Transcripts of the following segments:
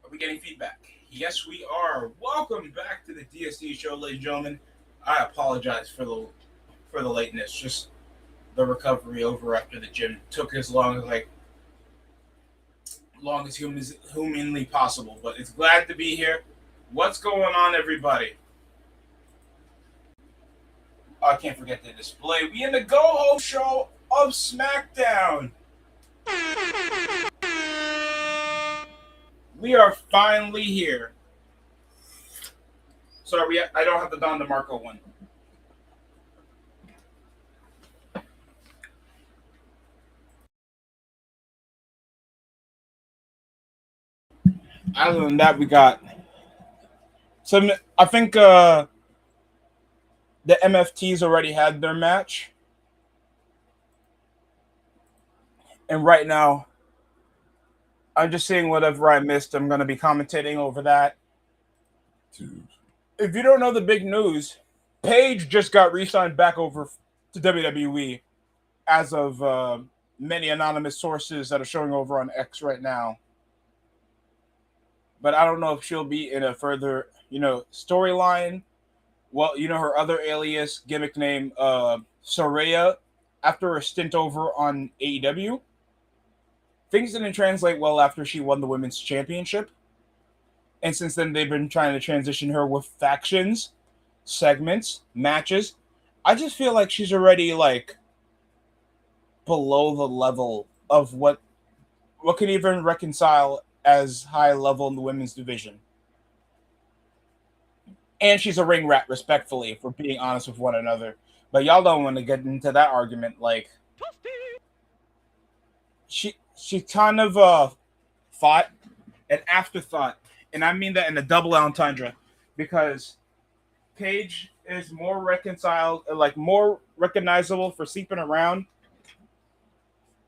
Are we getting feedback? Yes, we are. Welcome back to the DST show, ladies and gentlemen. I apologize for the lateness. Just the recovery over after the gym took as long as humanly possible. But it's glad to be here. What's going on, everybody? I can't forget the display. We in the Go Home show of SmackDown. We are finally here. Sorry, I don't have the Don DeMarco one. Other than that, we got some. I think the MFTs already had their match, and right now, I'm just seeing whatever I missed. I'm going to be commentating over that. If you don't know the big news, Paige just got re-signed back over to WWE as of many anonymous sources that are showing over on X right now. But I don't know if she'll be in a further, storyline. Well, her other alias, gimmick name, Soraya, after a stint over on AEW. Things didn't translate well after she won the women's championship. And since then, they've been trying to transition her with factions, segments, matches. I just feel like she's already, below the level of what can even reconcile as high level in the women's division. And she's a ring rat, respectfully, if we're being honest with one another. But y'all don't want to get into that argument. She kind of fought an afterthought. And I mean that in a double entendre. Because Paige is more more recognizable for sleeping around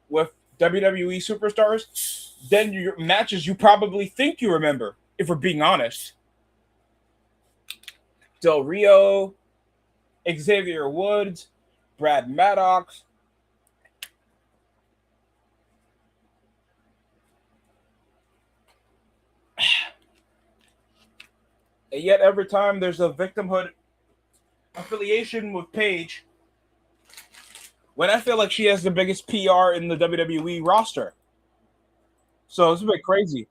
with WWE superstars than your matches you probably think you remember, if we're being honest. Del Rio, Xavier Woods, Brad Maddox. And yet every time there's a victimhood affiliation with Paige, when I feel like she has the biggest PR in the WWE roster. So it's a bit crazy.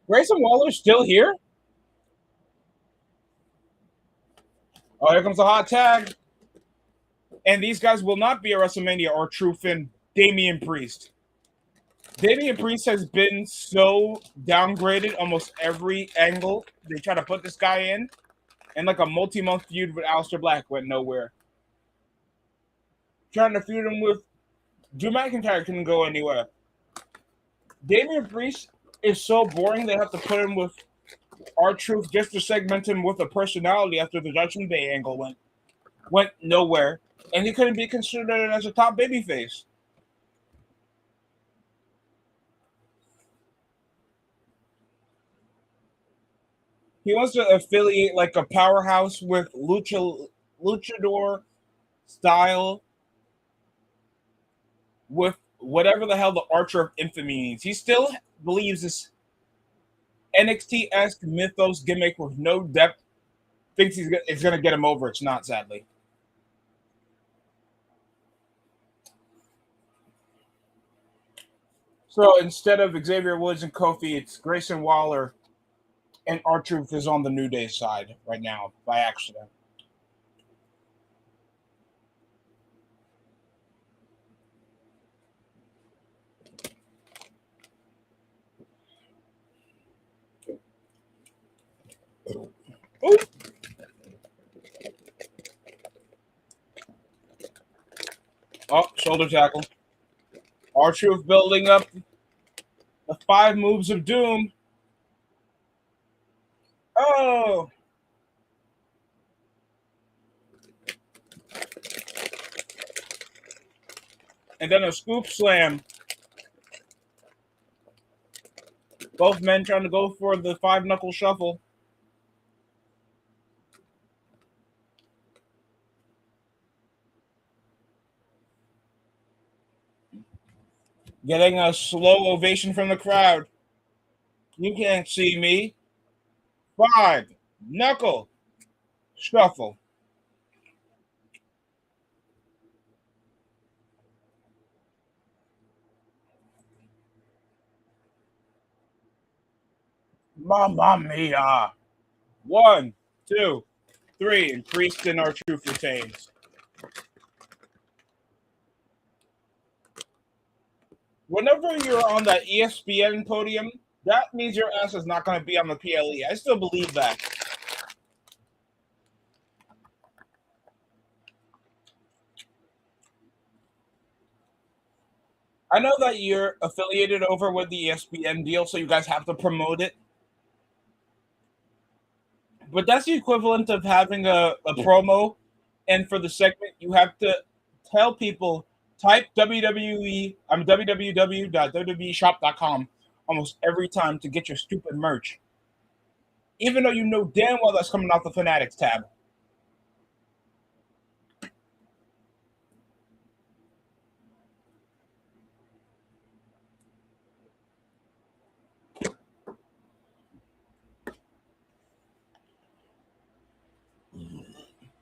Grayson Waller's still here? Oh, here comes a hot tag. And these guys will not be at WrestleMania or Truth and Damian Priest. Damian Priest has been so downgraded almost every angle they try to put this guy in. And like a multi-month feud with Aleister Black went nowhere. Trying to feud him with Drew McIntyre couldn't go anywhere. Damian Priest is so boring they have to put him with R-Truth just to segment him with a personality after the Judgment Day angle went nowhere. And he couldn't be considered as a top babyface. He wants to affiliate like a powerhouse with luchador style with whatever the hell the Archer of Infamy means. He still believes this NXT-esque mythos gimmick with no depth thinks it's going to get him over. It's not, sadly. So instead of Xavier Woods and Kofi, it's Grayson Waller and R-Truth is on the New Day side right now by accident. Ooh. Oh, shoulder tackle. R-Truth building up the 5 moves of doom. Oh! And then a scoop slam. Both men trying to go for the 5-knuckle shuffle. Getting a slow ovation from the crowd. You can't see me. 5-knuckle shuffle. Mamma mia. 1, 2, 3, and Priest and R-Truth retains. Whenever you're on that ESPN podium, that means your ass is not going to be on the PLE. I still believe that. I know that you're affiliated over with the ESPN deal, so you guys have to promote it. But that's the equivalent of having a promo, and for the segment, you have to tell people, type www.www.wweshop.com almost every time to get your stupid merch. Even though you know damn well that's coming off the Fanatics tab.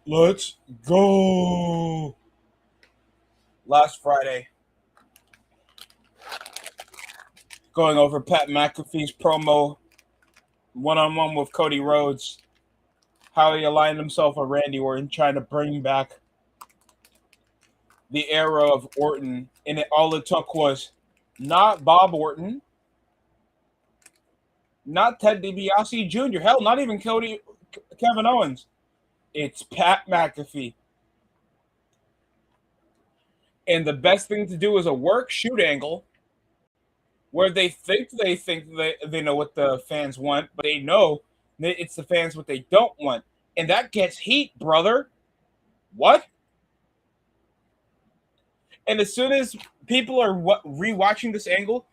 Let's go. Last Friday, going over Pat McAfee's promo one-on-one with Cody Rhodes, how he aligned himself with Randy Orton, trying to bring back the era of Orton, and all it took was not Bob Orton, not Ted DiBiase Jr., hell, not even Kevin Owens. It's Pat McAfee. And the best thing to do is a work shoot angle where they think they know what the fans want, but they know that it's the fans what they don't want. And that gets heat, brother. What? And as soon as people are rewatching this angle,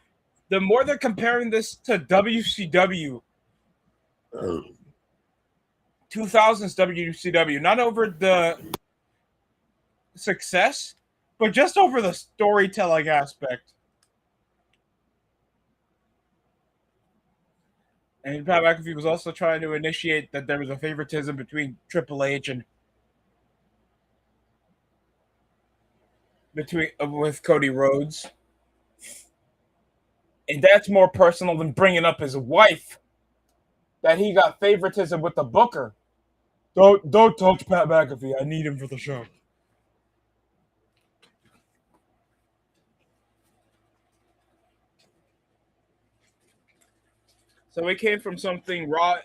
the more they're comparing this to WCW, 2000s WCW, not over the success, but just over the storytelling aspect. And Pat McAfee was also trying to initiate that there was a favoritism between Triple H and with Cody Rhodes. And that's more personal than bringing up his wife, that he got favoritism with the booker. Don't touch Pat McAfee. I need him for the show. So we came from something raw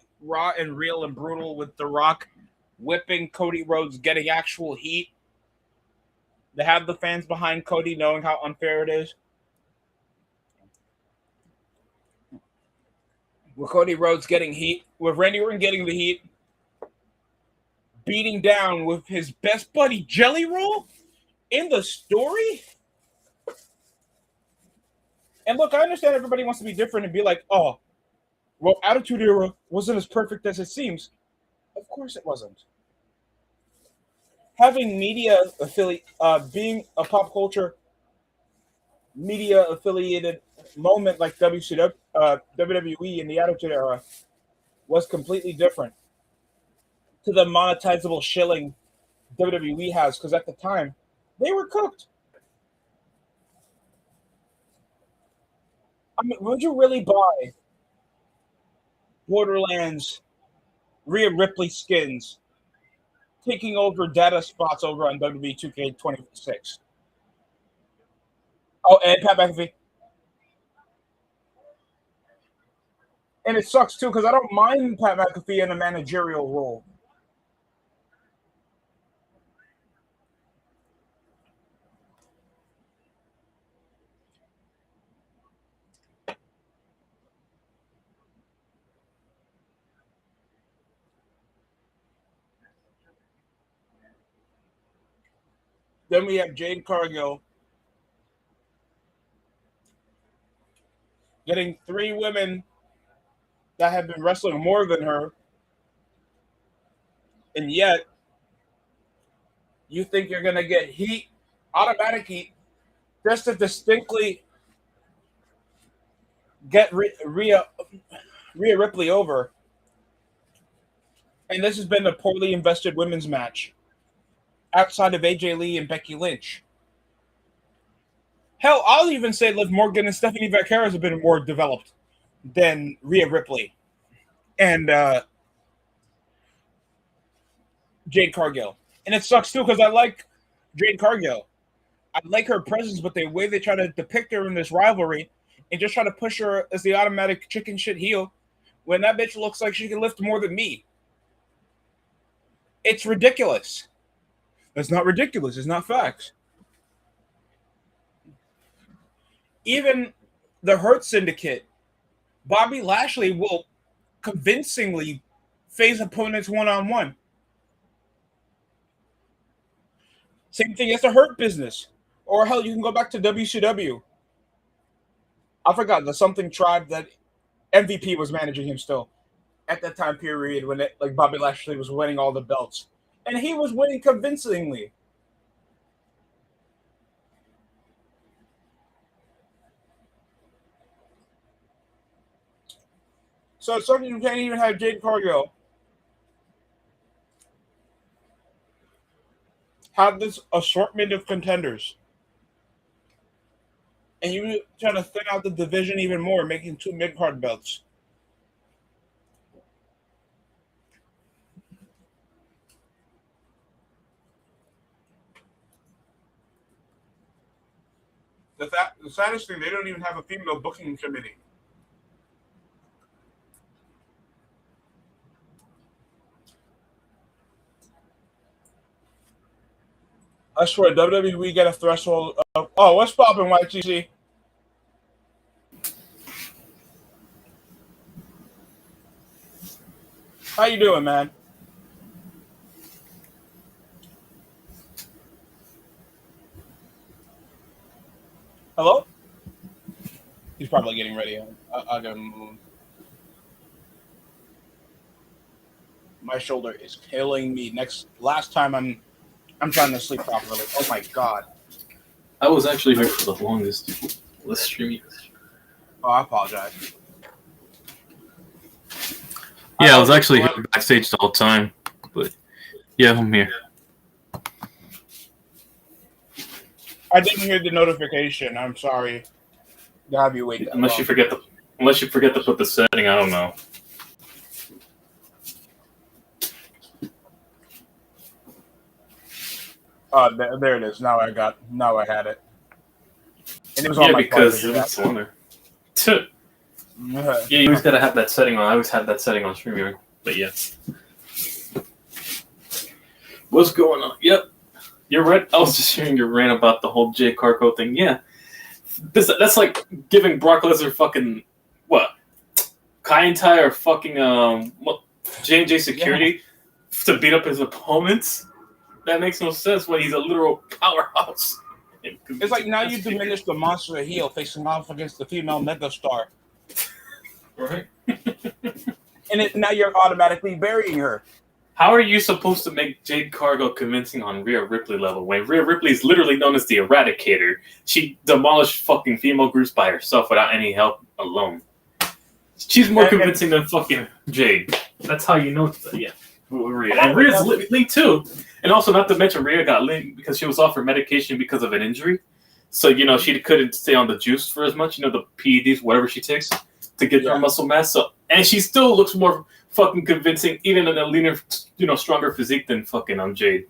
and real and brutal with The Rock whipping Cody Rhodes, getting actual heat. To have the fans behind Cody knowing how unfair it is. With Cody Rhodes getting heat, with Randy Orton getting the heat, beating down with his best buddy Jelly Roll in the story. And look, I understand everybody wants to be different and be like, oh, well, Attitude Era wasn't as perfect as it seems. Of course it wasn't. Having media being a pop culture media affiliated moment like WWE in the Attitude Era was completely different to the monetizable shilling WWE has, because at the time they were cooked. I mean, would you really buy Borderlands Rhea Ripley skins taking over data spots over on WWE 2K26? Oh, and Pat McAfee. And it sucks too because I don't mind Pat McAfee in a managerial role. Then we have Jade Cargill getting 3 women that have been wrestling more than her, and yet you think you're going to get heat, automatic heat, just to distinctly get Rhea Ripley over. And this has been a poorly invested women's match outside of AJ Lee and Becky Lynch. Hell, I'll even say Liv Morgan and Stephanie Vaqueros have been more developed than Rhea Ripley and Jade Cargill. And it sucks too because I like Jade Cargill. I like her presence, but the way they try to depict her in this rivalry and just try to push her as the automatic chicken shit heel when that bitch looks like she can lift more than me. It's ridiculous. That's not ridiculous. It's not facts. Even the Hurt Syndicate, Bobby Lashley will convincingly face opponents one-on-one. Same thing as the Hurt Business. Or hell, you can go back to WCW. I forgot the something tribe that MVP was managing him still at that time period when Bobby Lashley was winning all the belts. And he was winning convincingly. So it's something you can't even have Jade Cargill have this assortment of contenders. And you try to thin out the division even more, making 2 mid-card belts. The saddest thing, they don't even have a female booking committee. I swear, WWE get a threshold of, oh, what's popping, YTC? How you doing, man? Hello? He's probably getting ready. I'll give him. My shoulder is killing me. Last time I'm trying to sleep properly. Oh my god. I was actually here for the longest stream. Oh, I apologize. Yeah, I was actually here backstage the whole time. But yeah, I'm here. I didn't hear the notification. I'm sorry to have you wait. Unless you forget to put the setting, I don't know. There it is. Now I had it. And it was on my because it's on there. Yeah, you always gotta have that setting on. I always have that setting on StreamYard. But yeah. What's going on? Yep. You're right. I was just hearing your rant about the whole Jay Carco thing. Yeah. That's like giving Brock Lesnar fucking what? Kai-En-Tai or fucking J&J security to beat up his opponents? That makes no sense when he's a literal powerhouse. It's like now you diminish the monster heel facing off against the female megastar. Right. And now you're automatically burying her. How are you supposed to make Jade Cargill convincing on Rhea Ripley level when Rhea Ripley is literally known as the Eradicator? She demolished fucking female groups by herself without any help alone. She's more convincing than fucking Jade. That's how you know. Yeah. Rhea. And Rhea's Lee too. And also, not to mention, Rhea got Lee because she was off her medication because of an injury. So she couldn't stay on the juice for as much. The PEDs, whatever she takes to get her muscle mass. So and she still looks more fucking convincing, even in a leaner, stronger physique than fucking Jade.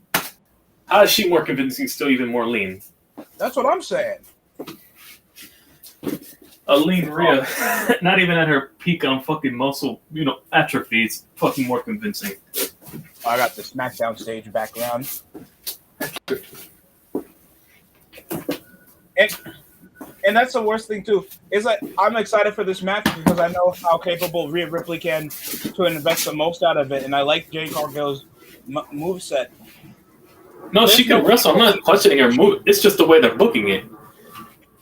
How is she more convincing? Still even more lean. That's what I'm saying. A lean Rhea, not even at her peak on fucking muscle, atrophy. It's fucking more convincing. I got the SmackDown stage background. And that's the worst thing too. Is that I'm excited for this match because I know how capable Rhea Ripley can to invest the most out of it, and I like Jade Cargill's moveset. No, she can wrestle. I'm not questioning her move. It's just the way they're booking it.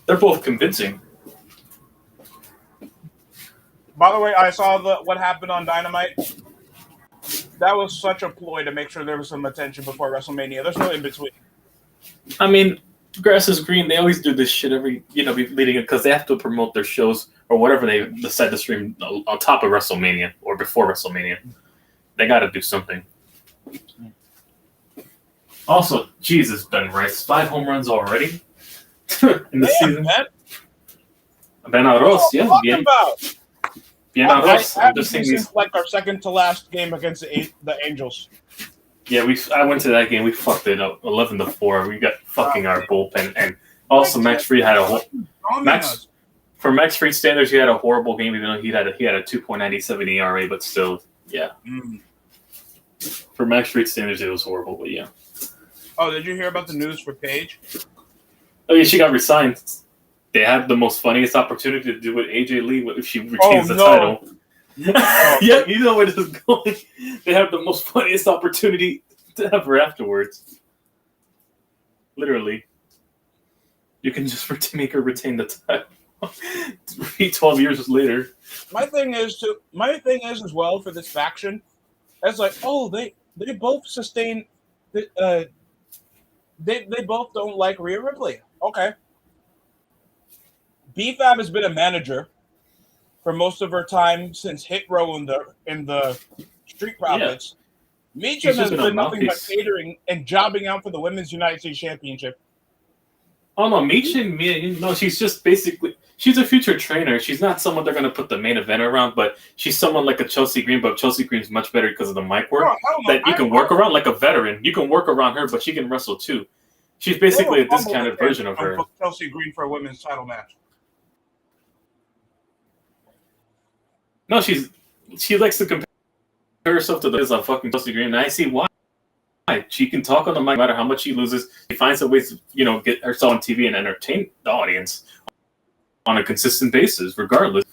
They're both convincing. By the way, I saw what happened on Dynamite. That was such a ploy to make sure there was some attention before WrestleMania. There's no in between. I mean, grass is green. They always do this shit every, leading it because they have to promote their shows or whatever they decide to stream on top of WrestleMania or before WrestleMania. They got to do something. Also, Jesus, Ben Rice, 5 home runs already in the season. Ben Arroz, yeah. Bien Arroz. I'm just saying these like our second to last game against the Angels. Yeah, I went to that game. We fucked it up, 11-4. We got fucking our bullpen, and also Max Fried had for Max Fried standards. He had a horrible game, even though he had a 2.97 ERA, but still, yeah. For Max Fried standards, it was horrible, but yeah. Oh, did you hear about the news for Paige? Oh yeah, she got resigned. They had the most funniest opportunity to do with AJ Lee if she retains the title. Yeah, you know where this is going. They have the most funniest opportunity to ever afterwards. Literally. You can just make her retain the title. 12 years later. My thing is as well for this faction, it's like, they both sustain they both don't like Rhea Ripley. Okay. B-Fab has been a manager for most of her time since Hit Row in the Street Profits. Yeah. Meacham has been nothing but catering and jobbing out for the Women's United States Championship. Oh no, Meacham, she's just basically she's a future trainer. She's not someone they're gonna put the main event around, but she's someone like a Chelsea Green, but Chelsea Green's much better because of the mic work that you can work around like a veteran. You can work around her, but she can wrestle too. She's basically a discounted version of her. Chelsea Green for a women's title match. No, she likes to compare herself to the fucking Chelsea Green, and I see why. She can talk on the mic no matter how much she loses. She finds a way to, get herself on TV and entertain the audience on a consistent basis, regardless.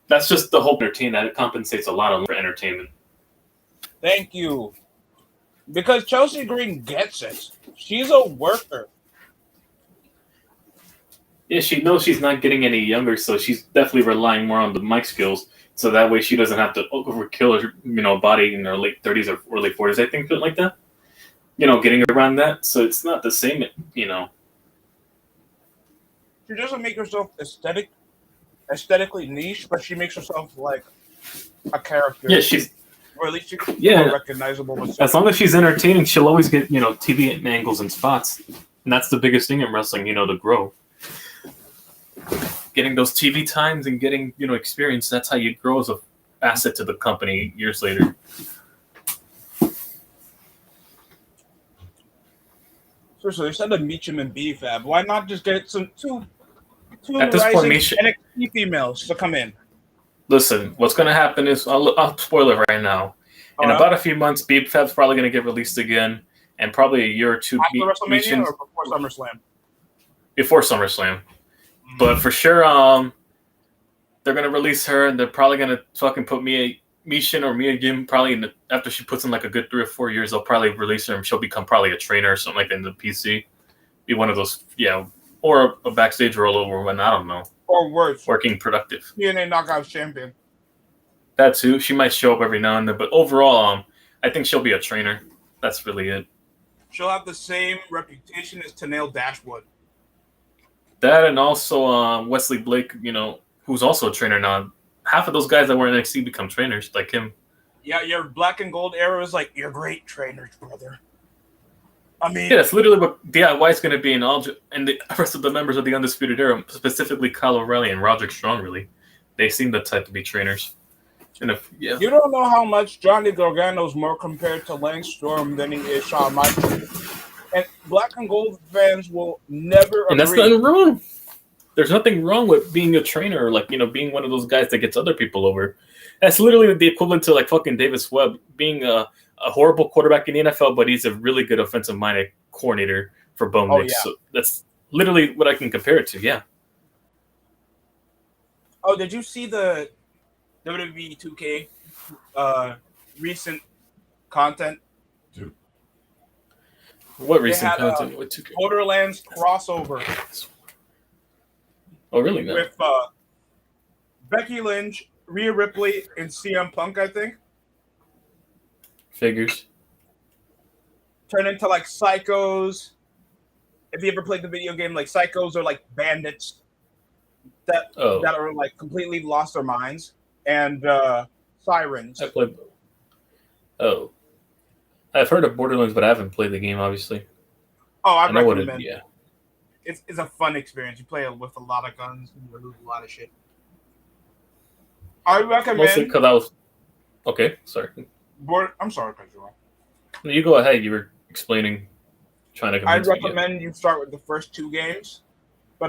That's just the whole entertainment that it compensates a lot for entertainment. Thank you. Because Chelsea Green gets it. She's a worker. Yeah, she knows she's not getting any younger, so she's definitely relying more on the mic skills. So that way she doesn't have to overkill her, body in her late 30s or early 40s, I think, something like that. Getting around that. So it's not the same, She doesn't make herself aesthetically niche, but she makes herself like a character. Yeah, she's... Or at least she's more recognizable. As long as she's entertaining, she'll always get, TV angles and spots. And that's the biggest thing in wrestling, to grow. Getting those TV times and getting, experience, that's how you grow as an asset to the company years later. Seriously, instead of Meacham and B-Fab, why not just get two at this rising point, NXT females to come in? Listen, what's going to happen is, I'll spoil it right now. In about a few months, B-Fab's probably going to get released again, and probably a year or two. After WrestleMania or before SummerSlam? Before SummerSlam. But for sure, they're going to release her, and they're probably going to fucking put Meishin or Mia Yim probably after she puts in like a good 3 or 4 years, they'll probably release her and she'll become probably a trainer or something like that in the PC. Be one of those, or a backstage rollover when, I don't know. Or worse. Working productive. TNA Knockouts champion. That too. She might show up every now and then, but overall, I think she'll be a trainer. That's really it. She'll have the same reputation as Tenille Dashwood. That and also Wesley Blake, who's also a trainer now. Half of those guys that were in NXT become trainers, like him. Yeah, your black and gold era is like, you're great trainers, brother. I mean, Yeah, that's literally what DIY is going to be in all, and the rest of the members of the Undisputed Era, specifically Kyle O'Reilly and Roderick Strong. Really, they seem the type to be trainers. And if you don't know how much Johnny Gargano's more compared to Lance Storm than he is Shawn Michaels. And Black and Gold fans will never and that's agree. nothing wrong. There's nothing wrong with being a trainer, or like being one of those guys that gets other people over. That's literally the equivalent to like fucking Davis Webb being a horrible quarterback in the NFL, but he's a really good offensive-minded coordinator for Bo Nix. Yeah. So that's literally what I can compare it to. Yeah. Oh, did you see the WWE 2K recent content? What recent content? With 2K? Borderlands crossover. Oh, really? No. With Becky Lynch, Rhea Ripley, and CM Punk, I think. Figures. Turn into like psychos. If you ever played the video game, like psychos are like bandits that are like completely lost their minds, and sirens. I played. Oh, I've heard of Borderlands, but I haven't played the game. Obviously. Oh, I know recommend. Yeah. It's a fun experience. You play with a lot of guns and you lose a lot of shit. I recommend. Mostly because I was. Okay, sorry. I'm sorry, Pedro. You go ahead. You were explaining, trying to convince me. I recommend you start with the first 2 games, but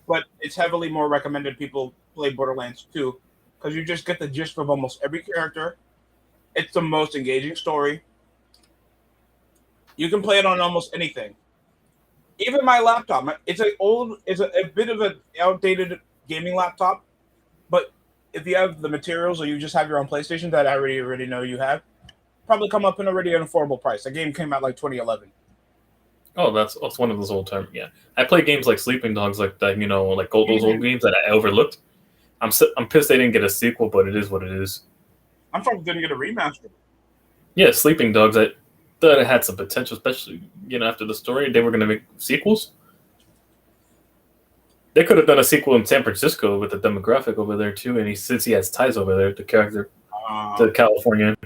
but it's heavily more recommended people play Borderlands 2 because you just get the gist of almost every character. It's the most engaging story. You can play it on almost anything. Even my laptop. It's a bit of an outdated gaming laptop, but if you have the materials or you just have your own PlayStation that I already know you have, probably come up in already an affordable price. The game came out like 2011. Oh, that's one of those old terms. Yeah, I play games like Sleeping Dogs, like that. Like those old games that I overlooked. I'm pissed they didn't get a sequel, but it is what it is. I'm sorry they didn't get a remaster. Yeah, Sleeping Dogs. I thought it had some potential, especially after the story. They were going to make sequels. They could have done a sequel in San Francisco with the demographic over there too, and since he has ties over there, the character to California.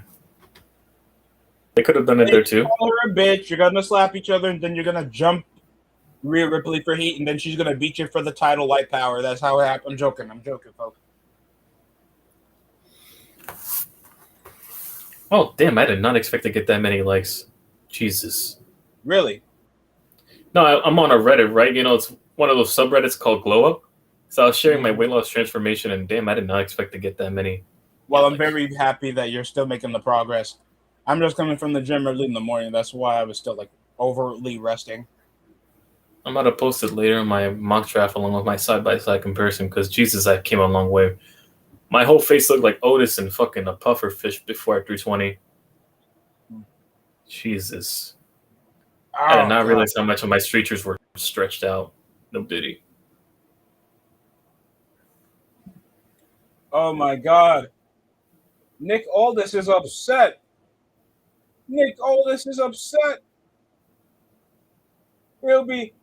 They could have done it there too. Call her a bitch. You're gonna slap each other, and then you're gonna jump Rhea Ripley for heat, and then she's gonna beat you for the title, White Power. That's how it happened. I'm joking, folks. Oh damn! I did not expect to get that many likes. Jesus. Really? No, I'm on a Reddit, right? It's one of those subreddits called Glow Up. So I was sharing my weight loss transformation, and damn, I did not expect to get that many. Well, I'm very happy that you're still making the progress. I'm just coming from the gym early in the morning. That's why I was still like overtly resting. I'm about to post it later in my mock draft along with my side-by-side comparison because Jesus, I came a long way. My whole face looked like Otis and fucking a puffer fish before at 320. Jesus. I did not realize how much of my streachers were stretched out. No diddy. Oh my God. Nick Aldis is upset. It'll be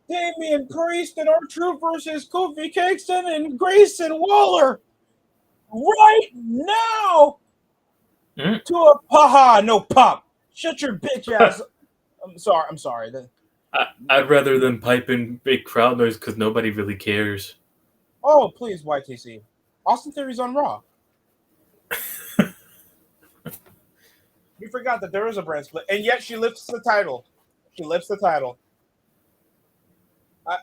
Damian Priest and R-Truth versus Kofi Kingston and Grayson Waller right now. To a no pop. Shut your bitch ass. I'm sorry. I'd rather than pipe in big crowd noise because nobody really cares. Oh, please, YTC. Austin Theory's on Raw. You forgot that there is a brand split, and yet she lifts the title.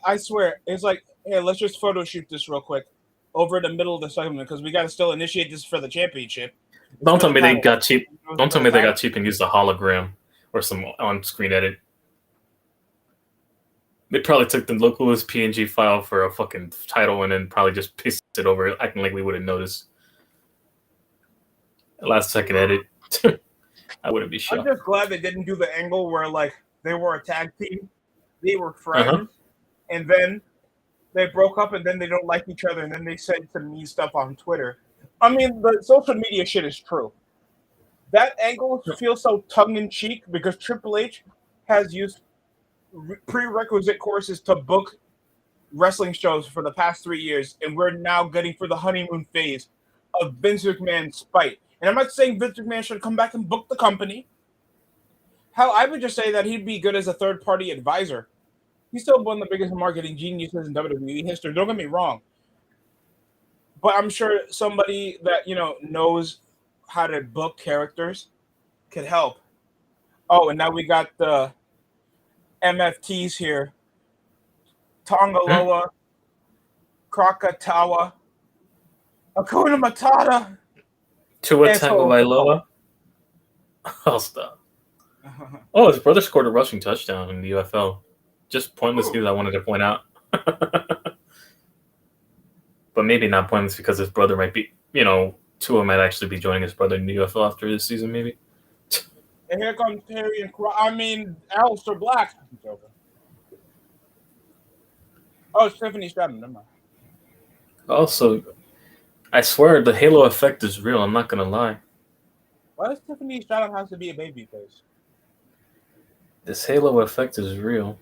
I swear, it's like, hey, let's just photo shoot this real quick over the middle of the segment because we got to still initiate this for the championship. Don't tell me they got cheap. Don't tell me they got cheap and used a hologram or some on-screen edit. They probably took the localist PNG file for a fucking title and then probably just pasted it over, acting like we wouldn't notice. Last second edit. I wouldn't be shocked. I'm just glad they didn't do the angle where like they were a tag team, they were friends, and then they broke up, and then they don't like each other, and then they said some mean stuff on Twitter. I mean, the social media shit is true. That angle feels so tongue-in-cheek because Triple H has used prerequisite courses to book wrestling shows for the past 3 years, and we're now getting for the honeymoon phase of Vince McMahon's spite. And I'm not saying Vince McMahon should come back and book the company, Hell, I would just say that he'd be good as a third-party advisor. He's still one of the biggest marketing geniuses in WWE history. Don't get me wrong, but I'm sure somebody that knows how to book characters could help. Oh, and now we got the MFTs here: Tongaloa, Krakatawa, Akuna Matata, Tua and Solo Tagovailoa. I'll stop. Oh, his brother scored a rushing touchdown in the UFL. Just pointless news I wanted to point out. But maybe not pointless because his brother might be, Tua might actually be joining his brother in the UFL after this season, maybe. And here comes Terry and Alistair Black. I'm joking. Oh, Stephanie Stratton. Never mind. Also, I swear the Halo effect is real. I'm not going to lie. Why does Tiffany Stratton have to be a baby face? This Halo effect is real.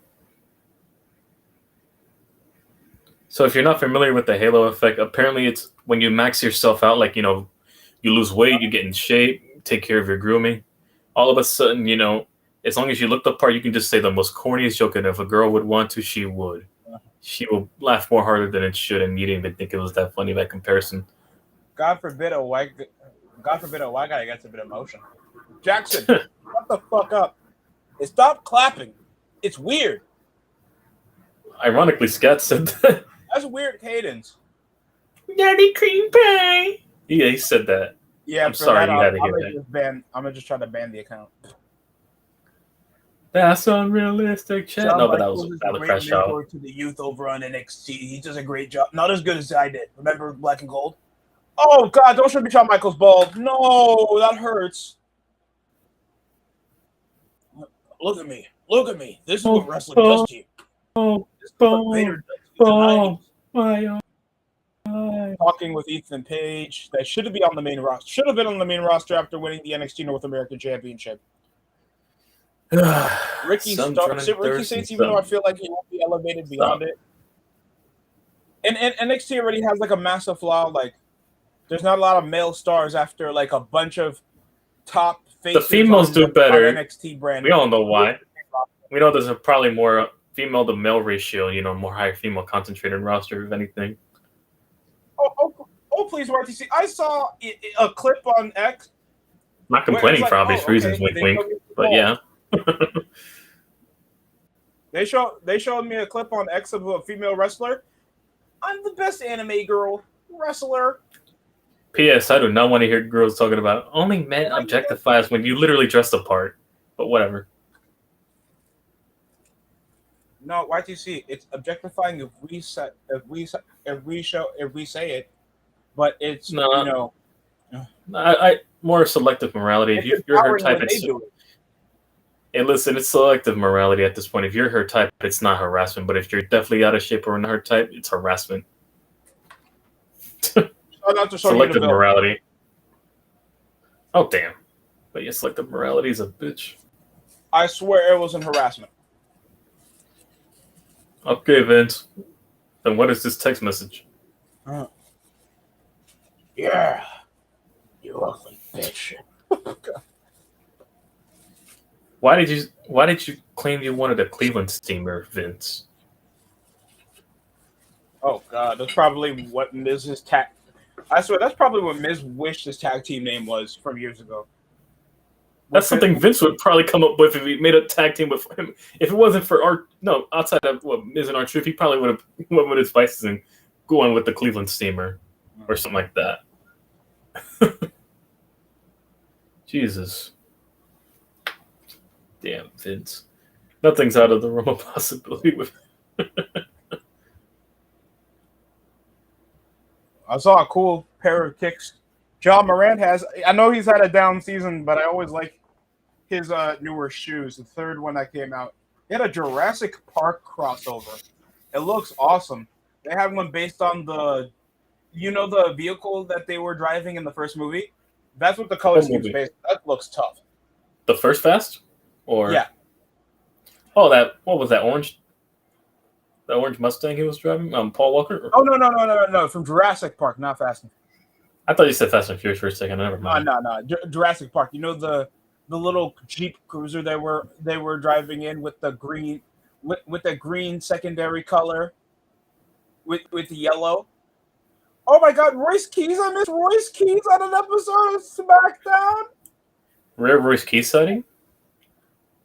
So if you're not familiar with the Halo effect, apparently it's when you max yourself out, like, you lose weight, you get in shape, take care of your grooming. All of a sudden, as long as you look the part, you can just say the most corniest joke, and if a girl would want to, she would. She will laugh more harder than it should, and you didn't even think it was that funny by comparison. God forbid a white guy gets a bit of emotion. Jackson, shut the fuck up. And stop clapping. It's weird. Ironically, Scat said that. That's a weird cadence. Daddy cream pie. Yeah, he said that. Yeah, I'm sorry you had to hear that. I'm gonna just try to ban the account. That's unrealistic, chat. Shawn No, but that Michaels was is a a great crash out. mentor to the youth over on NXT. He does a great job. Not as good as I did. Remember Black and Gold? Oh God! Don't show me Shawn Michaels bald. No, that hurts. Look at me. Look at me. This is what wrestling does to you. This is what Vader does to you. Talking with Ethan Page. That should be on the main roster. Should have been on the main roster after winning the NXT North American Championship. Ricky Saints, even though I feel like he won't be elevated beyond it. And NXT already has like a massive flaw. Like, there's not a lot of male stars after like a bunch of top faces. The females do better. NXT brand. We all know why. We know there's probably more female to male ratio. More high female concentrated roster, if anything. Oh, please, RTC. I saw a clip on X. Not complaining for obvious reasons, wink, wink. But yeah. They showed me a clip on X of a female wrestler. I'm the best anime girl wrestler. P.S. I do not want to hear girls talking about only men objectify us when you literally dress the part. But whatever. No, YTC. It's objectifying if we say it, but it's no. I more selective morality. If you're her type, hey, listen, it's selective morality at this point. If you're her type, it's not harassment. But if you're definitely out of shape or not her type, it's harassment. Selective morality. Oh, damn. But yeah, selective morality is a bitch. I swear it wasn't harassment. Okay, Vince. Then what is this text message? Yeah. You ugly bitch. Why did you claim you wanted a Cleveland steamer, Vince? Oh God, that's probably what Miz's tag. I swear that's probably what Miz wished his tag team name was from years ago. That's something Vince would probably come up with if he made a tag team with him. If it wasn't for outside of Miz and R-Truth, he probably would have went with his spices and going with the Cleveland steamer or something like that. Jesus. Damn, Vince. Nothing's out of the realm of possibility with. I saw a cool pair of kicks John Morant has. I know he's had a down season, but I always like his newer shoes. The third one that came out, he had a Jurassic Park crossover. It looks awesome. They have one based on the vehicle that they were driving in the first movie. That's what the color scheme's based. That looks tough. The first Fast, or yeah. Oh, what was that orange? The orange Mustang he was driving? Paul Walker? Oh, no. From Jurassic Park, not Fast and I thought you said Fast and Furious for a second. Never mind. No. Jurassic Park. You know the the little Jeep Cruiser they were driving in with the green with the green secondary color with the yellow. Oh my God, Royce Keys! I missed Royce Keys on an episode of SmackDown. Rare Royce Key sighting?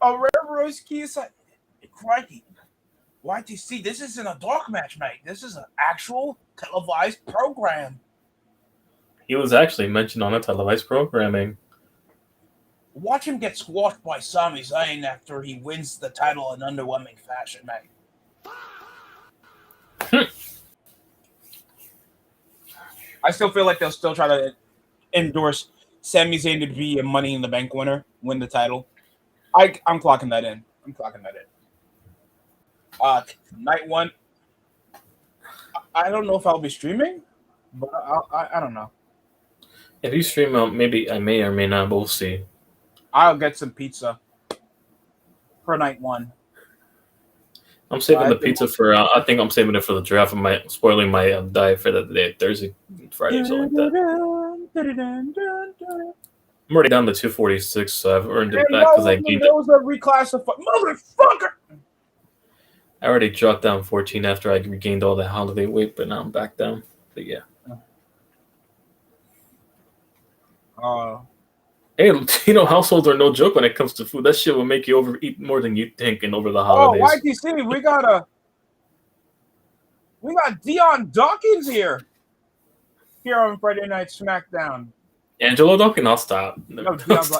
A rare Royce Keys. Crikey, YTC, this isn't a dark match, mate. This is an actual televised program. He was actually mentioned on a televised programming. Watch him get squashed by Sami Zayn after he wins the title in underwhelming fashion, mate. I still feel like they'll still try to endorse Sami Zayn to be a Money in the Bank winner, win the title. I'm clocking that in. Night one. I don't know if I'll be streaming, but I don't know. If you stream out, maybe I may or may not. We'll see. I'll get some pizza for night one. I'm saving the pizza for. I think I'm saving it for the draft. I'm spoiling my diet for the day, Thursday, Friday, or something like that. I'm already down to 246, so I've earned it back because I gained it. Was a reclassified motherfucker. I already dropped down 14 after I regained all the holiday weight, but now I'm back down. But yeah. Hey, households are no joke when it comes to food. That shit will make you overeat more than you think, and over the holidays. Oh, YTC, we got Dion Dawkins here on Friday Night SmackDown. Angelo Dawkins, I'll stop. No, Dion's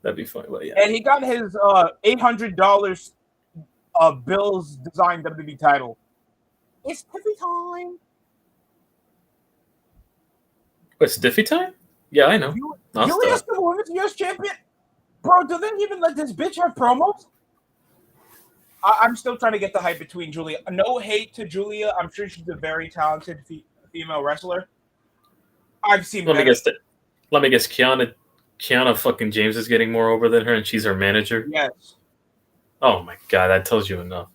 That'd be funny, but yeah. And he got his $800 Bills designed WWE title. It's Tiffy time. It's Diffie time? Yeah, I know. Julia's the women's US champion? Bro, do they even let this bitch have promos? I'm still trying to get the hype between Julia. No hate to Julia. I'm sure she's a very talented female wrestler. I've seen Let me guess. Kiana fucking James is getting more over than her, and she's her manager? Yes. Oh my God, that tells you enough.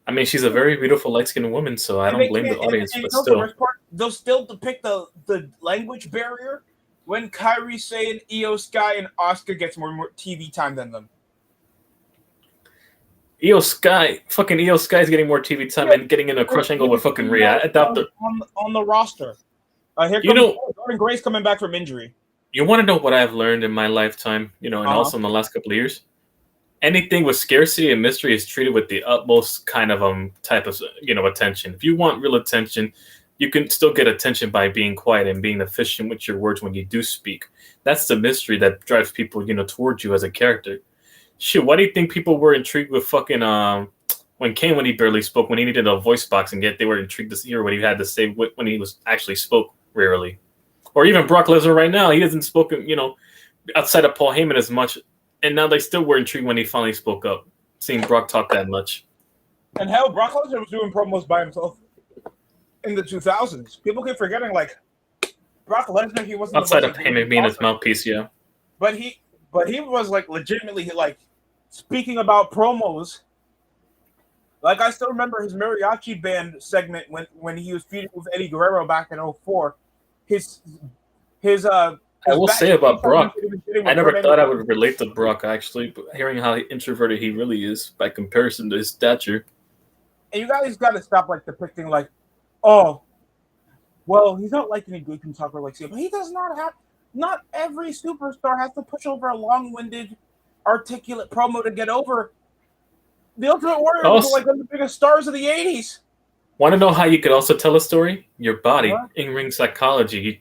I mean, she's a very beautiful, light-skinned woman, so I don't blame the audience, but still. They'll still depict the language barrier when Kairi's saying Io Sky and Asuka gets more TV time than them. Io Sky is getting more TV time and getting in a crush angle with fucking Rhea. On the roster. Here comes Jordan Grace coming back from injury. You want to know what I've learned in my lifetime, and also in the last couple of years? Anything with scarcity and mystery is treated with the utmost kind of type of attention. If you want real attention, you can still get attention by being quiet and being efficient with your words when you do speak. That's the mystery that drives people, towards you as a character. Shit, why do you think people were intrigued with fucking when Kane, when he barely spoke, when he needed a voice box, and yet they were intrigued to hear what he had to say when he was actually spoke rarely? Or even Brock Lesnar right now, he hasn't spoken, outside of Paul Heyman as much. And now they still were intrigued when he finally spoke up, seeing Brock talk that much. And hell, Brock Lesnar was doing promos by himself in the 2000s. People keep forgetting, Brock Lesnar, he wasn't outside of Heyman being his mouthpiece, yeah. But he was legitimately speaking about promos. I still remember his mariachi band segment when he was feuding with Eddie Guerrero back in 2004. I will say about Brock, I never thought I would relate to Brock, actually, but hearing how introverted he really is by comparison to his stature. And you guys got to stop, depicting, oh, well, he's not like any good can talker like but he does not have, not every superstar has to push over a long-winded, articulate promo to get over. The Ultimate Warrior was one of the biggest stars of the 80s. Want to know how you could also tell a story? Your body, in-ring psychology. You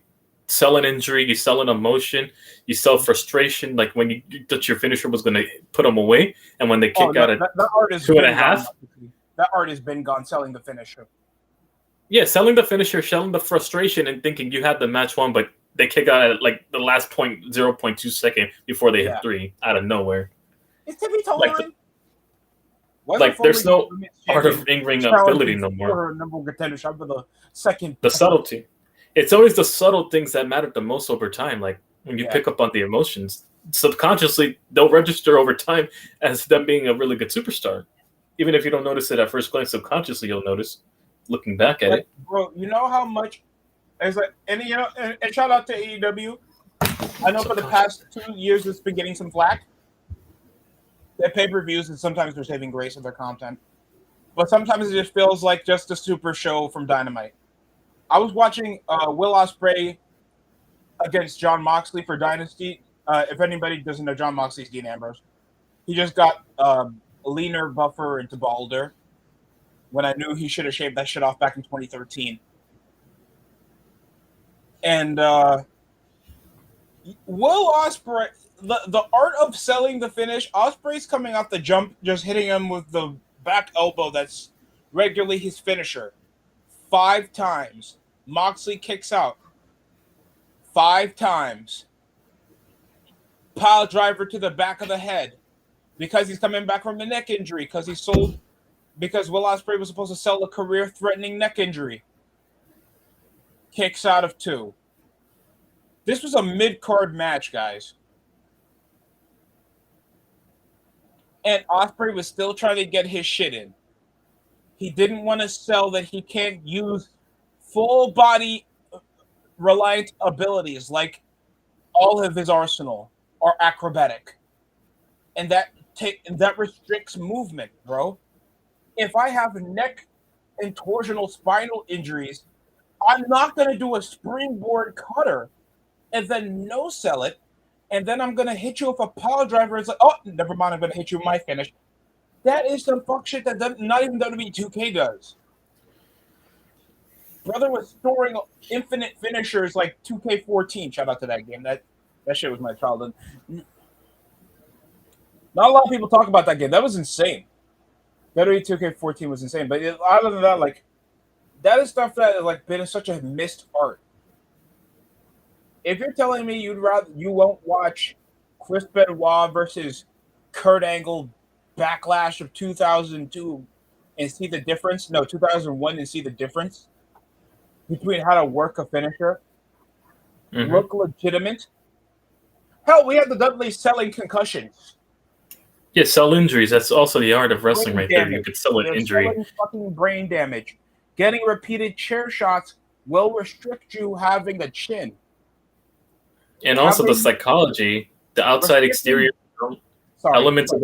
sell an injury, you sell an emotion, you sell frustration. Like when you thought your finisher was going to put them away, and when they kick out at 2.5. That art has been gone, selling the finisher. Yeah, selling the finisher, selling the frustration, and thinking you had the match won, but they kick out at the last 0.2 second before they hit 3 out of nowhere. It's Tiffy time. There's no art of in-ring ability no more. The subtlety. It's always the subtle things that matter the most over time. Like when you pick up on the emotions, subconsciously they'll register over time as them being a really good superstar. Even if you don't notice it at first glance, subconsciously you'll notice looking back at it. Bro, you know how much It's like, and you know, and shout out to AEW. I know for the past 2 years it's been getting some flack. Their pay-per-views and sometimes they're saving grace of their content, but sometimes it just feels like just a super show from Dynamite. I was watching Will Ospreay against John Moxley for Dynasty. If anybody doesn't know, John Moxley's Dean Ambrose. He just got leaner, buffer, and balder. When I knew he should have shaved that shit off back in 2013. And Will Ospreay, the art of selling the finish, Ospreay's coming off the jump, just hitting him with the back elbow that's regularly his finisher. 5 times. Moxley kicks out. 5 times. Pile driver to the back of the head. Because he's coming back from the neck injury. Because Will Ospreay was supposed to sell a career-threatening neck injury. Kicks out of 2. This was a mid-card match, guys. And Ospreay was still trying to get his shit in. He didn't want to sell that he can't use full-body reliant abilities like all of his arsenal are acrobatic. And that restricts movement, bro. If I have neck and torsional spinal injuries, I'm not going to do a springboard cutter and then no-sell it, and then I'm going to hit you with a power driver. It's like, oh, never mind, I'm going to hit you with my finish. That is some fuck shit that not even WWE 2K does. Brother was storing infinite finishers like 2K14. Shout out to that game. That shit was my childhood. Not a lot of people talk about that game. That was insane. WWE 2K14 was insane. But other than that, like, that is stuff that has like been such a missed art. If you're telling me you won't watch Chris Benoit versus Kurt Angle Backlash of 2002 and see the difference, 2001 and see the difference between how to work a finisher, look legitimate. Hell, we had the Dudleys selling concussions. Yeah, sell injuries. That's also the art of wrestling right there. You could sell an injury. Selling fucking brain damage. Getting repeated chair shots will restrict you having a chin. And also the psychology, the outside exterior elements of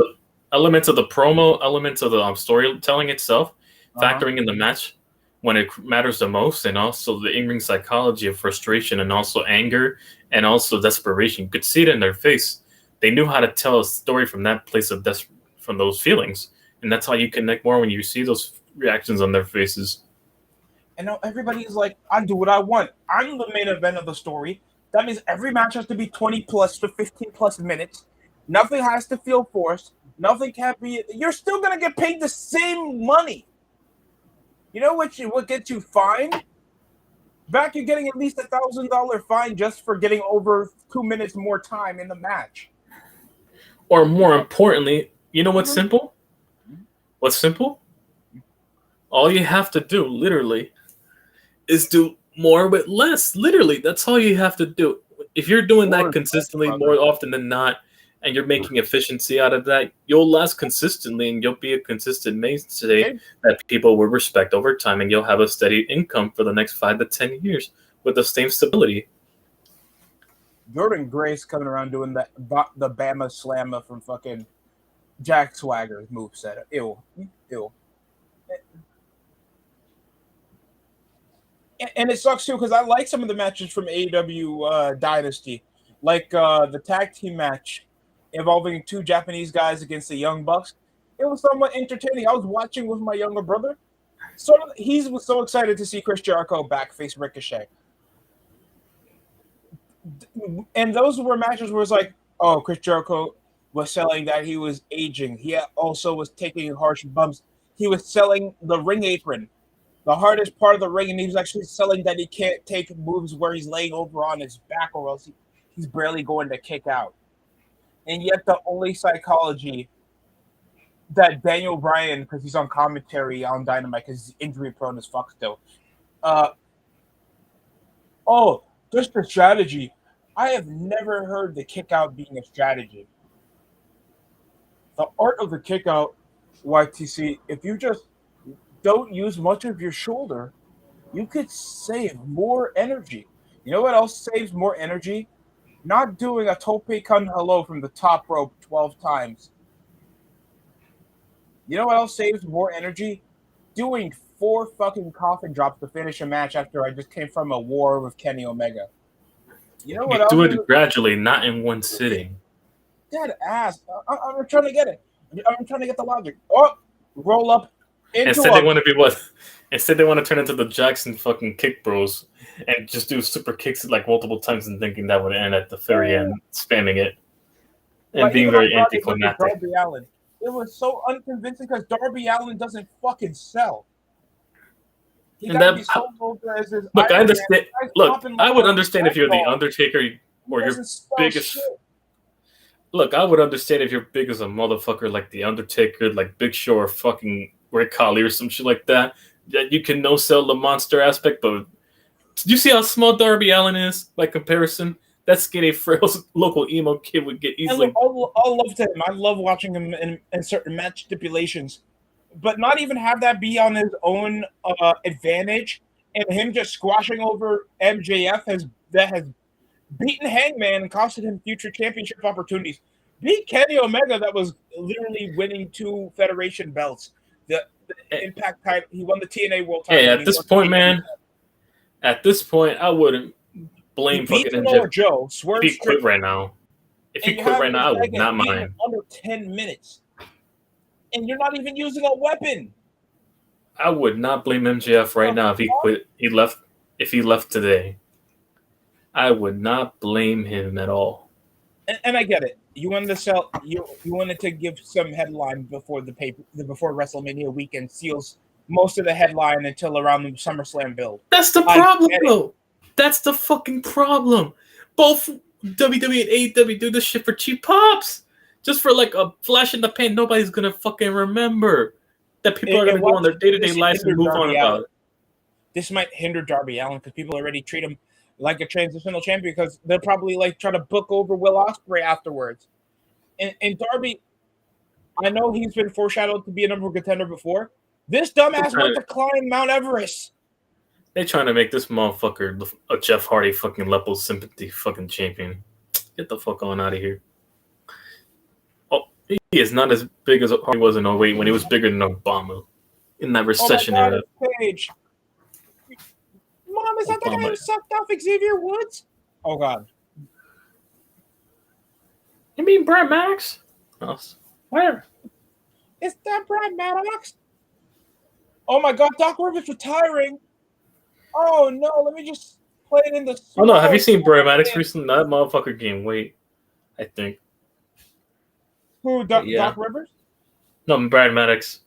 the promo, elements of the storytelling itself, factoring in the match when it matters the most, and also the in-ring psychology of frustration and also anger and also desperation. You could see it in their face. They knew how to tell a story from that place of from those feelings, and that's how you connect more when you see those reactions on their faces. And now everybody's like, I do what I want. I'm the main event of the story. That means every match has to be 20 plus to 15 plus minutes. Nothing has to feel forced. Nothing can't be. You're still gonna get paid the same money. You know what gets you fined? Back, you're getting at least $1,000 fine just for getting over 2 minutes more time in the match. Or more importantly, you know what's simple? What's simple? All you have to do, literally, is do more with less. Literally, that's all you have to do. If you're doing that consistently more often than not, and you're making efficiency out of that, you'll last consistently and you'll be a consistent mainstay that people will respect over time, and you'll have a steady income for the next 5 to 10 years with the same stability. Jordan Grace coming around doing the Bama Slammer from fucking Jack Swagger's moveset. Ew. And it sucks too because I like some of the matches from AEW Dynasty, like the tag team match involving 2 Japanese guys against the Young Bucks. It was somewhat entertaining. I was watching with my younger brother. So he was so excited to see Chris Jericho back face Ricochet. And those were matches where it's like, oh, Chris Jericho was selling that he was aging. He also was taking harsh bumps. He was selling the ring apron, the hardest part of the ring, and he was actually selling that he can't take moves where he's laying over on his back or else he's barely going to kick out. And yet the only psychology that Daniel Bryan, because he's on commentary on Dynamite because he's injury prone as fuck still. Just the strategy. I have never heard the kick out being a strategy. The art of the kick out, YTC, if you just don't use much of your shoulder, You could save more energy. You know what else saves more energy? Not doing a tope con hello from the top rope 12 times. You know what else saves more energy? Doing 4 fucking coffin drops to finish a match after I just came from a war with Kenny Omega. You know what You else do is it gradually, not in one sitting. dead ass? I'm trying to get it. I'm trying to get the logic. Oh, roll up into Instead, they a. want to be what? Instead, they want to turn into the Jackson fucking kick bros and just do super kicks like multiple times and thinking that would end at the very end, spamming it and Like being even very Andrade versus anticlimactic. Darby Allin. It was so unconvincing because Darby Allin doesn't fucking sell. He And got to that be sold over as his look, I Iron Man. understand. The guy's Look, popping I like would a understand if rag you're the doll. Undertaker He or your doesn't sell biggest. shit. Look, I would understand if you're big as a motherfucker like the Undertaker, like Big Show or fucking Rick Khali or some shit like that. That you can no sell the monster aspect, but do you see how small Darby Allin is by comparison? That skinny, frail local emo kid would get And look, easily. all love to him. I love watching him in certain match stipulations, but not even have that be on his own advantage, and him just squashing over MJF has beaten Hangman and costed him future championship opportunities. Beat Kenny Omega that was literally winning 2 Federation belts. The Impact title, he won the TNA World Hey, title, and at he this won the point, AEW man, title. at this point, I wouldn't He blame beat fucking Samoa MJF Joe, if Swerve he quit Strickland, right now. If he and you quit have right this now, I guy would get not beaten in mind. under 10 minutes, and you're not even using a weapon. I would not blame MJF right The now if he fuck? quit. He left. If he left today, I would not blame him at all. And I get it. You wanted to sell. You wanted to give some headline before the paper before WrestleMania weekend seals most of the headline until around the SummerSlam build. That's the I problem, get it. though. That's the fucking problem. Both WWE and AEW do this shit for cheap pops, just for like a flash in the pan. Nobody's gonna fucking remember that people are And gonna go on watch their day to day this lives and hinder move on Darby Allin. about it. This might hinder Darby Allin because people already treat him like a transitional champion because they'll probably like try to book over Will Ospreay afterwards. And Darby, I know he's been foreshadowed to be a number one contender before. This dumbass went to climb Mount Everest. They trying to make this motherfucker a Jeff Hardy fucking Lepo sympathy fucking champion. Get the fuck on out of here. Oh, he is not as big as Hardy was in 08 when he was bigger than Obama in that Oh my recession god, era. it's Paige. Mom, is that the guy Obama. who sucked off Xavier Woods? Oh god. You mean Brad Max? Where? Is that Brad Maddox? Oh my god, Doc Rivers retiring. Oh no, let me just play it in the Oh no, have you seen Brad small Maddox bit. recently? That motherfucker gained weight, I think. Who, Yeah. Doc Rivers? No, Brad Maddox.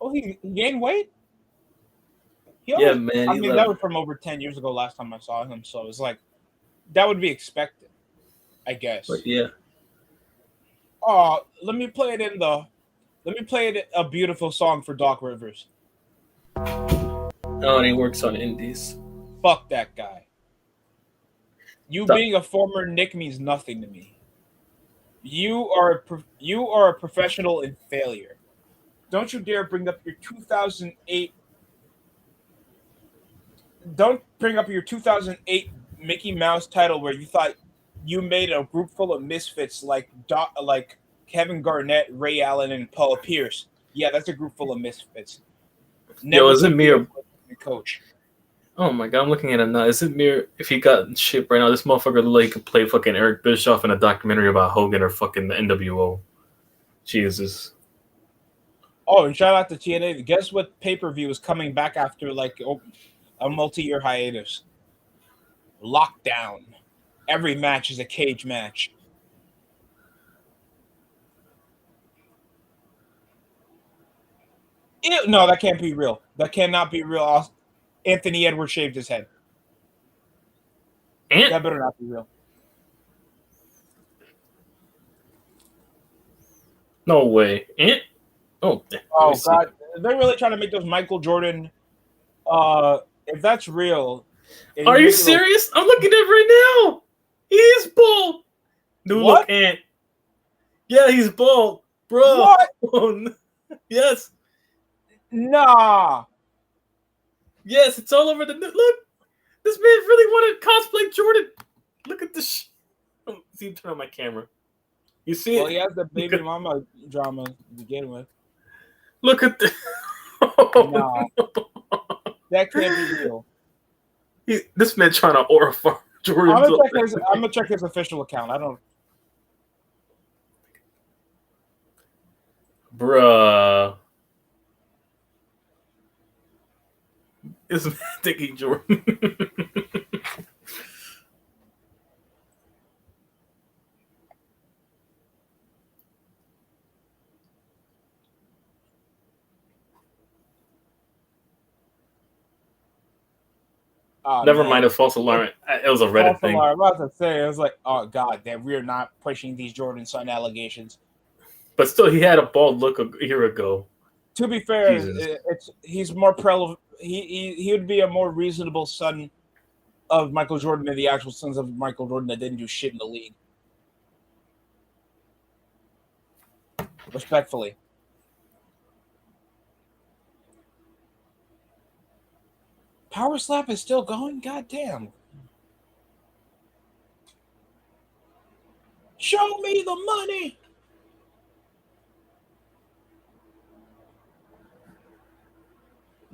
Oh, he gained weight? Yeah, man. I mean, that was from over 10 years ago last time I saw him, so it's like, that would be expected, I guess. But yeah. Oh, let me play it a beautiful song for Doc Rivers. Oh, and he works on indies. Fuck that guy. You Stop. being a former Nick means nothing to me. You are a professional in failure. Don't you dare bring up your 2008. Don't bring up your 2008 Mickey Mouse title where you thought you made a group full of misfits like Kevin Garnett, Ray Allen, and Paul Pierce. Yeah, that's a group full of misfits. Yo, is it me or coach? Oh my god, I'm looking at him now. Is it me if he got shit right now? This motherfucker look like he could play fucking Eric Bischoff in a documentary about Hogan or fucking the NWO. Jesus. Oh, and shout out to TNA. Guess what pay-per-view is coming back after like a multi-year hiatus? Lockdown. Every match is a cage match. Ew, no, that can't be real. That cannot be real. Anthony Edwards shaved his head. That better not be real. No way. Oh god. They're really trying to make those Michael Jordan. If that's real. Are you serious? I'm looking at it right now. He is bald. New look Ant. Yeah, he's bald. Bro. What? Oh, yes. Nah. Yes, it's all over the look. This man really wanted to cosplay Jordan. Look at this. See him turn on my camera. You see Well, it? he has the baby mama drama to begin with. Look at the. No, that can't be real. This man trying to aura farm Jordan. I'm gonna check his official account. I don't. Bruh. This man thinking Jordan. Oh, Never man. mind a false alarm. It was a Reddit thing. I was about to say, I was like, oh god, that we're not pushing these Jordan Son allegations. But still, he had a bald look a year ago. To be fair, he's more he would be a more reasonable son of Michael Jordan than the actual sons of Michael Jordan that didn't do shit in the league. Respectfully. Power Slap is still going? God damn. Show me the money.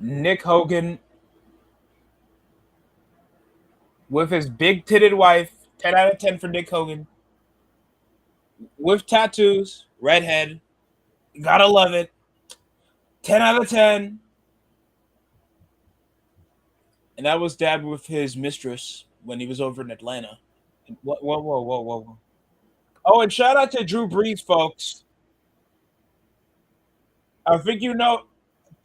Nick Hogan with his big-titted wife, 10 out of 10 for Nick Hogan. With tattoos, redhead, gotta love it. 10 out of 10. And that was Dad with his mistress when he was over in Atlanta. Whoa. Oh, and shout out to Drew Brees, folks. I think you know.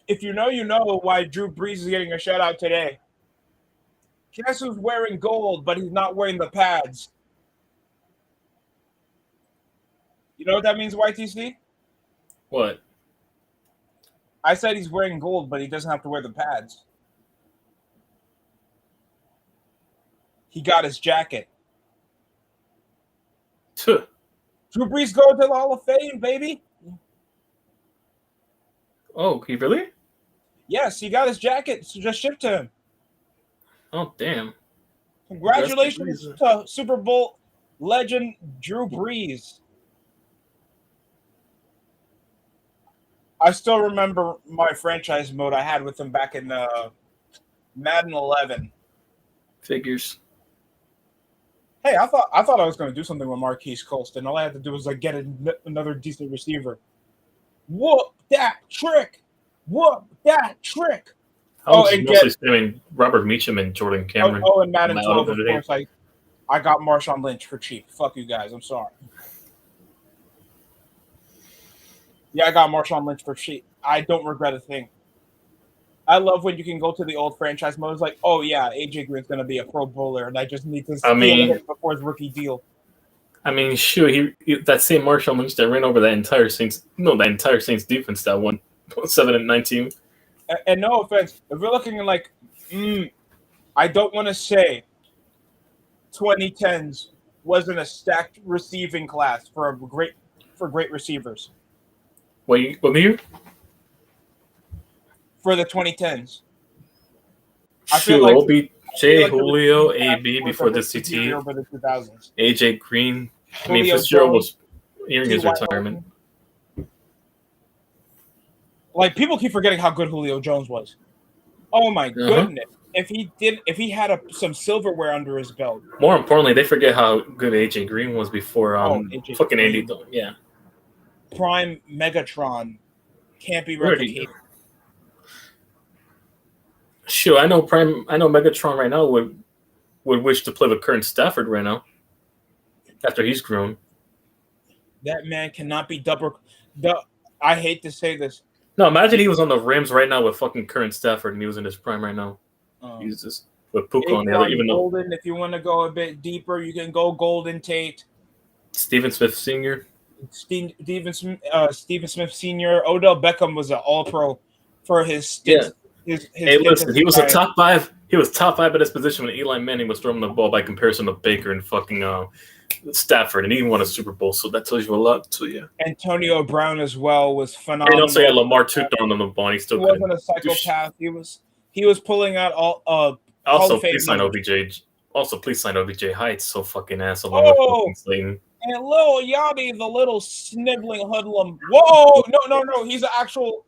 If you know why Drew Brees is getting a shout out today. Guess who's wearing gold, but he's not wearing the pads? You know what that means, YTC? What? I said he's wearing gold, but he doesn't have to wear the pads. He got his jacket. Tuh. Drew Brees going to the Hall of Fame, baby. Oh, he really? Yes, he got his jacket. So just shipped to him. Oh, damn. Congratulations to Super Bowl legend Drew Brees. I still remember my franchise mode I had with him back in Madden 11. Figures. Hey, I thought I was going to do something with Marquise Colston. All I had to do was get another decent receiver. Whoop that trick! Whoop that trick! I was mostly spamming Robert Meacham and Jordan Cameron. And Madden 12, of course. I got Marshawn Lynch for cheap. Fuck you guys. I'm sorry. Yeah, I got Marshawn Lynch for cheap. I don't regret a thing. I love when you can go to the old franchise mode. It's like, oh yeah, AJ Green's going to be a Pro Bowler, and I just need to steal him before his rookie deal. I mean, sure, he that same Marshawn Lynch that ran over that entire Saints defense that won 7-19. And no offense, if we're looking at I don't want to say 2010s wasn't a stacked receiving class for great receivers. What year? For the 2010s. Sure, OBJ, Julio, AB before the CT, over the 2000s. AJ Green. I mean, Fitzgerald was nearing his retirement. People keep forgetting how good Julio Jones was. Oh my goodness! If he had some silverware under his belt. More importantly, they forget how good AJ Green was before fucking Andy Dalton. Yeah. Prime Megatron can't be replicated. Sure, I know Megatron right now would wish to play with Curtin Stafford right now. After he's grown. That man cannot be I hate to say this. No, imagine he was on the Rams right now with fucking Curtin Stafford and he was in his prime right now. He's just with Puka on the other, even Golden, if you want to go a bit deeper, you can go Golden Tate. Stephen Smith Sr. Stephen Smith Sr. Odell Beckham was an all-pro for his stint. Yeah. Listen, he was a top 5. He was top 5 at his position when Eli Manning was throwing the ball by comparison to Baker and fucking Stafford, and he won a Super Bowl, so that tells you a lot. So yeah, Antonio Brown as well was phenomenal. And also, Lamar too throwing on the ball. And he still wasn't a psychopath. He was he was pulling out all Hall Also, of Fame please sign numbers. OBJ. Also, please sign OBJ Heights. So fucking ass along with Oh, fucking Slayton. and little Yachty, the little sniveling hoodlum. Whoa, no, he's an actual.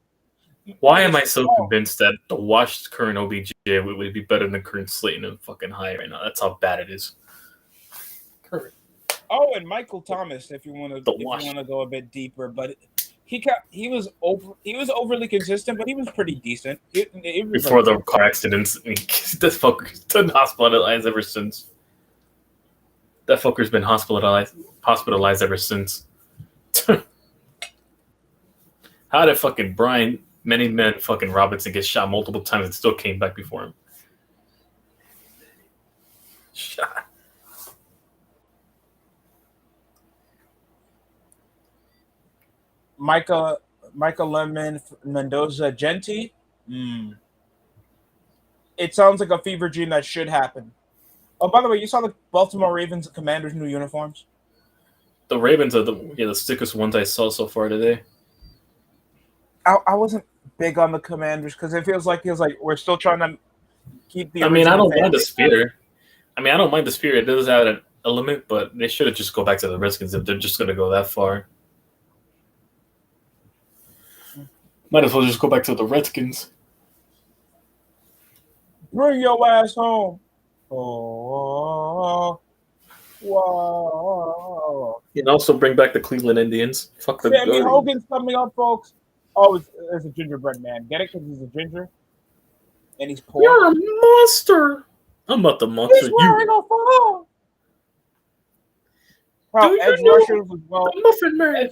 Why am I so convinced that the washed current OBJ would be better than current Slayton and fucking High right now? That's how bad it is. Current. Oh, and Michael Thomas, if you want to go a bit deeper, but he was overly consistent, but he was pretty decent. It was before the car accidents. I mean, this fucker's been hospitalized ever since. That fucker's been hospitalized ever since. How did fucking Brian Many Men fucking Robinson get shot multiple times and still came back before him? Shot. Michael Lemon Mendoza Genti. It sounds like a fever dream that should happen. Oh, by the way, you saw the Baltimore Ravens Commanders' new uniforms? The Ravens are the sickest ones I saw so far today. I wasn't big on the Commanders because it feels like we're still trying to keep the. I mean, I don't mind the spear. It does have an element, but they should have just go back to the Redskins if they're just going to go that far. Might as well just go back to the Redskins. Bring your ass home. Oh, whoa. And also bring back the Cleveland Indians. Fuck the Sammy Hogan's coming up, folks. Oh, it's a gingerbread man. Get it? Because he's a ginger? And he's poor. You're a monster. I'm not the monster. He's wearing a phone. Well, edge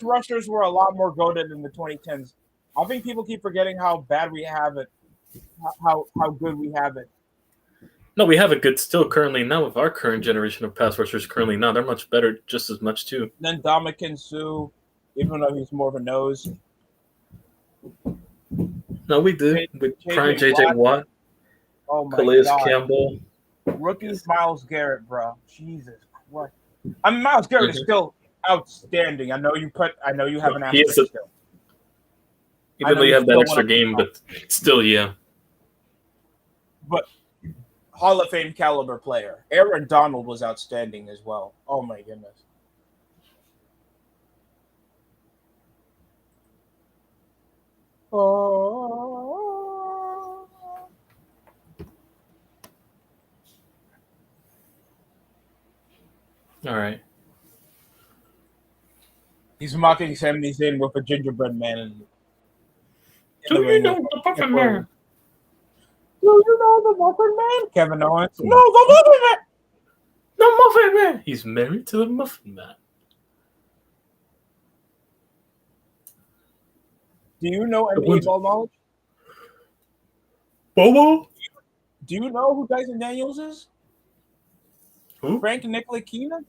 rushers were a lot more goated in the 2010s. I think people keep forgetting how bad we have it, how good we have it. No, we have it good still currently now with our current generation of pass rushers currently now. They're much better just as much too. Then Ndamukong Suh, even though he's more of a nose. No, we did. With prime JJ Watt. Oh my Calais God. Campbell. Rookies Myles Garrett, bro. Jesus Christ. I mean, Myles Garrett is still outstanding. I know you have an asterisk still. Even though you have that extra game, but still, yeah. But Hall of Fame caliber player. Aaron Donald was outstanding as well. Oh my goodness. Oh. All right. He's mocking Sami Zayn with a gingerbread man. Do you know the Muffin Man? Do you know the Muffin Man? Kevin Owens. No, the Muffin Man. The Muffin Man. He's married to the Muffin Man. Do you know NBA ball knowledge? Bobo? Do you know who Dyson Daniels is? Who? Frank Ntilikina?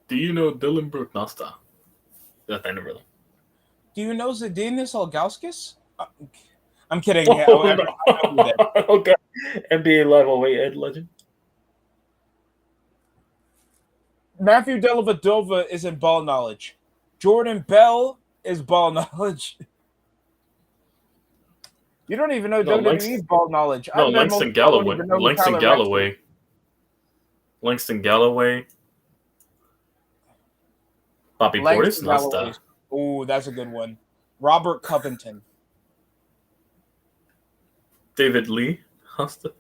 Do you know Dylan Brooke? No, stop. That kind of really. Do you know Zydrunas Ilgauskas? I'm kidding. Oh, yeah, no. Okay. NBA lightweight Ed legend. Matthew Dellavedova isn't ball knowledge. Jordan Bell is ball knowledge. You don't even know WWE's ball knowledge. No, Langston Galloway. Langston Galloway. Bobby Portis? Nasta. Ooh, that's a good one. Robert Covington. David Lee? Nasta.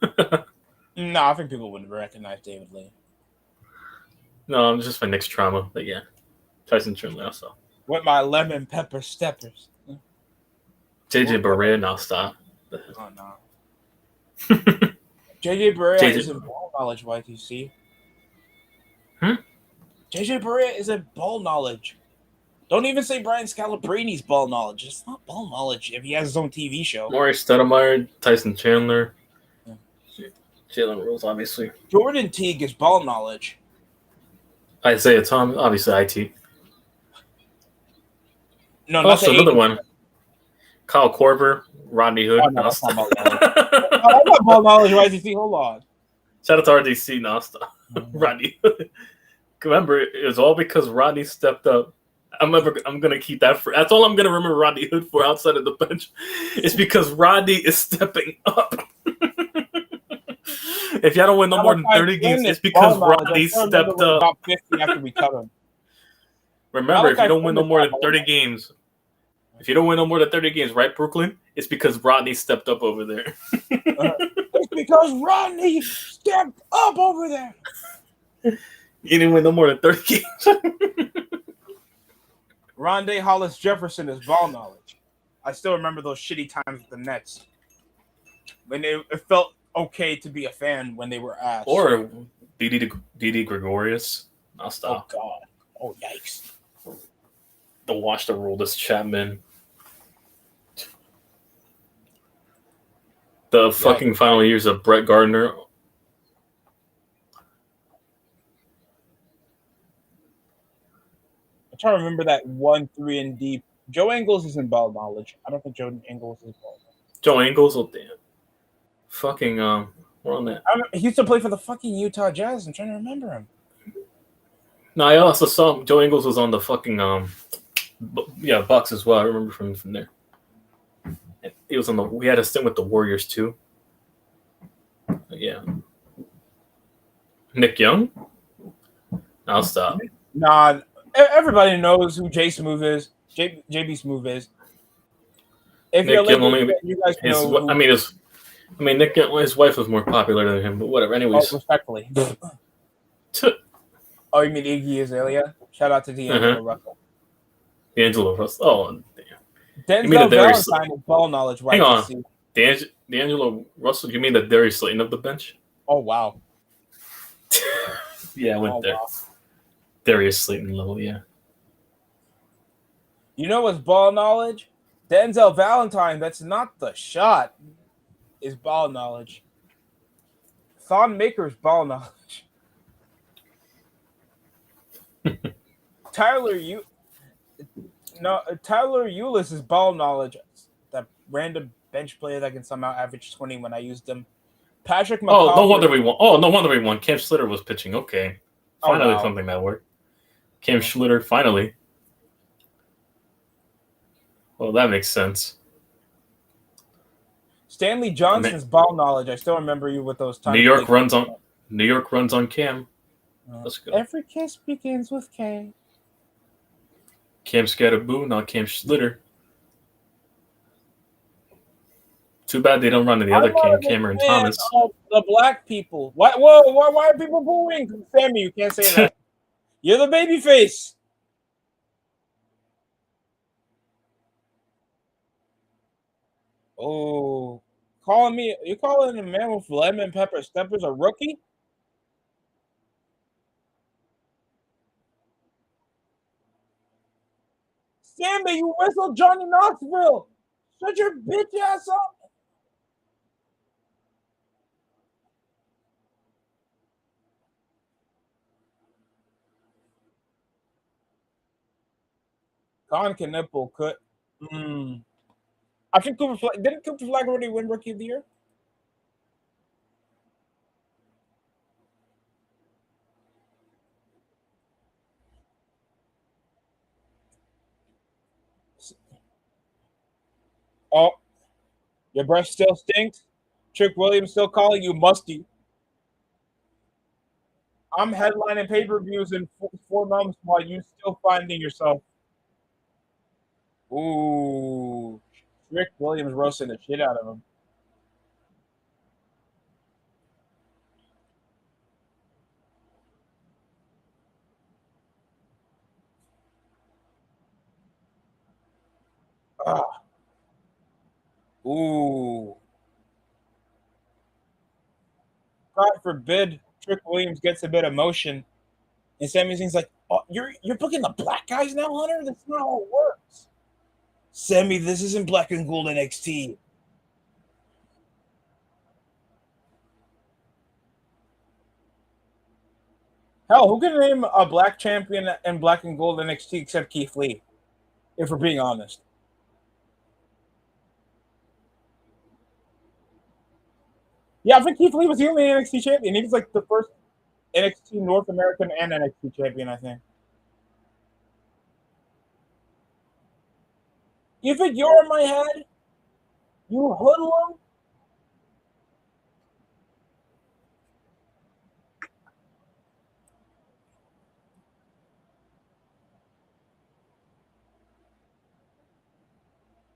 No, I think people wouldn't recognize David Lee. No, just my next trauma. But yeah. Tyson Chandler also. With my lemon pepper steppers. JJ Barea, now stop. Oh, no. JJ Barea isn't ball knowledge, YTC. JJ Barea isn't ball knowledge. Don't even say Brian Scalabrini's ball knowledge. It's not ball knowledge if he has his own TV show. Maurice Stoudemire, Tyson Chandler. Yeah. Jalen Rose, obviously. Jordan Teague is ball knowledge. Isaiah Thomas, obviously IT. No, also another one. Kyle Korver, Rodney Hood. Oh, no, that's not ball knowledge. I got ball knowledge, YTC. Hold on. Shout out to RDC, Nasta. Rodney Hood. Remember, it was all because Rodney stepped up I'm gonna keep that for. That's all I'm gonna remember Rodney Hood for outside of the bench. It's because Rodney is stepping up. If y'all don't win no more than 30 games, it's because Rodney stepped up. About 50 after we cut him. Remember, if you don't win no more than 30 games, right, Brooklyn? It's because Rodney stepped up over there. It's because Rodney stepped up over there. You didn't win no more than 30 games. Rondé Hollis Jefferson is ball knowledge. I still remember those shitty times with the Nets. When it felt okay to be a fan when they were asked. Or D.D. Gregorius. I'll stop. Oh, God. Oh, yikes. The watch the rule, this Chapman. The fucking final years of Brett Gardner. I'm trying to remember that 1-3 and deep. Joe Ingles is in ball knowledge. I don't think Joe Ingles is ball knowledge. Joe Ingles? Oh, damn. Fucking, we're on that. He used to play for the fucking Utah Jazz. I'm trying to remember him. No, I also saw Joe Ingles was on the fucking, Bucks as well. I remember from there. He was on we had a stint with the Warriors too. Yeah. Nick Young? I'll stop. Nah, everybody knows who J Smooth is. JB Smooth is. If Nick you're Young, you guys know. Nick Young, his wife was more popular than him, but whatever. Anyways. Oh, respectfully. Oh, you mean Iggy Azalea? Shout out to D'Angelo Russell. D'Angelo Russell. Oh, damn. Denzel Valentine is ball knowledge. Hang on. D'Angelo Russell, you mean the Darius Slayton of the bench? Oh, wow. Yeah, I went there. Wow. Darius Slayton level, yeah. You know what's ball knowledge? Denzel Valentine, that's not the shot, is ball knowledge. Thon Maker's ball knowledge. Tyler Eulis is ball knowledge. That random bench player that can somehow average 20 when I used them. Patrick McCauley. No wonder we won. Cam Schlitter was pitching. Okay. Finally something that worked. Cam Schlitter, finally. Well, that makes sense. Stanley Johnson's ball knowledge. I still remember you with those times. New York runs on Cam. Let's go. Every kiss begins with K. Cam Scatterboo, not Cam Schlitter. Too bad they don't run to the other Cam, Cameron Thomas. The black people. Why are people booing? Sammy, you can't say that. You're the baby face. Oh, you calling a man with lemon pepper steppers a rookie? Sammy, you whistled Johnny Knoxville. Shut your bitch ass up. Con Knipple could. I think didn't Cooper Flag already win Rookie of the Year? Oh, your breath still stinks? Trick Williams still calling you musty. I'm headlining pay-per-views in 4 months while you still finding yourself. Ooh, Trick Williams roasting the shit out of him. Ooh. God forbid Trick Williams gets a bit of motion. And Sami Zayn's like, oh, you're booking the black guys now, Hunter? That's not how it works. Sammy, this isn't Black and Gold NXT. Hell, who can name a black champion in Black and Gold NXT except Keith Lee? If we're being honest. Yeah, I think Keith Lee was the only NXT champion. He was like the first NXT North American and NXT champion, I think. You think you're in my head? You hoodlum?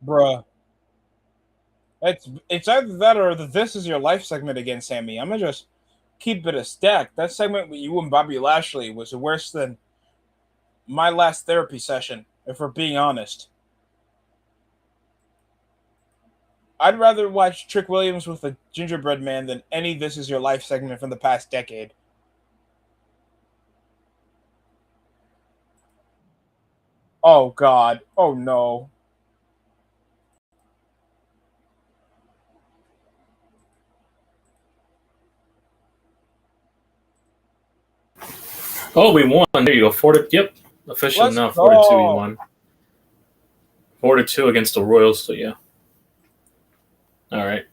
Bruh. It's either that or the This Is Your Life segment again, Sammy. I'm gonna just keep it a stack. That segment with you and Bobby Lashley was worse than my last therapy session, if we're being honest. I'd rather watch Trick Williams with a gingerbread man than any This Is Your Life segment from the past decade. Oh God. Oh no. Oh, we won. There you go. 4-2. Yep. Official Let's now. 4-2. We go. won. 4-2 against the Royals. So yeah. All right.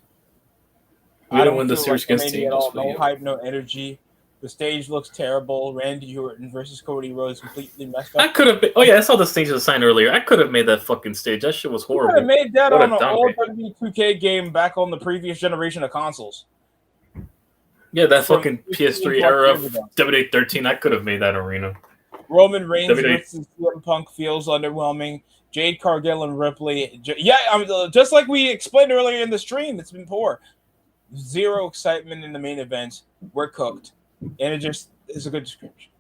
We I didn't don't win the feel series like against the Randy at Angels, all. but No yeah. hype, no energy. The stage looks terrible. Randy Orton versus Cody Rhodes completely messed up. I could have been. Oh yeah, I saw the stage design earlier. I could have made that fucking stage. That shit was You could horrible. have made that What on a an old dummy. WWE 2K game back on the previous generation of consoles. Yeah, that From fucking 15 PS3 plus era years of ago. WWE 13. I could have made that arena. Roman Reigns WWE. versus CM Punk feels underwhelming. Jade Cargill and Ripley. Just like we explained earlier in the stream, it's been poor. Zero excitement in the main event. We're cooked. And it just is a good description.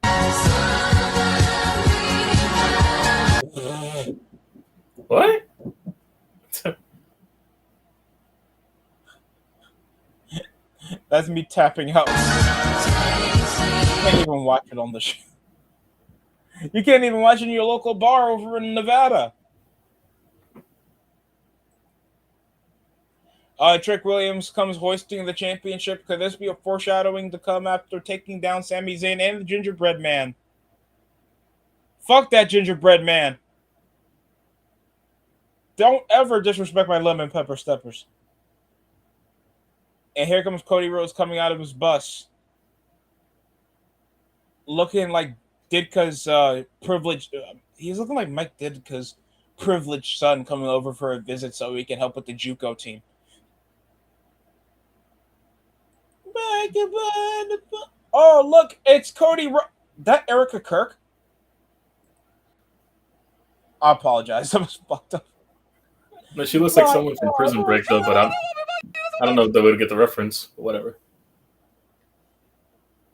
What? That's me tapping out. You can't even watch it on the show. You can't even watch it in your local bar over in Nevada. Trick Williams comes hoisting the championship. Could this be a foreshadowing to come after taking down Sami Zayn and the Gingerbread Man? Fuck that Gingerbread Man. Don't ever disrespect my lemon pepper steppers. And here comes Cody Rhodes coming out of his bus. Looking like Didka's privileged. He's looking like Mike Didka's privileged son coming over for a visit so he can help with the JUCO team. Oh, look, it's Cody. That Erica Kirk? I apologize. I was fucked up. No, she looks like someone from Prison Break, though, but I don't know if they would get the reference, but whatever.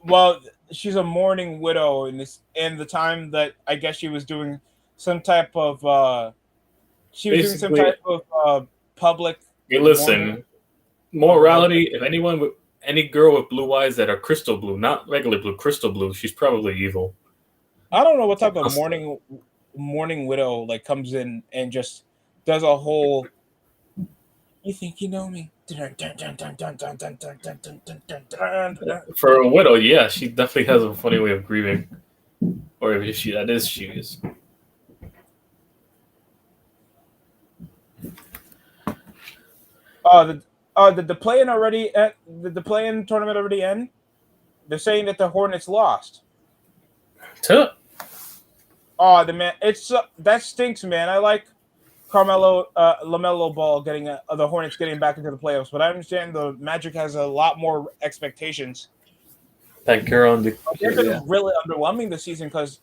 Well, she's a mourning widow in the time that I guess she was doing some type of public. Hey, listen, morality. If any girl with blue eyes that are crystal blue, not regular blue, crystal blue, she's probably evil. I don't know what type of mourning widow like comes in and just does a whole. You think you know me? For a widow, yeah, she definitely has a funny way of grieving, or if she is. Did the play-in already? Did the play-in tournament already end? They're saying that the Hornets lost. Tuh. Oh, that stinks, man. I like LaMelo Ball getting the Hornets getting back into the playoffs, but I understand the Magic has a lot more expectations. That girl on the They've been really underwhelming this season because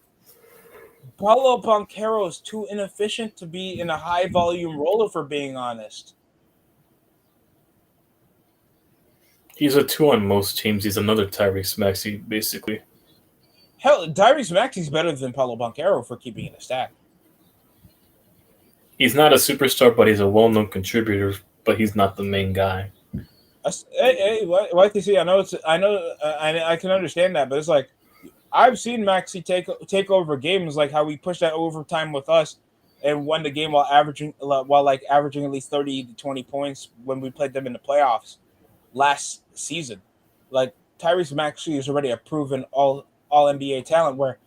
Paulo Banchero is too inefficient to be in a high volume role, if we're being honest. He's a 2 on most teams. He's another Tyrese Maxey, basically. Hell, Tyrese Maxey's better than Paulo Banchero for keeping in a stack. He's not a superstar, but he's a well-known contributor. But he's not the main guy. Hey, YTC, I can understand that, but it's like I've seen Maxey take over games, like how he pushed that overtime with us and won the game while averaging at least 30 to 20 points when we played them in the playoffs last season. Like Tyrese Maxey is already a proven all NBA talent. Where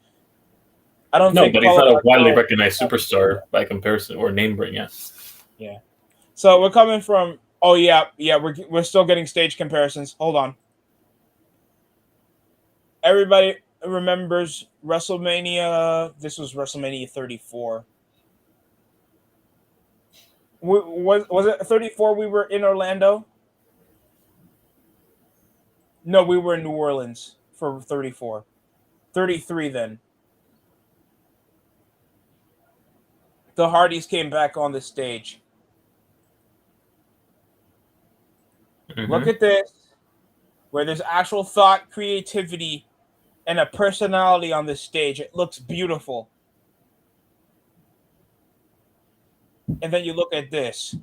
I don't think but he's not a widely recognized superstar by comparison or name brand. Yeah. So we're coming from. Oh yeah. We're still getting stage comparisons. Hold on. Everybody remembers WrestleMania. This was WrestleMania 34. Was it 34? We were in Orlando. No, we were in New Orleans for 34. 33 then. The Hardys came back on the stage. Mm-hmm. Look at this, where there's actual thought, creativity, and a personality on this stage. It looks beautiful. And then you look at this.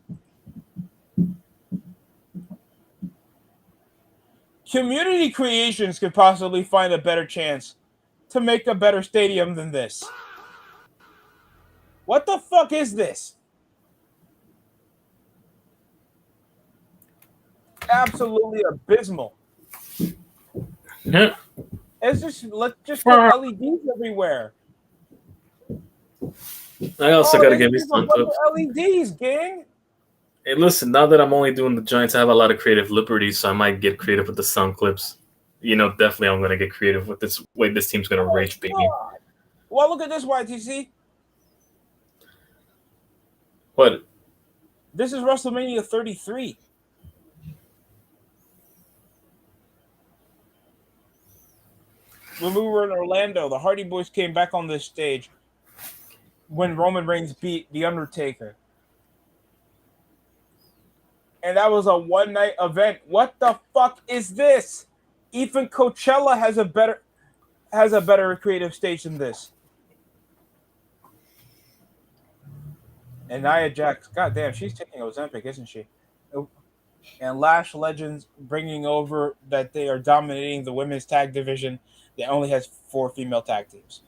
Community Creations could possibly find a better chance to make a better stadium than this. What the fuck is this? Absolutely abysmal. Yeah. Let's just put LEDs everywhere. I also got to give me some clips. LEDs, gang. Hey, listen, now that I'm only doing the Giants, I have a lot of creative liberty, so I might get creative with the sound clips. Definitely I'm going to get creative with this way this team's going to rage, baby. God. Well, look at this, YTC. What? This is WrestleMania 33. When we were in Orlando, the Hardy Boys came back on this stage when Roman Reigns beat The Undertaker. And that was a one-night event. What the fuck is this? Even Coachella has a better creative stage than this. And Nia Jax, goddamn, she's taking Ozempic, isn't she? And Lash Legends bringing over that they are dominating the women's tag division that only has 4 female tag teams.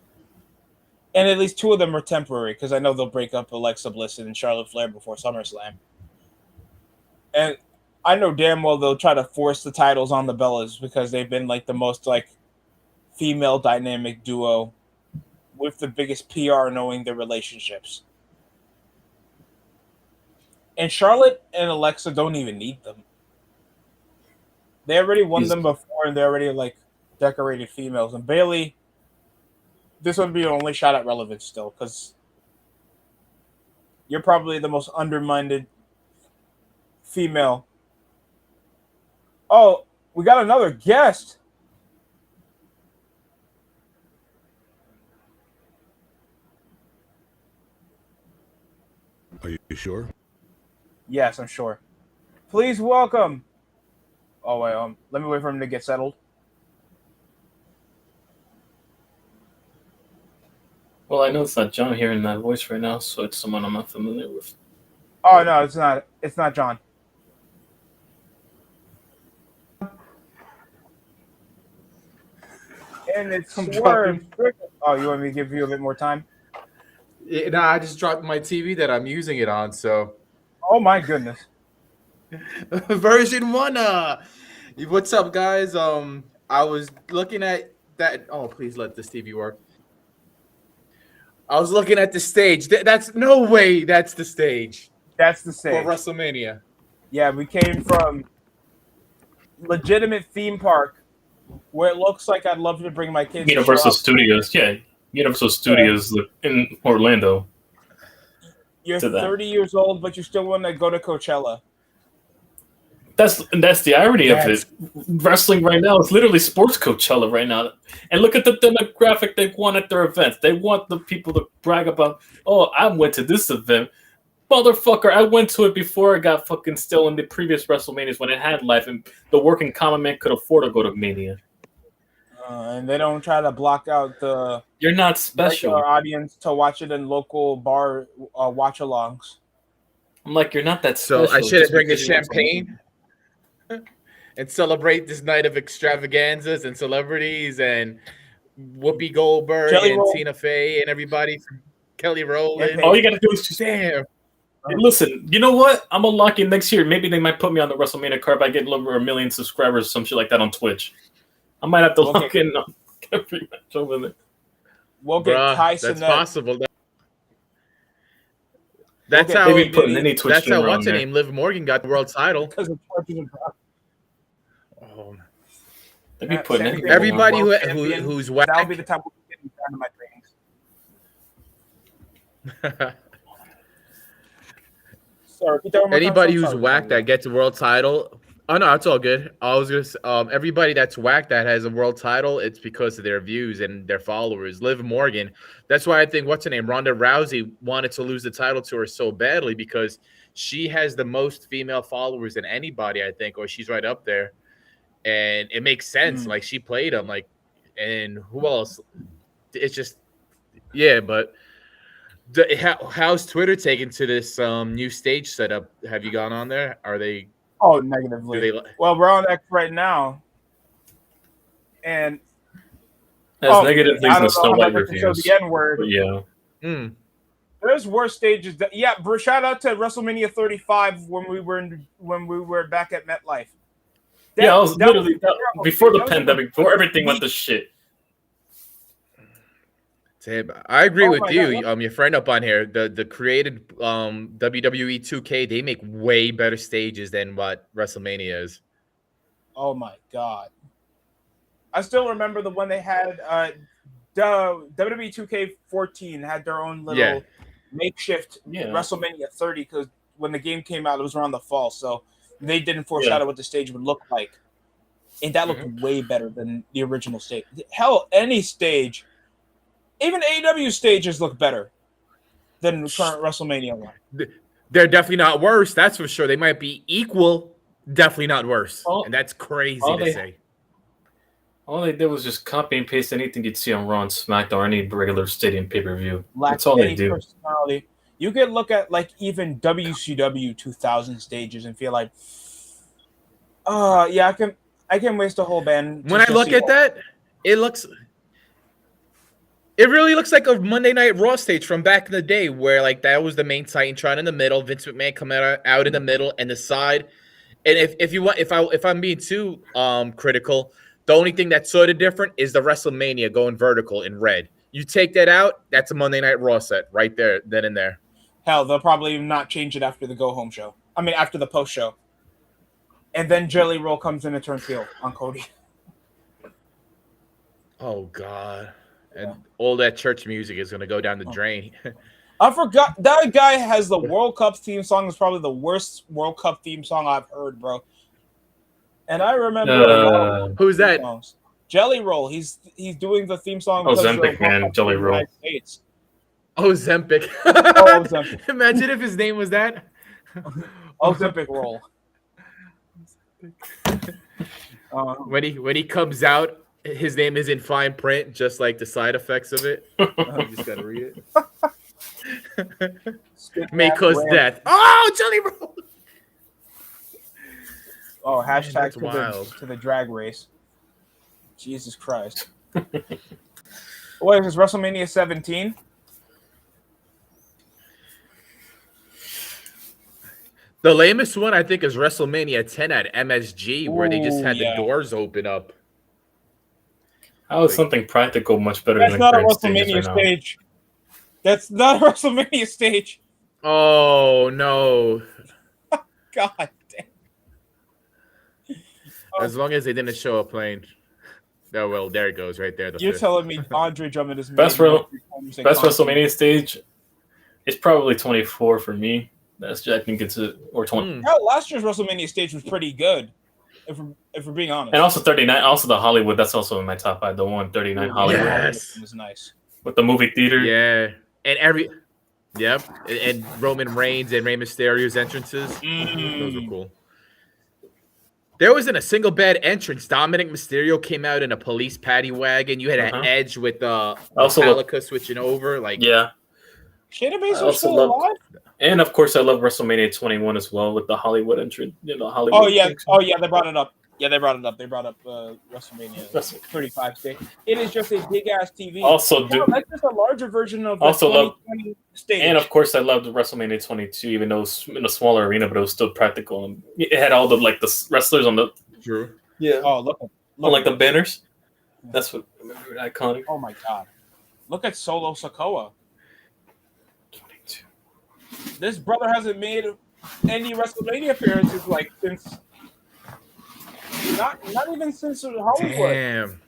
And at least 2 of them are temporary because I know they'll break up Alexa Bliss and Charlotte Flair before SummerSlam. And I know damn well they'll try to force the titles on the Bellas because they've been like the most like female dynamic duo with the biggest PR knowing their relationships. And Charlotte and Alexa don't even need them. They already won them before and they're already like decorated females. And Bayley, this would be your only shot at relevance still because you're probably the most undermined female. Oh, we got another guest. Are you sure? Yes, I'm sure. Please welcome. Oh wait, let me wait for him to get settled. Well, I know it's not John hearing that voice right now, so it's someone I'm not familiar with. Oh no, it's not. It's not John. And it's Swerve. Oh, you want me to give you a bit more time? Yeah, no, I just dropped my TV that I'm using it on, so. Oh my goodness. Version 1. What's up, guys? I was looking at that. Oh, please let this TV work. I was looking at the stage. That's no way. That's the stage. That's the stage for WrestleMania. Yeah, we came from legitimate theme park where it looks like I'd love to bring my kids. Universal Studios, yeah, Universal Studios in Orlando. You're 30 years old, but you still want to go to Coachella. That's the irony of it. Wrestling right now is literally sports Coachella right now. And look at the demographic they want at their events. They want the people to brag about, oh, I went to this event. Motherfucker, I went to it before I got fucking still in the previous WrestleManias when it had life and the working common man could afford to go to Mania. And they don't try to block out the you're not special audience to watch it in local bar watch-alongs. I'm like, you're not that special. So I should bring the champagne and celebrate this night of extravaganzas and celebrities and Whoopi Goldberg and Tina Fey and everybody from Kelly Rowland. All you got to do is just damn. Hey, listen, you know what? I'm gonna lock in next year. Maybe they might put me on the WrestleMania card by getting over 1 million subscribers, some shit like that on Twitch. I might have to lock in every match over there. We'll get Tyson. That's possible. That's how maybe putting any Twitch. That's how what's her name? Liv Morgan got the world title. Oh, they'd be putting everybody who's whack. That'll be the time we're getting down to my trainings. Sorry, repeat that one more time. Anybody I'm who's sorry, whacked that gets a world title. Oh no, it's all good. I was gonna everybody that's whacked that has a world title, it's because of their views and their followers. Liv Morgan. That's why I think what's her name? Ronda Rousey wanted to lose the title to her so badly because she has the most female followers than anybody, I think, or she's right up there. And it makes sense. Like she played them, like, and who else? It's just but how's Twitter taken to this new stage setup? Have you gone on there? Are they? Oh, negatively. Well, we're on X right now, and negatively as the Snow White reviews. The N-word. Yeah. There's worse stages. Shout out to WrestleMania 35 when we were back at MetLife. I was literally before the pandemic, before everything went to shit. I agree with you. Your friend up on here, the created WWE 2K, they make way better stages than what WrestleMania is. Oh my god! I still remember the one they had. The WWE 2K14 had their own little makeshift WrestleMania 30 because when the game came out, it was around the fall, so they didn't foreshadow what the stage would look like, and that looked way better than the original stage. Hell, any stage. Even AEW stages look better than the current WrestleMania one. They're definitely not worse, that's for sure. They might be equal, definitely not worse. And that's crazy to say. All they did was just copy and paste anything you'd see on Raw and SmackDown or any regular stadium pay-per-view. That's all they do. Personality. You could look at like even WCW 2000 stages and feel like, I can waste a whole band. When I look at that, it really looks like a Monday Night Raw stage from back in the day where like that was the main Titantron in the middle, Vince McMahon coming out in the middle and the side. And if I'm being too critical, the only thing that's sort of different is the WrestleMania going vertical in red. You take that out, that's a Monday Night Raw set right there, then and there. Hell, they'll probably not change it after the go-home show. I mean, after the post show. And then Jelly Roll comes in and turns heel on Cody. Oh God. And all that church music is going to go down the drain. I forgot. That guy has the World Cup theme song. It's probably the worst World Cup theme song I've heard, bro. And I remember... who's that? Jelly Roll. He's doing the theme song. Ozempic, man. Jelly Roll. Ozempic. Ozempic. Imagine if his name was that. Ozempic Roll. When he comes out, his name is in fine print, just like the side effects of it. You just gotta read it. May cause death. Oh, Jelly Roll! Oh, hashtag to the drag race. Jesus Christ. What is this, WrestleMania 17? The lamest one, I think, is WrestleMania 10 at MSG, where they just had the doors open up. How is something practical much better than not a WrestleMania stage? That's not a WrestleMania stage. Oh, no. God damn. As long as they didn't show a plane. Oh, well, there it goes right there. You're telling me Andre Drummond is best WrestleMania stage? It's probably 24 for me. I think it's or 20. Hell, last year's WrestleMania stage was pretty good. If we're being honest. And also 39, also the Hollywood, that's also in my top 5. The 139 Hollywood. Yes. Was nice. With the movie theater. Yeah. And and Roman Reigns and Rey Mysterio's entrances. Those were cool. There wasn't a single bad entrance. Dominic Mysterio came out in a police paddy wagon. You had an Edge with Metallica switching over. Shayna Baszler still alive? And of course, I love WrestleMania 21 as well with the Hollywood entrance. Hollywood. Oh yeah, they brought it up. They brought up WrestleMania 35 stage. It is just a big ass TV. That's just a larger version of the 2020 stage. And of course, I loved WrestleMania 22, even though it was in a smaller arena, but it was still practical. And it had all the the wrestlers on the. True. Yeah. Oh look on the banners. That's what iconic. Oh my god! Look at Solo Sikoa. This brother hasn't made any WrestleMania appearances since not even since Hollywood. Damn.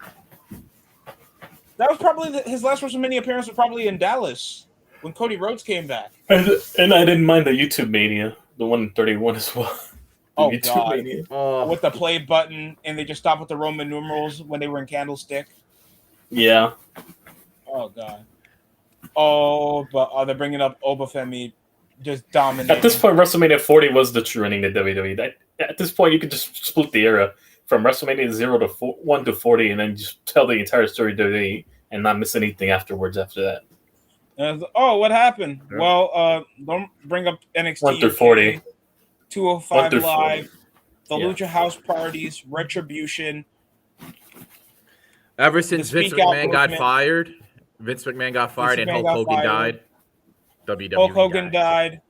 That was probably his last WrestleMania appearance was probably in Dallas when Cody Rhodes came back. And I didn't mind the YouTube Mania. the one in 31 as well. Oh, YouTube God. Mania. With the play button, and they just stopped with the Roman numerals when they were in Candlestick. Yeah. Oh, God. Oh, but they're bringing up Obafemi just dominating. At this point, WrestleMania 40 was the true ending to WWE. At this point, you could just split the era from WrestleMania 0 to 1 to 40, and then just tell the entire story to WWE and not miss anything afterwards after that. What happened? Yeah. Well, don't bring up NXT 1 through 40. 205 Live, the Lucha House Parties, Retribution. Ever since Vince McMahon got fired, and Hulk Hogan died. WWE Hulk Hogan died.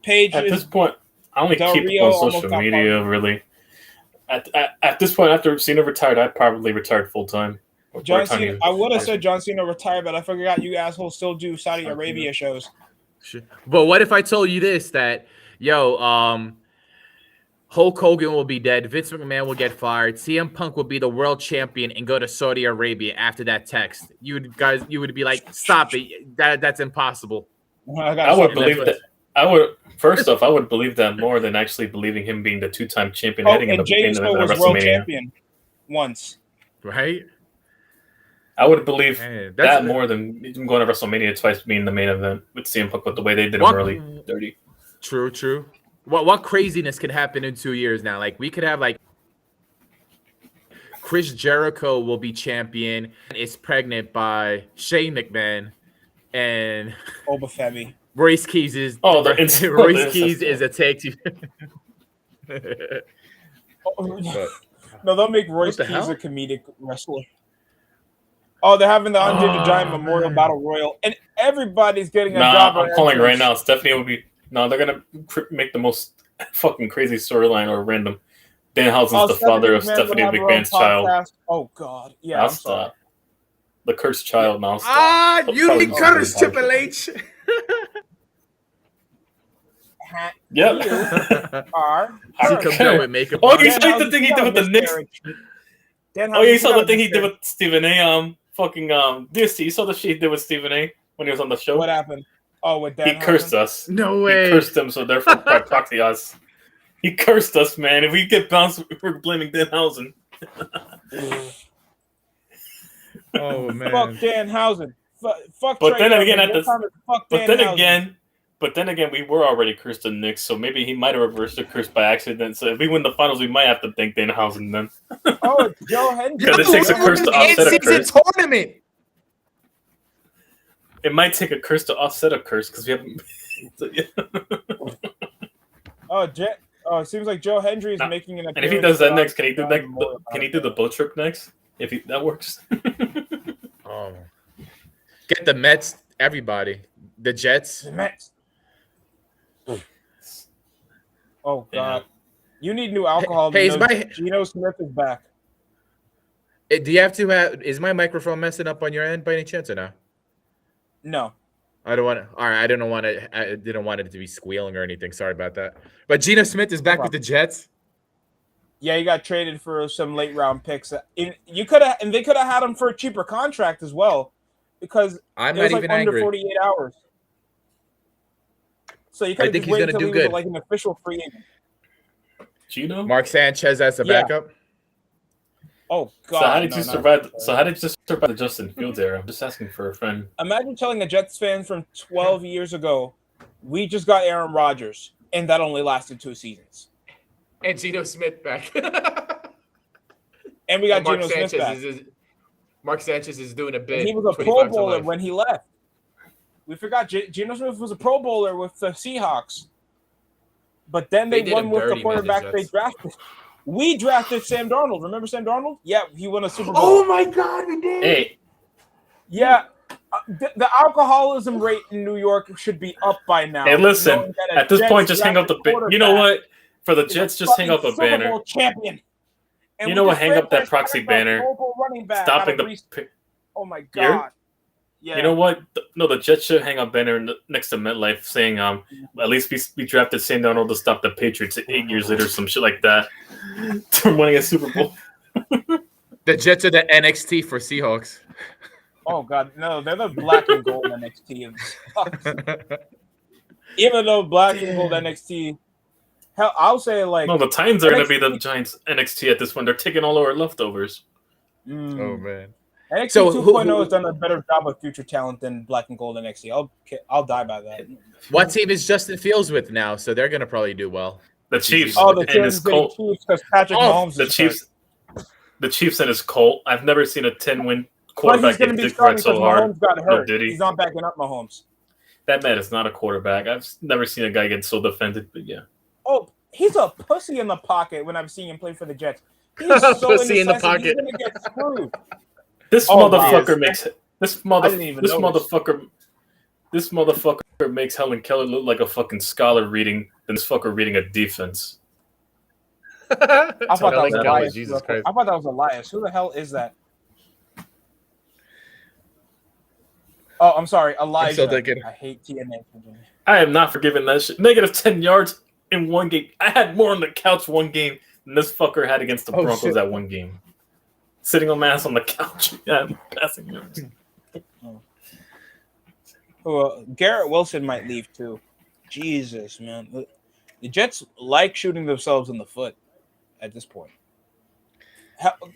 Paige. At this point, I only keep up on social media, really. At this point, after Cena retired, I probably retired full time. John Cena. I would have said John Cena retired, but I forgot you assholes still do Saudi Arabia shows. But what if I told you this, that Hulk Hogan will be dead, Vince McMahon will get fired, CM Punk will be the world champion and go to Saudi Arabia after that text? You would be like, stop it, that's impossible. I would believe that. First off, I would believe that more than actually believing him being the 2-time champion heading into WrestleMania. World champion once, right? I would believe that more than him going to WrestleMania twice being the main event with CM Punk with the way they did him early. Dirty. True. What craziness could happen in 2 years now? Like, we could have, like, Chris Jericho will be champion, is pregnant by Shane McMahon, and Obafemi. Royce Keys is is a tag team. No, they'll make Royce Keys a comedic wrestler. Oh, they're having the Andre the Giant Memorial Battle Royal, and everybody's getting a job. I'm calling right now. Stephanie will be. No, they're gonna make the most fucking crazy storyline or random. Danhausen's the father of Stephanie McMahon's child. Oh God, yeah. I'll stop. The cursed child. Now stop. You cursed Triple H. Yep. She comes out with makeup. Oh, you saw the thing he did with the Knicks. Oh, yeah, you saw the thing he did with Stephen A. DST. You saw the shit he did with Stephen A. when he was on the show. What happened? Oh, with Dan. He cursed us. No way. He cursed them, so therefore by proxy us. He cursed us, man. If we get bounced, we're blaming Danhausen. Oh man. Fuck Danhausen. Fuck. But then again, But then again, we were already cursed to Knicks, so maybe he might have reversed the curse by accident. So if we win the finals, we might have to thank Danhausen then. Oh, it's Joe Hendry. Because it takes a curse to offset a curse. Tournament. It might take a curse to offset a curse because we haven't. It seems like Joe Hendry is making an appearance. And if he does that next, can he do that? Can he do the boat trip next? If that works. Oh, get the Mets. Everybody, the Jets. The Mets. Oh God! Yeah. You need new alcohol. Hey, Geno Smith is back. Do you have to have? Is my microphone messing up on your end by any chance or no? No. I don't want to. All right, I didn't want it to be squealing or anything. Sorry about that. But Geno Smith is back with the Jets. Yeah, he got traded for some late round picks. They could have had him for a cheaper contract as well, because I'm not even under angry. 48 hours. So you could just wait until he was like an official free agent. Gino? Mark Sanchez as a backup. Oh God! So how did you survive? So how did you survive the Justin Fields era? I'm just asking for a friend. Imagine telling a Jets fan from 12 years ago, "We just got Aaron Rodgers, and that only lasted 2 seasons." And Geno Smith back. And we got Geno Smith back. Mark Sanchez is doing a bit. And he was a Pro Bowler when he left. We forgot Geno Smith was a Pro Bowler with the Seahawks. But then they won with the quarterback they drafted. We drafted Sam Darnold. Remember Sam Darnold? Yeah, he won a Super Bowl. Oh my God, we did. Hey. Yeah. The alcoholism rate in New York should be up by now. Hey, listen. At this point, just hang up the banner. You know what? For the Jets, just hang up a banner. Super Bowl champion. You know what? Hang up that proxy banner. Stopping the. Oh my God. Yeah. You know what? No, the Jets should hang a banner next to MetLife saying, at least we drafted Sam Darnold to stop the Patriots 8 years later, some shit like that. To winning a Super Bowl. The Jets are the NXT for Seahawks. Oh God, no, they're the black and gold NXT of the Seahawks. Even though Black and Gold NXT, hell, I'll say like No, the Titans are going to be the NXT Giants NXT at this point. They're taking all our leftovers. Oh man. NXT So 2.0 has done a better job of future talent than Black and Gold NXT. I'll die by that. what team is Justin Fields with now? So they're gonna probably do well. The Chiefs Oh, the and his Kansas City Colt. Chiefs because Patrick Mahomes The is Chiefs. The Chiefs and his Colt. I've never seen a 10-win But quarterback he's going to get be dick starting right so because hard. Mahomes got No, hurt. did he? He's not backing up Mahomes. That man is not a quarterback. I've never seen a guy get so defended, but yeah. Oh, he's a pussy in the pocket when I've seen him play for the Jets. He's so Pussy in the indecisive, pocket. He's going to get screwed. This Oh, motherfucker wow. makes this I didn't even notice. motherfucker makes Helen Keller look like a fucking scholar reading a defense. I thought that was Helen Keller, Elias. Jesus Christ. I thought that was Elias. Who the hell is that? Oh, I'm sorry, Elijah. so thinking- I hate TNA. I am not forgiving that shit. Negative 10 yards in one game. I had more on the couch one game than this fucker had against the Broncos shit. that one game. Sitting on my ass on the couch. Yeah, passing yards. Well, Garrett Wilson might leave too. Jesus, man. The Jets like shooting themselves in the foot at this point.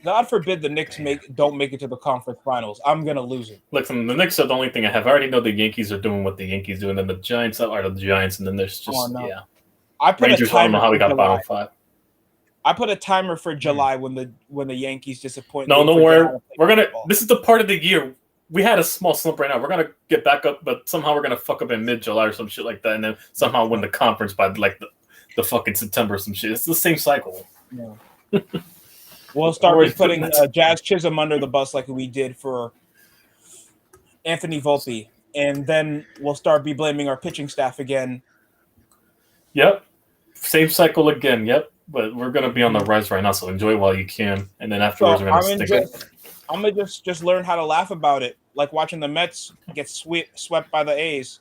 God forbid the Knicks don't make it to the conference finals. I'm gonna lose it. Listen, the Knicks are the only thing I have. I already know the Yankees are doing what the Yankees do, and then the Giants are the Giants, and then there's just no. yeah. I put Rangers. a I don't know timer how we for got July. bottom 5. I put a timer for July when the Yankees disappoint. No, me don't for worry. July. We're gonna. This is the part of the year we had a small slump right now. We're gonna get back up, but somehow we're gonna fuck up in mid-July or some shit like that, and then somehow win the conference by like the fucking September or some shit. It's the same cycle. Yeah. We'll start putting Jazz Chisholm under the bus like we did for Anthony Volpe, and then we'll start be blaming our pitching staff again. Yep. Same cycle again. Yep. But we're gonna be on the rise right now, so enjoy it while you can, and then afterwards we're gonna stick it. I'm gonna just learn how to laugh about it, like watching the Mets get swept by the A's.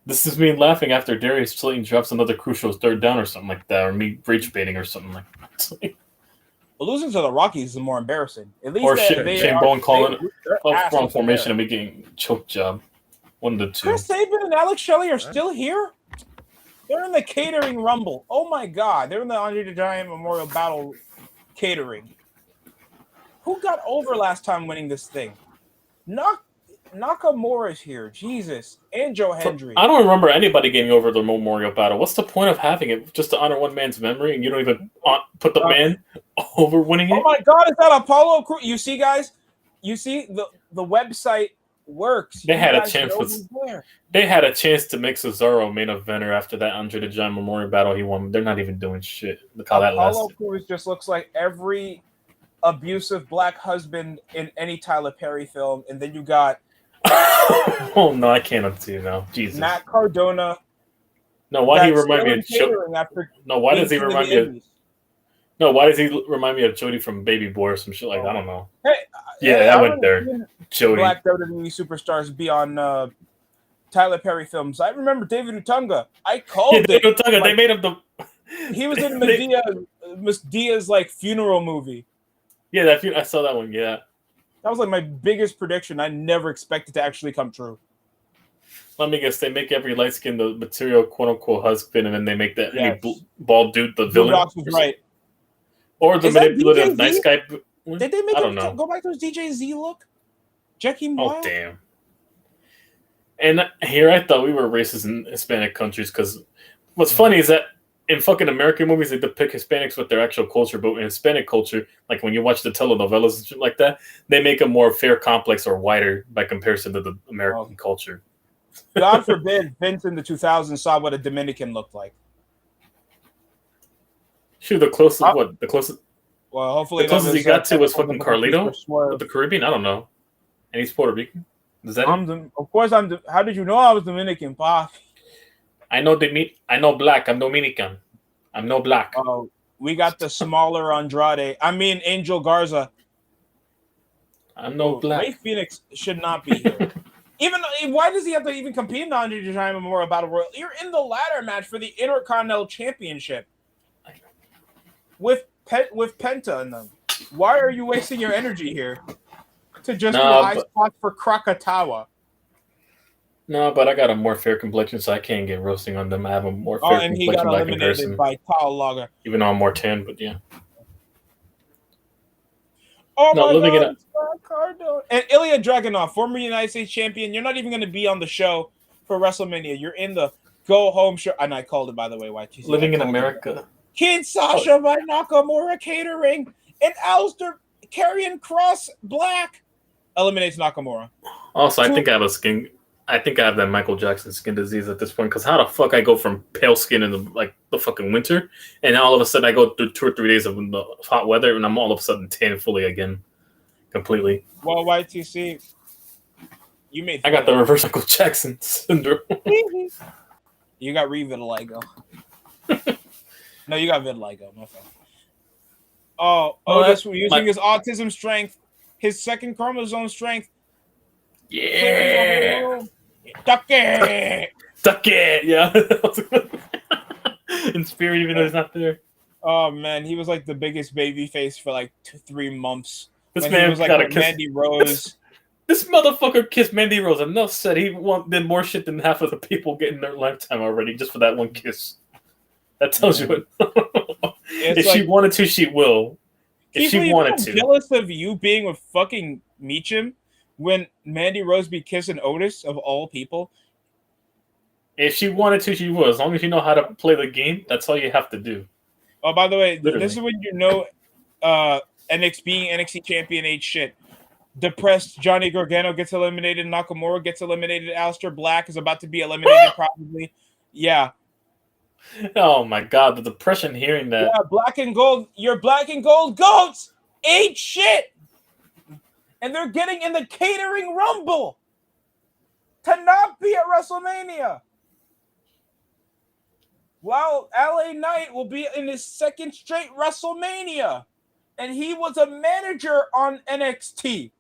This is me laughing after Darius Slayton drops another crucial third down or something like that, or me breach baiting or something like that. But losing to the Rockies is more embarrassing. At least Or Shane Bowen calling a wrong formation and making choke job. 1 to 2. Chris Sabin and Alex Shelley are still here. They're in the catering rumble. Oh my God, they're in the Andre the Giant Memorial Battle catering. Who got over last time winning this thing? Nakamura's here. Jesus. And Joe Hendry. I don't remember anybody getting over the Memorial Battle. What's the point of having it? Just to honor one man's memory, and you don't even put the man over winning it? Oh my God, is that Apollo Crew? You see, guys? You see, the website works. They had a chance. They had a chance to make Cesaro main eventer after that Andre the Giant Memorial Battle he won. They're not even doing shit. Look how that Apollo lasted. Crews just looks like every abusive black husband in any Tyler Perry film, and then you got oh no, I can't unsee now. Jesus. Matt Cardona. No, why he remind me of No, why does he remind me of No, why does he remind me of Jody from Baby Boy or some shit like that? I don't know. Hey, yeah, I went there. Jody. Black WWE superstars be on Tyler Perry films. I remember David Utunga. I called it. David Utunga, they made him the He was in Miss Dia's like funeral movie. Yeah, I saw that one, yeah. That was like my biggest prediction. I never expected to actually come true. Let me guess. They make every light skin the material quote unquote husband, and then they make that bald dude the villain. Docs was right. Or the manipulative nice guy. Did they make him go back to his DJ Z look? Jackie Oh damn! And here I thought we were racist in Hispanic countries because what's funny is that in fucking American movies they depict Hispanics with their actual culture, but in Hispanic culture, like when you watch the telenovelas and shit like that, they make them more fair, complex, or whiter by comparison to the American culture. God forbid Vince in the 2000s saw what a Dominican looked like. Shoot, the closest. Well, hopefully the closest he got to was fucking Carlito with the Caribbean. I don't know, and he's Puerto Rican. Is that? Of course, I'm. How did you know I was Dominican, Pa? I know black. I'm Dominican. I'm no black. We got the smaller Andrade. I mean, Angel Garza. I'm no black. Ray Phoenix should not be here. Why does he have to even compete in the Andre the Giant Memorial Battle Royal? You're in the ladder match for the Intercontinental Championship with Penta in them. Why are you wasting your energy here to just do high spots for Krakatawa? No, but I got a more fair complexion, so I can't get roasting on them. I have a more Oh, fair and he got complexion like in eliminated person, by Kyle Lager. even though I'm more tan. But yeah, Oh no, my living in God, a it's Matt Cardona. And Ilya Dragunov, former United States champion. You're not even going to be on the show for WrestleMania. You're in the go home show. And I called it, by the way, YTC. living in America. Kid Sasha by Nakamura Catering and Aleister Karrion Cross Black eliminates Nakamura. Also, I think I have that Michael Jackson skin disease at this point. Because how the fuck I go from pale skin in the fucking winter, and all of a sudden I go through 2 or 3 days of the hot weather, and I'm all of a sudden tan fully again, completely. Well, YTC, you made. I got the reverse Michael Jackson syndrome. You got revitiligo. No, you got vitiligo. My friend. Oh, Otis using his autism strength, his second chromosome strength. Yeah. Duck it! Duck it! Yeah. In spirit, even though he's not there. Oh man, he was like the biggest baby face for like 3 months. This man was like got a kiss. Mandy Rose. This motherfucker kissed Mandy Rose. Enough said. He did more shit than half of the people get in their lifetime already just for that one kiss. That tells you what. If she wanted to, she will. If she wanted to. I'm jealous of you being with fucking Meacham when Mandy Rose be kissing Otis of all people. If she wanted to, she will. As long as you know how to play the game, that's all you have to do. Oh, by the way, Literally. This is when you know NXT champion ate shit. Depressed Johnny Gargano gets eliminated. Nakamura gets eliminated. Aleister Black is about to be eliminated probably. Yeah. Oh my God, the depression hearing that. Yeah, black and gold. Your black and gold goats ate shit. And they're getting in the catering rumble to not be at WrestleMania. While LA Knight will be in his second straight WrestleMania. And he was a manager on NXT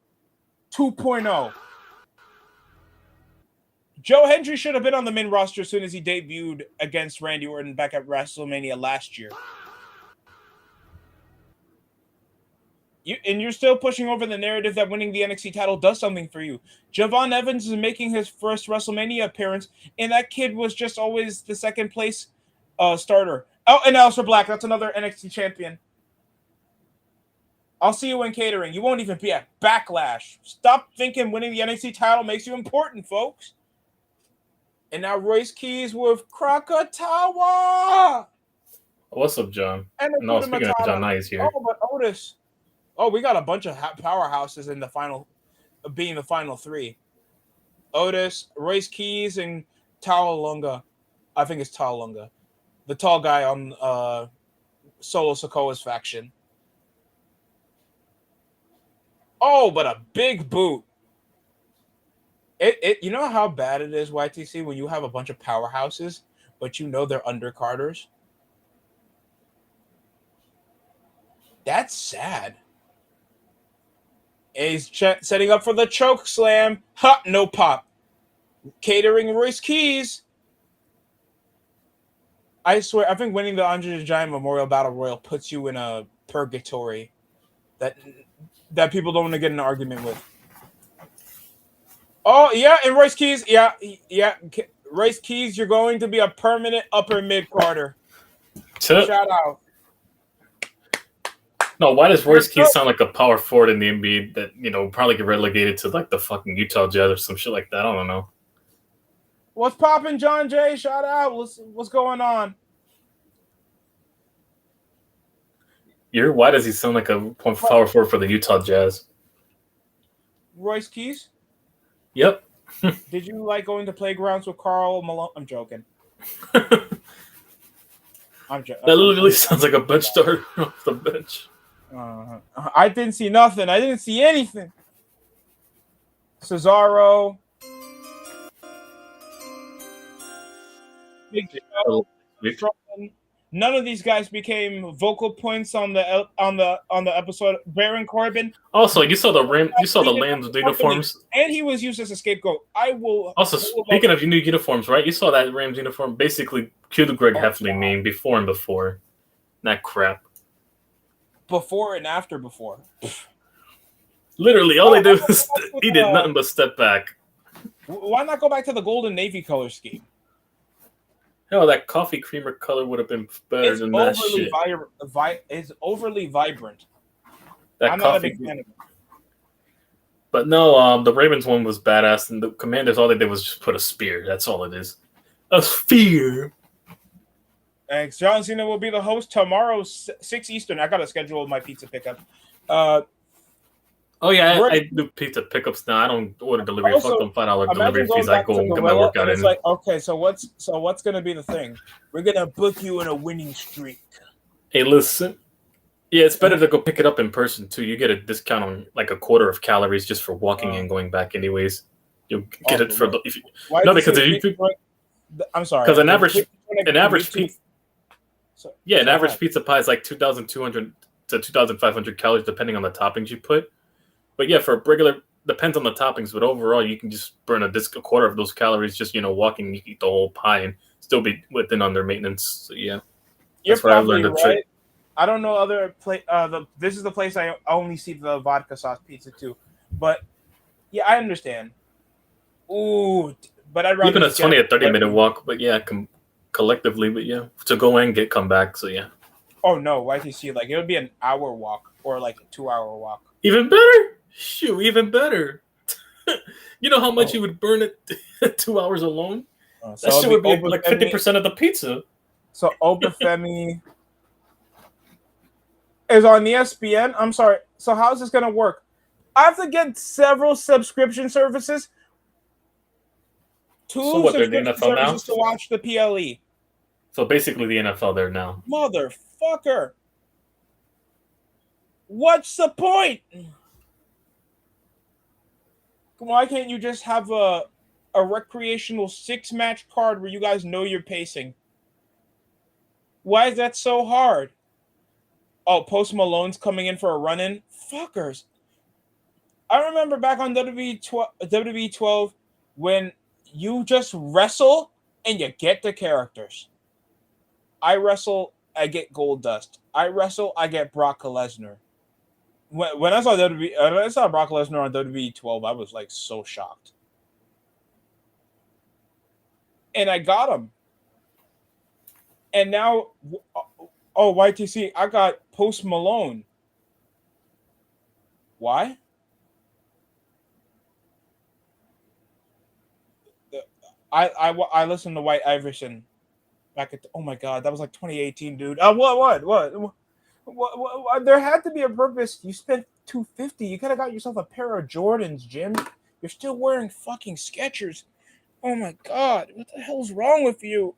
2.0. Joe Hendry should have been on the main roster as soon as he debuted against Randy Orton back at WrestleMania last year. You're still pushing over the narrative that winning the NXT title does something for you. Javon Evans is making his first WrestleMania appearance, and that kid was just always the second place starter. Oh, and Aleister Black, that's another NXT champion. I'll see you in catering. You won't even be at Backlash. Stop thinking winning the NXT title makes you important, folks. And now Royce Keys with Krakatawa. What's up, John? And no, speaking of John Nye is here. Oh, but Otis. Oh, we got a bunch of powerhouses in the final, being the final 3. Otis, Royce Keys, and Taolunga. I think it's Taolunga. The tall guy on Solo Sikoa's faction. Oh, but a big boot. You know how bad it is, YTC, when you have a bunch of powerhouses, but you know they're undercarders? That's sad. And he's setting up for the choke slam. Ha! No pop. Catering Royce Keys. I swear, I think winning the Andre the Giant Memorial Battle Royal puts you in a purgatory that people don't want to get in an argument with. Oh, yeah, and Royce Keys, yeah. Royce Keys, you're going to be a permanent upper mid-carder. Shout out. No, why does Royce Keys sound like a power forward in the NBA that, probably get relegated to, like, the fucking Utah Jazz or some shit like that? I don't know. What's poppin', John Jay? Shout out. What's going on? Why does he sound like a power forward for the Utah Jazz? Royce Keys? Yep. Did you like going to playgrounds with Karl Malone? I'm joking. That literally sounds like a bench starter off the bench. I didn't see nothing. I didn't see anything. Cesaro. Big Show. None of these guys became vocal points on the episode. Baron Corbin. Also, you saw the Lambs uniforms, and he was used as a scapegoat. Speaking of new uniforms, right? You saw that Rams uniform basically cue the Greg Heffley meme before and before. That crap. Before and after before. Literally, all they did was he did nothing but step back. Why not go back to the golden navy color scheme? Hell, that coffee creamer color would have been better than that shit. It's overly vibrant. That I'm coffee, not a big fan of it. But no, the Ravens one was badass, and the Commanders, all they did was just put a spear. That's all it is. A spear. Thanks. John Cena will be the host tomorrow, 6 Eastern. I got to schedule my pizza pickup. Oh yeah, I do pizza pickups now. I don't order delivery. Fuck them $5 delivery fees. I go and get my workout in. It's like, okay, so what's gonna be the thing? We're gonna book you in a winning streak. Hey, listen. Yeah, it's better to go pick it up in person too. You get a discount on like a quarter of calories just for walking and going back. Anyways, you'll get it for because I'm sorry. Because an average pizza pie is like 2,200 to 2,500 calories depending on the toppings you put. But yeah, for a regular, depends on the toppings. But overall, you can just burn a quarter of those calories just walking. You eat the whole pie and still be within under maintenance. So yeah, you're probably right. I don't know other place. This is the place I only see the vodka sauce pizza too. But yeah, I understand. Ooh, but I'd rather even a 20 or 30-minute walk. But yeah, collectively, but yeah, to go and come back. So yeah. Oh no, YTC, like it would be an hour walk or like a 2-hour walk. Even better. Shoot, even better. You know how much you would burn it 2 hours alone? So that shit would be like 50% of the pizza. So Obafemi is on ESPN. I'm sorry. So how's this gonna work? I have to get several subscription services. Subscription services to watch the PLE. So basically the NFL there now. Motherfucker. What's the point? Why can't you just have a recreational 6-match card where you guys know your pacing? Why is that so hard? Oh, Post Malone's coming in for a run-in? Fuckers. I remember back on WWE 12 when you just wrestle and you get the characters. I wrestle, I get Goldust. I wrestle, I get Brock Lesnar. When I saw Brock Lesnar on WWE 12, I was like so shocked. And I got him. And now, YTC, I got Post Malone. Why? I listened to White Iverson back at oh my god, that was like 2018, dude. What? There had to be a purpose. You spent $250. You could have got yourself a pair of Jordans, Jim. You're still wearing fucking Skechers. Oh my god, what the hell's wrong with you?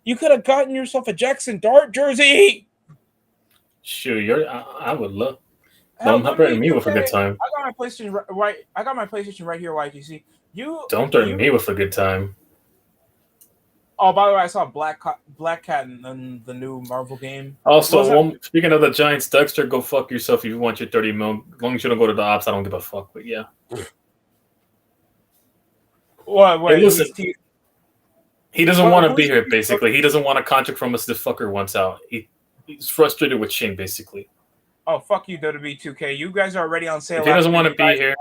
You could have gotten yourself a Jackson Dart jersey. Sure, I would love. Don't threaten me with a good time. I got my PlayStation right here, YTC. Don't threaten me with a good time. Oh, by the way, I saw Black Cat in the new Marvel game. Also, speaking of the Giants, Dexter, go fuck yourself if you want your 30 mil. As long as you don't go to the ops, I don't give a fuck. But yeah. What? Hey, listen, he doesn't want to be here, basically. He doesn't want a contract from us. This fucker wants out. He's frustrated with Shane, basically. Oh, fuck you, WWE 2K. You guys are already on sale. If he doesn't want to be here.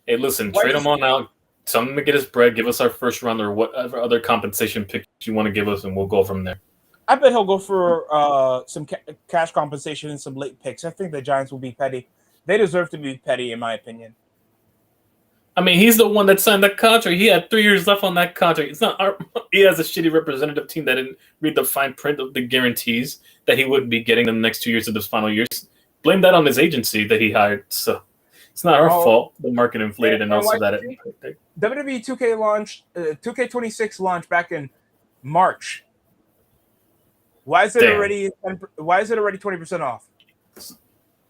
Hey, listen, trade him on out. Tell him to get his bread. Give us our first round or whatever other compensation picks you want to give us, and we'll go from there. I bet he'll go for some cash compensation and some late picks. I think the Giants will be petty. They deserve to be petty, in my opinion. I mean, he's the one that signed the contract. He had 3 years left on that contract. It's not he has a shitty representative team that didn't read the fine print of the guarantees that he would be getting in the next 2 years of his final years. Blame that on his agency that he hired. So it's not our fault. The market inflated, and also that WWE 2K launched 2K26 launched back in March. Why is it already 20% off?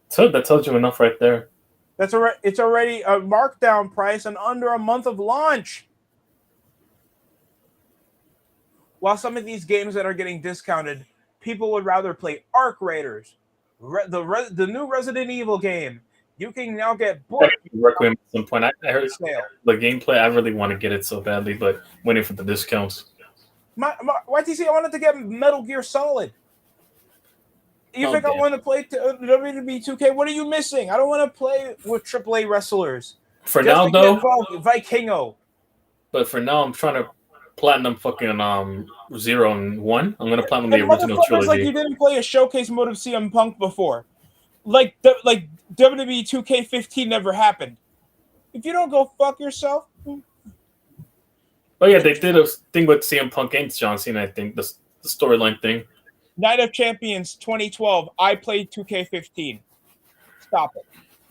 So that tells you enough right there. It's already a markdown price and under a month of launch. While some of these games that are getting discounted, people would rather play Arc Raiders, the new Resident Evil game. You can now get Requiem at some point. I heard the gameplay. I really want to get it so badly, but waiting for the discounts. YTC, I wanted to get Metal Gear Solid. You think I want to play WWE 2K? What are you missing? I don't want to play with AAA wrestlers. For now, though, Vikingo. But for now, I'm trying to platinum fucking 0 and 1. I'm gonna platinum the And original motherfuckers, like, trilogy. you didn't play a showcase mode of CM Punk before. Like WWE 2K15 never happened. If you don't go fuck yourself. Oh yeah, they did a thing with CM Punk and John Cena. I think the storyline thing. Night of Champions 2012. I played 2K15. Stop it.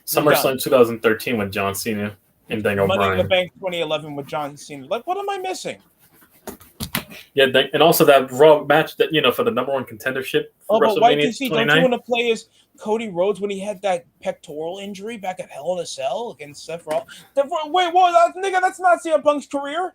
SummerSlam 2013 with John Cena and Daniel Money in the Bryan. Bank 2011 with John Cena. Like, what am I missing? Yeah, and also that Raw match that for the number one contendership for but WrestleMania YTC, 29. don't you want to play as Cody Rhodes when he had that pectoral injury back at Hell in a Cell against Seth Rollins? Wait, what? Nigga, that's not CM Punk's career.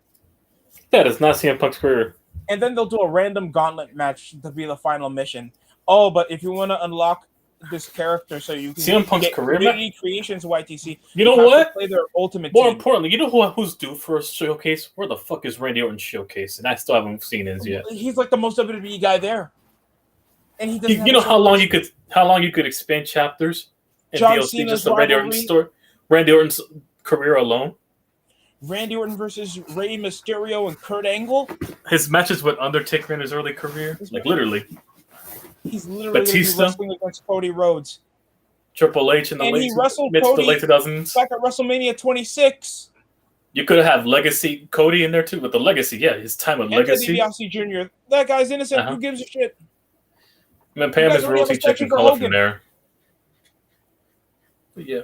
That is not CM Punk's career. And then they'll do a random gauntlet match to be the final mission. Oh, but if you want to unlock this character so you can CM Punk's get career community creations, YTC, you know what? play their ultimate More team. importantly, you know who's due for a showcase? Where the fuck is Randy Orton's showcase? And I still haven't seen his yet. He's like the most WWE guy there. And he doesn't. You know how long you could expand chapters in John DLC Cena's just the Randy Orton rivalry. story, Randy Orton's career alone. Randy Orton versus Rey Mysterio and Kurt Angle. His matches with Undertaker in his early career, like literally. He's literally Batista. wrestling against Cody Rhodes. Triple H in the And late he wrestled mid to the Cody late 2000s. back at WrestleMania 26. You could have Legacy Cody in there too, but the Legacy, yeah, his time with And Legacy. Teddy DiBiase Jr. That guy's innocent. Who gives a shit? I mean, pay him guys his already have a royalty check section and for call it Hogan. from there. But yeah.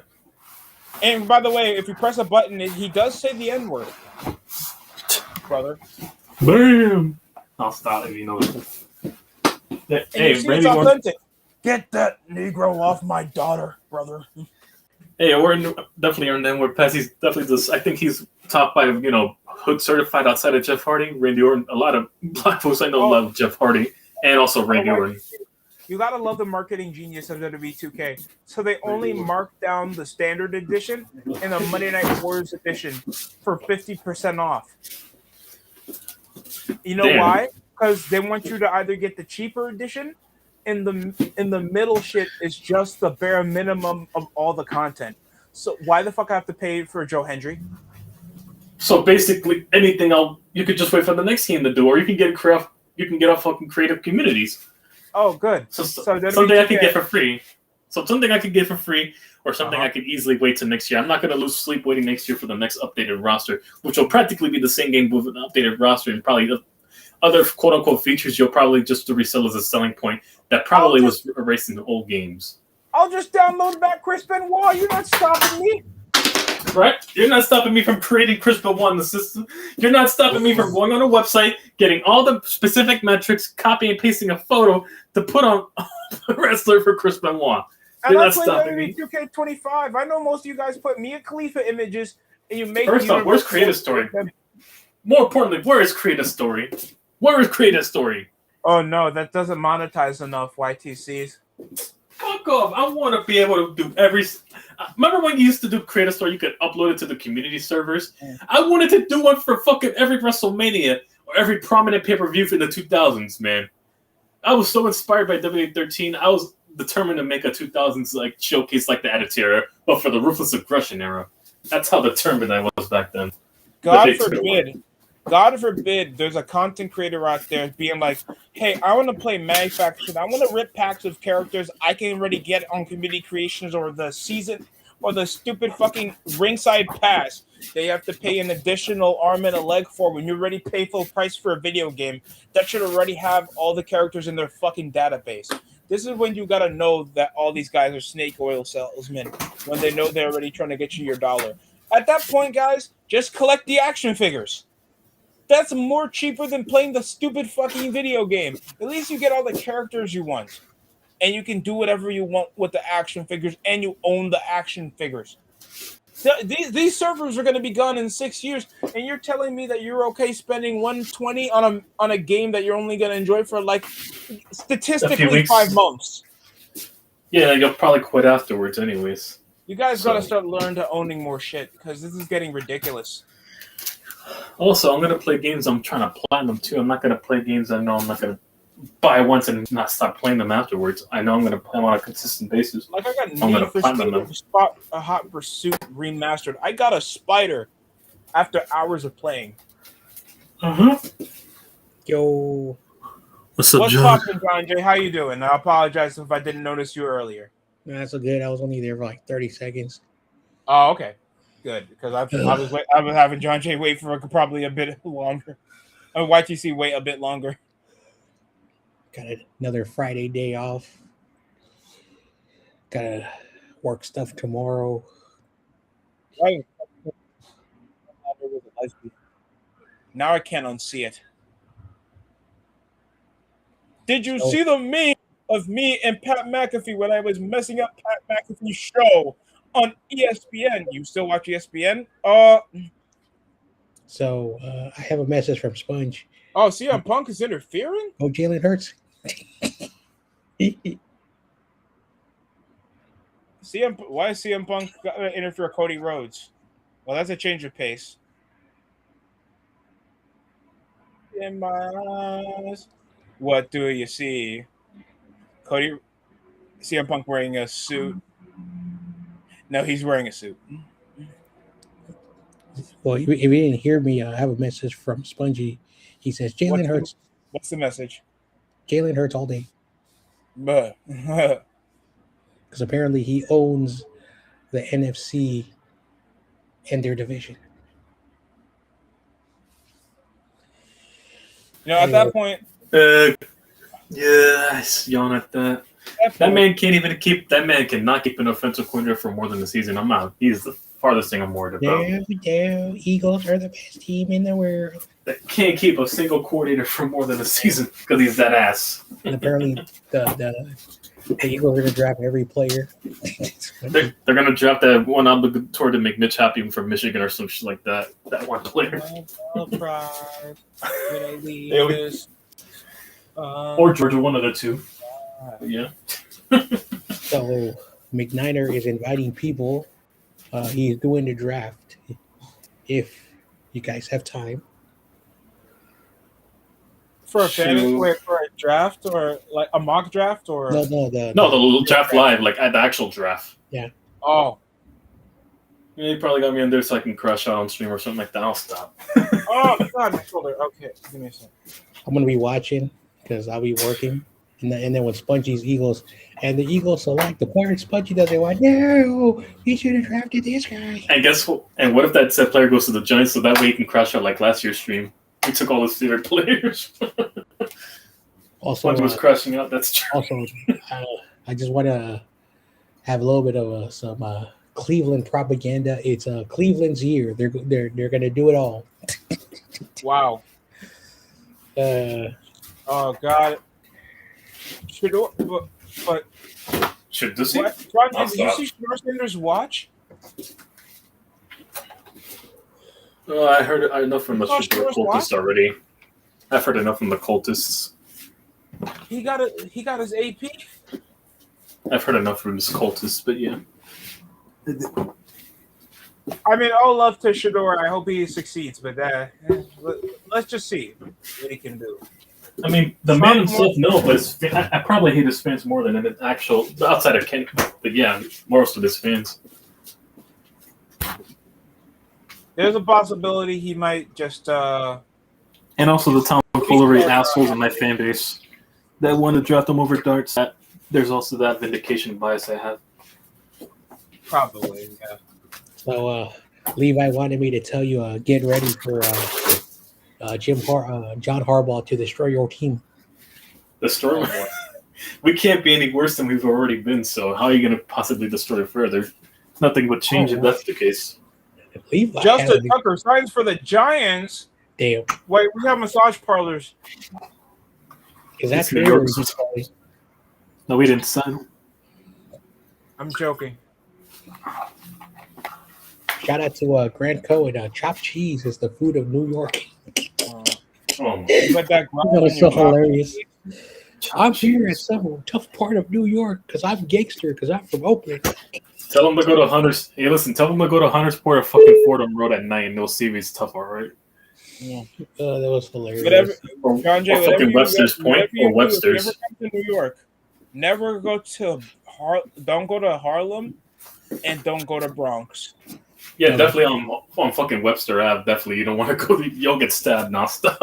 And by the way, if you press a button, he does say the N-word. Brother. Bam! I'll stop if you know it. And Hey, you see Randy it's Orton. authentic. Get that Negro off my daughter, brother. Hey, we're definitely earned them. We're past. He's definitely I think he's top 5, hood certified outside of Jeff Hardy. Randy Orton. A lot of black folks I know love Jeff Hardy and also Randy Orton. You gotta love the marketing genius of WWE 2K. So they only marked down the standard edition and the Monday Night Wars edition for 50% off. You know why? Because they want you to either get the cheaper edition, and the middle shit is just the bare minimum of all the content. So why the fuck I have to pay for Joe Hendry? So basically, anything you could just wait for the next game to do, or you can get off fucking creative communities. Oh, good. So WWE something I 2K. could get for free. So something I could get for free, or something I could easily wait till next year. I'm not going to lose sleep waiting next year for the next updated roster, which will practically be the same game with an updated roster and probably other quote-unquote features you'll probably just resell as a selling point that probably was erased in the old games. I'll just download back Chris Benoit. You're not stopping me. Right? You're not stopping me from creating Chris Benoit in the system. You're not stopping me from going on a website, getting all the specific metrics, copy and pasting a photo to put on a wrestler for Chris Benoit. And You're I not play stopping me. WWE 2K25. I know most of you guys put Mia Khalifa images and you make. First off, where's Creative Story? More importantly, where is Creative Story? Where is Creative Story? Oh no, that doesn't monetize enough, YTCs. Fuck off. I want to be able to do every... Remember when you used to do Creative Story, you could upload it to the community servers? Yeah. I wanted to do one for fucking every WrestleMania or every prominent pay-per-view in the 2000s, man. I was so inspired by WWE13. I was determined to make a 2000s showcase like the Attitude Era, but for the Ruthless Aggression Era. That's how determined I was back then. God forbid there's a content creator out there being like, hey, I want to play manufactured. I want to rip packs of characters I can already get on community creations or the season or the stupid fucking ringside pass. They have to pay an additional arm and a leg for when you already pay full price for a video game. That should already have all the characters in their fucking database. This is when you got to know that all these guys are snake oil salesmen when they know they're already trying to get you your dollar. At that point, guys, just collect the action figures. That's more cheaper than playing the stupid fucking video game. At least you get all the characters you want. And you can do whatever you want with the action figures, and you own the action figures. These servers are going to be gone in 6 years, and you're telling me that you're okay spending $120 on a game that you're only going to enjoy for statistically 5 months. Yeah, you'll probably quit afterwards anyways. You guys got to start learning to owning more shit, because this is getting ridiculous. Also, I'm going to play games I'm trying to platinum too. I'm not going to play games I know I'm not going to buy once and not stop playing them afterwards. I know I'm going to play them on a consistent basis. Like I got Need for Speed Hot Pursuit Remastered. I got a spider after hours of playing. Yo. What's up, What's John? poppin', John Jay? How you doing? I apologize if I didn't notice you earlier. That's so good. I was only there for like 30 seconds. Oh, okay. Good. Because I was having John Jay wait for probably a bit longer. YTC wait a bit longer. Got another Friday day off. Gotta work stuff tomorrow. Right. Now I can't unsee it. Did you see the meme of me and Pat McAfee when I was messing up Pat McAfee's show on ESPN? You still watch ESPN? So I have a message from Sponge. Oh, CM Punk is interfering? Oh, Jalen Hurts. Why is CM Punk gonna interfere Cody Rhodes? Well, that's a change of pace. In my eyes, what do you see? CM Punk wearing a suit. No, he's wearing a suit. Well, if you didn't hear me, I have a message from Spongy. He says Jalen Hurts. What's the message? Jalen Hurts all day. Because apparently he owns the NFC and their division. At that point, I yawn at that. That man cannot keep an offensive coordinator for more than a season. I'm out. He's the farthest thing I'm worried about. No, Eagles are the best team in the world. That can't keep a single coordinator for more than a season because he's that ass. And apparently the Eagles are going to draft every player. They're going to draft that one obligatory to make Mitch happy from Michigan or some shit like that. That one player. Or Georgia, one of the two. Yeah. So McNiner is inviting people. He's doing the draft. If you guys have time. For a fantasy, for a draft or like a mock draft or the little draft live, like at the actual draft. Yeah. Oh. Yeah, you probably got me in there so I can crush out on stream or something like that. I'll stop. Oh God, my shoulder. Okay, give me a second. I'm gonna be watching because I'll be working, and then when Spongy's Eagles and the Eagles select the player Spongy doesn't want. No, we should have drafted this guy. And guess what? And what if that said player goes to the Giants so that way he can crash out like last year's stream? We took all the Steelers players. Also, was crashing out. That's true. Also, I just want to have a little bit of some Cleveland propaganda. It's Cleveland's year. They're going to do it all. Wow. Oh God. But should this? Did you see Sanders' watch? I heard enough from the cultists already. I've heard enough from the cultists. He got his AP. I've heard enough from his cultists, but yeah. I mean, all love to Shador. I hope he succeeds, but let's just see what he can do. I mean, the man himself, no, but I probably hate his fans more than an actual outside of Kenny. But yeah, most of his fans. There's a possibility he might just. And also the tomfoolery assholes in my fan base that want to draft them over darts. There's also that vindication bias I have. Probably, yeah. So Levi wanted me to tell you, get ready for John Harbaugh to destroy your team. Destroy? We can't be any worse than we've already been. So how are you going to possibly destroy it further? Nothing would change if that's the case. Justin Tucker signs for the Giants. Damn. Wait, we have massage parlors. Is that fair? No, we didn't sign. I'm joking. Shout out to Grant Cohen. Chopped cheese is the food of New York. That was so hilarious. I'm here at some tough part of New York because I'm gangster because I'm from Oakland. Tell them to go to Hunters. Hey, listen, tell them to go to Huntersport or fucking Fordham Road at night, and they'll see if it's tough, all right? Yeah. That was hilarious. Or fucking Webster's Point or Webster's. Never come to New York. Never go to don't go to Harlem, and don't go to Bronx. Yeah, definitely on fucking Webster Ave. Definitely, you don't want to go. You'll get stabbed, not stuff.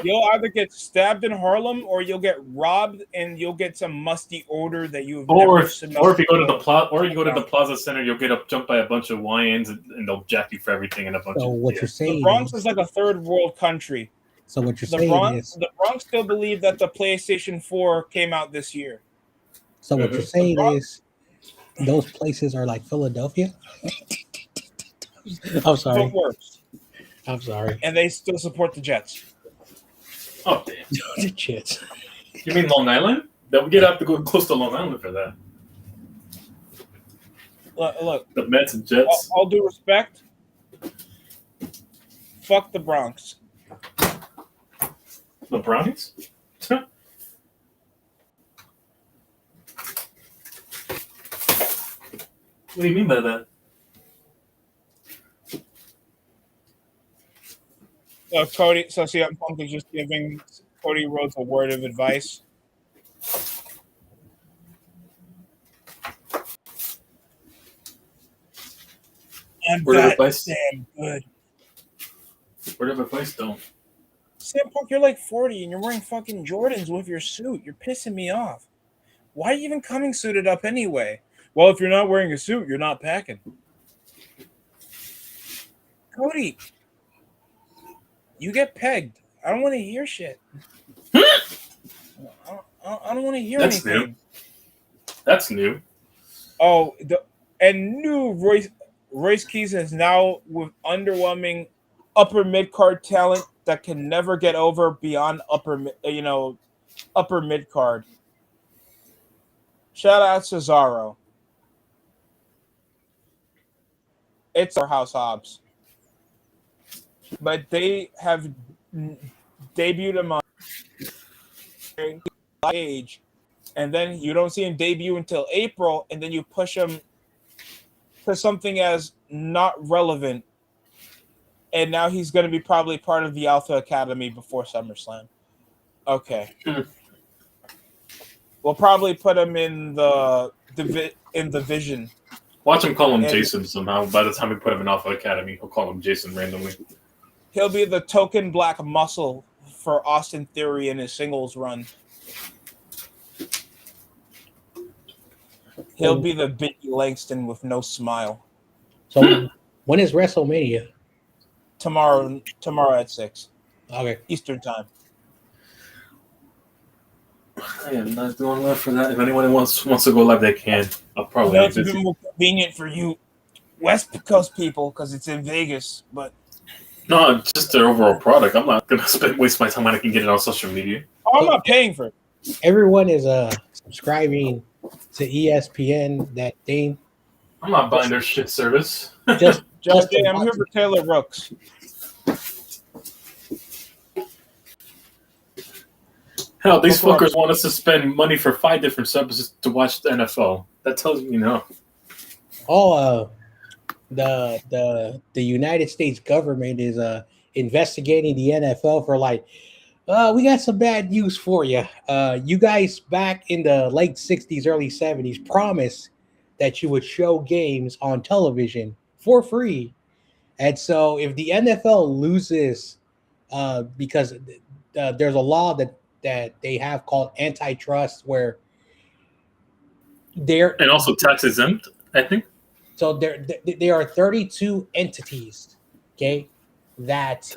You'll either get stabbed in Harlem, or you'll get robbed, and you'll get some musty odor that you've never smelled. Or if you go to the Plaza Center, you'll get jumped by a bunch of YNs, and they'll jack you for everything and a bunch So of. what you're saying? The Bronx is like a third world country. So what you're saying is the Bronx still believe that the PlayStation 4 came out this year. So what you're saying is those places are like Philadelphia. I'm sorry. It works. I'm sorry. And they still support the Jets. Oh damn! The Jets. You mean Long Island? That we have to go close to Long Island for that. Look, the Mets and Jets. All due respect, fuck the Bronx. The Brownies? What do you mean by that? Cody, so CM Punk is just giving Cody Rhodes a word of advice. And word of that's advice? damn good. Word of advice, don't. CM Punk, you're like 40 and you're wearing fucking Jordans with your suit. You're pissing me off. Why are you even coming suited up anyway? Well, if you're not wearing a suit, you're not packing. Cody, you get pegged. I don't want to hear shit. I don't want to hear anything. New. That's new. Oh, new Royce Keys is now with underwhelming upper mid card talent that can never get over beyond upper mid card. Shout out Cesaro. It's our House Hobbs. But they have debuted him on age, and then you don't see him debut until April, and then you push him to something as not relevant, and now he's going to be probably part of the Alpha Academy before SummerSlam. Okay. We'll probably put him in the Vision. Watch him call him Jason somehow. By the time we put him in Alpha Academy, he'll call him Jason randomly. He'll be the token black muscle for Austin Theory in his singles run. He'll be the Biggie Langston with no smile. So when is WrestleMania? Tomorrow at 6. Okay. Eastern time. I am not doing live for that. If anyone wants to go live, they can. I'll probably. It's a bit more convenient for you West Coast people because it's in Vegas, but. No, just their overall product. I'm not gonna waste my time when I can get it on social media. Oh, I'm not paying for it. Everyone is subscribing to ESPN. That thing. I'm not buying their shit service. I'm here for Taylor Rooks. Hell, these fuckers want us to spend money for 5 different services to watch the NFL. That tells you, The United States government is investigating the NFL for we got some bad news for you. You guys back in the late 60s, early 70s promised that you would show games on television for free. And so if the NFL loses, because there's a law that they have called antitrust where they're... And also tax exempt, I think. So there are 32 entities, okay, that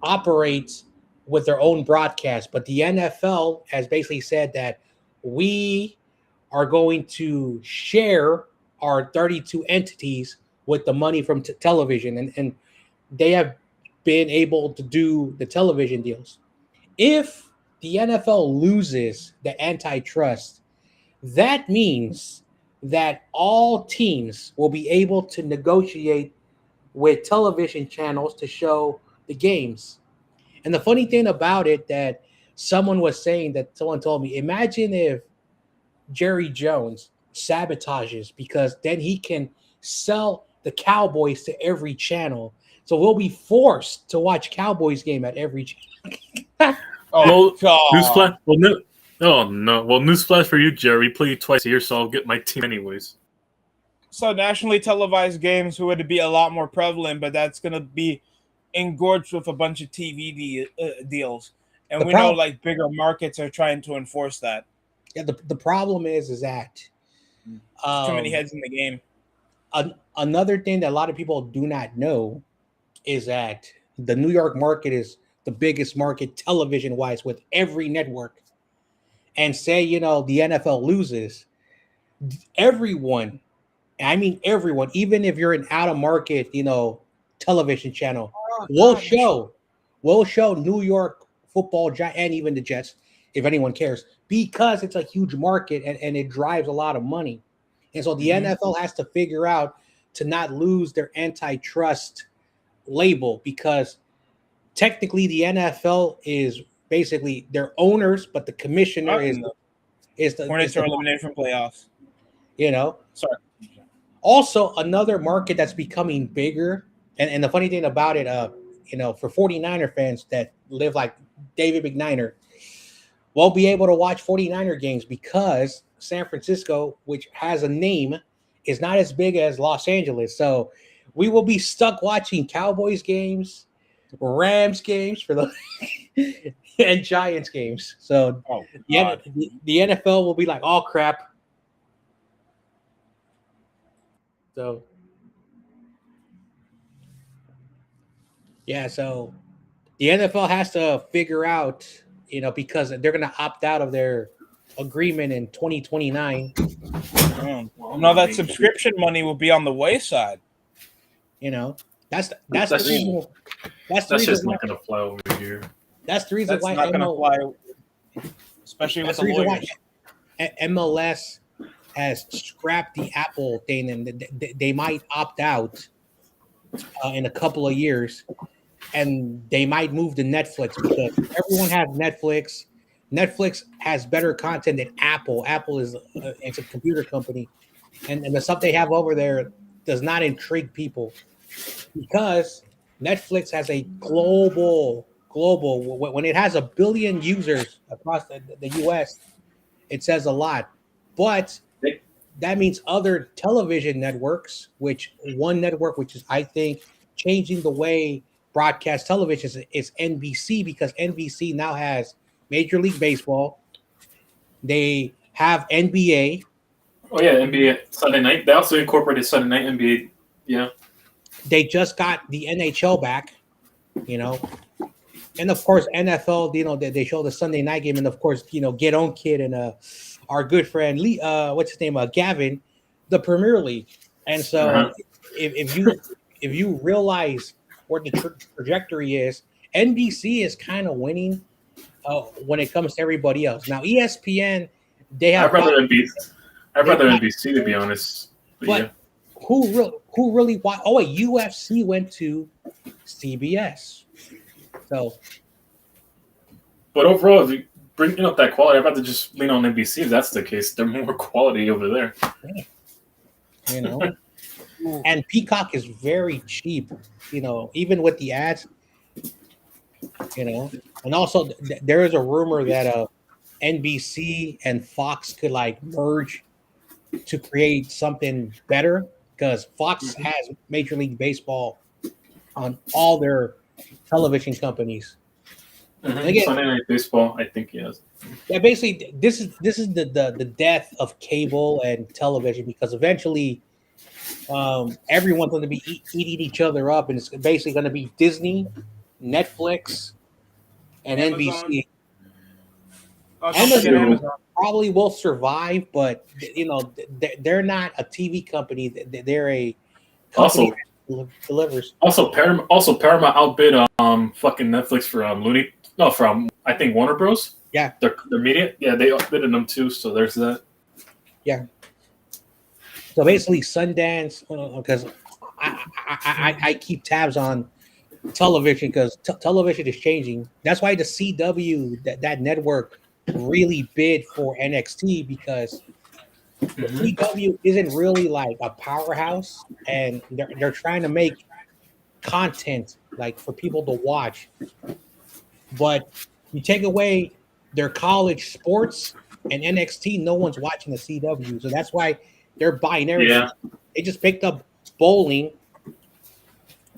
operate with their own broadcast. But the NFL has basically said that we are going to share our 32 entities with the money from television. And they have been able to do the television deals. If the NFL loses the antitrust, that means that all teams will be able to negotiate with television channels to show the games. And the funny thing about it that someone told me, imagine if Jerry Jones sabotages, because then he can sell the Cowboys to every channel. So we'll be forced to watch Cowboys game at every channel. Newsflash. Well, newsflash for you, Jerry. Play you twice a year, so I'll get my team anyways. So nationally televised games would be a lot more prevalent, but that's going to be engorged with a bunch of TV deals. And we know like bigger markets are trying to enforce that. Yeah, the problem is that too many heads in the game. Another thing that a lot of people do not know is that the New York market is the biggest market television wise with every network. And say, the NFL loses, everyone, I mean everyone, even if you're an out of market, television channel, will show New York football and even the Jets, if anyone cares, because it's a huge market and it drives a lot of money. And so the NFL has to figure out to not lose their antitrust label, because technically the NFL is basically their owners, but the commissioner is the Hornets are eliminated from playoffs. Sorry. Also, another market that's becoming bigger, and the funny thing about it, for 49er fans that live like David McNiner, won't be able to watch 49er games because San Francisco, which has a name, is not as big as Los Angeles. So we will be stuck watching Cowboys games, Rams games for the and Giants games. So the NFL will be like, oh crap. So yeah, so the NFL has to figure out, because they're going to opt out of their agreement in 2029. No, that subscription money will be on the wayside. That's the reason. That's just not going to fly over here. That's the reason why not going to fly, especially with the lawyers. MLS has scrapped the Apple thing, and they might opt out in a couple of years, and they might move to Netflix because everyone has Netflix. Netflix has better content than Apple. Apple is it's a computer company, and the stuff they have over there does not intrigue people because Netflix has a global. When it has 1 billion users across the U.S., it says a lot. But that means other television networks, which is, I think, changing the way broadcast television is NBC, because NBC now has Major League Baseball. They have NBA. Oh, yeah, NBA Sunday night. They also incorporated Sunday night NBA. Yeah. They just got the NHL back, And of course, NFL, they show the Sunday night game. And of course, Get On Kid and our good friend, Lee, what's his name? Gavin, the Premier League. And so if you realize where the trajectory is, NBC is kind of winning when it comes to everybody else. Now, ESPN, they have. I'd rather NBC, to be honest. But who really watch? Oh, wait, UFC went to CBS. So, but overall, if you bring up that quality, I'd rather just lean on NBC. If that's the case, they're more quality over there. And Peacock is very cheap. Even with the ads. And also there is a rumor that NBC and Fox could merge to create something better, because Fox has Major League Baseball on all their television companies. Again, Sunday Night Baseball, I think, yes. Yeah, basically, this is the death of cable and television, because eventually, everyone's going to be eating each other up, and it's basically going to be Disney, Netflix, and NBC. Amazon probably will survive, but they're not a TV company. They're a company that delivers. Also, Paramount outbid fucking Netflix for from I think Warner Bros. Yeah, their media. Yeah, they outbidded them too. So there's that. Yeah. So basically, Sundance, because I keep tabs on television, because television is changing. That's why the CW, that network, really bid for NXT, because the CW isn't really like a powerhouse, and they're trying to make content for people to watch. But you take away their college sports and NXT, no one's watching the CW. So that's why They're binary. Yeah. They just picked up bowling,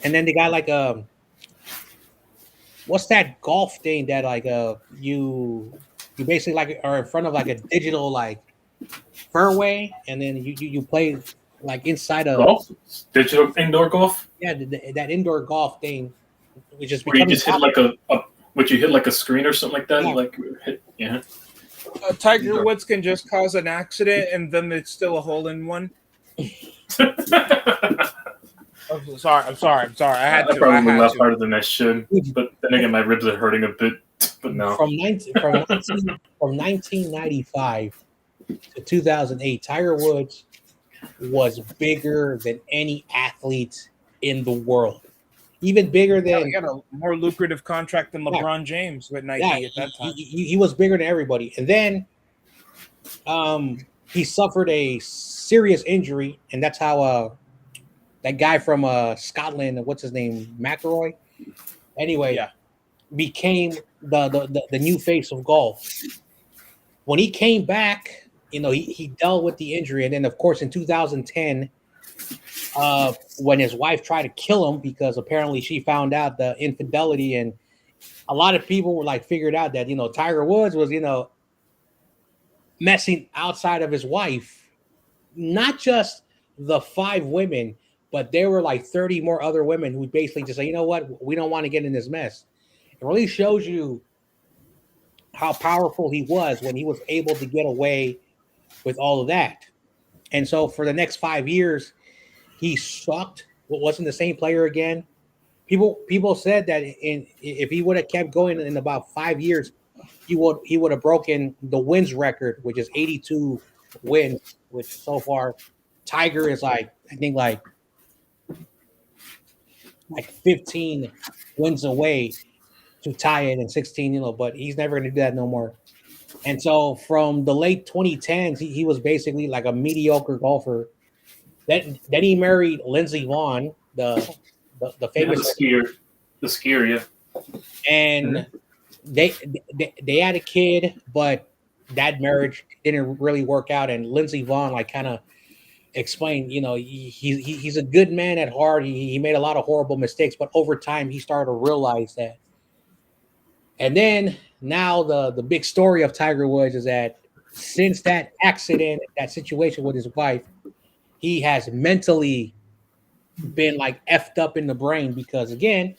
and then they got like what's that golf thing that like you basically like are in front of like a digital like fairway, and then you play like inside a Golf, digital indoor golf. yeah that indoor golf thing, which is Where you becoming just hit like would you hit like a screen or something like that? Yeah. Like hit, yeah. Tiger Woods can just cause an accident and then it's still a hole in one. I'm sorry. I had I to. probably laugh harder than I should, but then again, my ribs are hurting a bit. But no. From 1995 to 2008, Tiger Woods was bigger than any athlete in the world. Even bigger than he got a more lucrative contract than LeBron James with Nike at that time. He was bigger than everybody. And then he suffered a serious injury, and that's how that guy from Scotland, what's his name, McIlroy? Anyway, became the new face of golf. When he came back, he dealt with the injury, and then of course in 2010, when his wife tried to kill him because apparently she found out the infidelity, and a lot of people were like figured out that Tiger Woods was messing outside of his wife, not just the 5 women, but there were like 30 more other women who basically just say, you know what, we don't want to get in this mess. It really shows you how powerful he was when he was able to get away with all of that. And so for the next 5 years, he sucked. Wasn't the same player again. People said that if he would have kept going in about 5 years, he would have broken the wins record, which is 82 wins. Which so far, Tiger is I think like 15 wins away to tie it, and 16, but he's never going to do that no more. And so from the late 2010s, he was basically like a mediocre golfer. Then he married Lindsey Vonn, the famous the skier, yeah. And they had a kid, but that marriage didn't really work out. And Lindsey Vonn like kind of explained, he's a good man at heart. He made a lot of horrible mistakes, but over time he started to realize that. And then now the big story of Tiger Woods is that since that accident, that situation with his wife, he has mentally been like effed up in the brain because, again,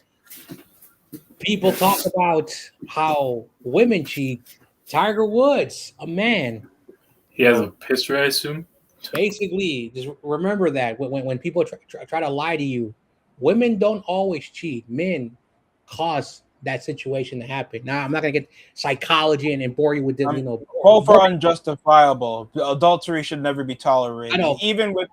people talk about how women cheat. Tiger Woods, a man. He has a history, I assume. Basically, just remember that when people try to lie to you, women don't always cheat. Men cause that situation to happen. Now, I'm not going to get psychology and bore you with this, Both are unjustifiable. Adultery should never be tolerated. I know. Even with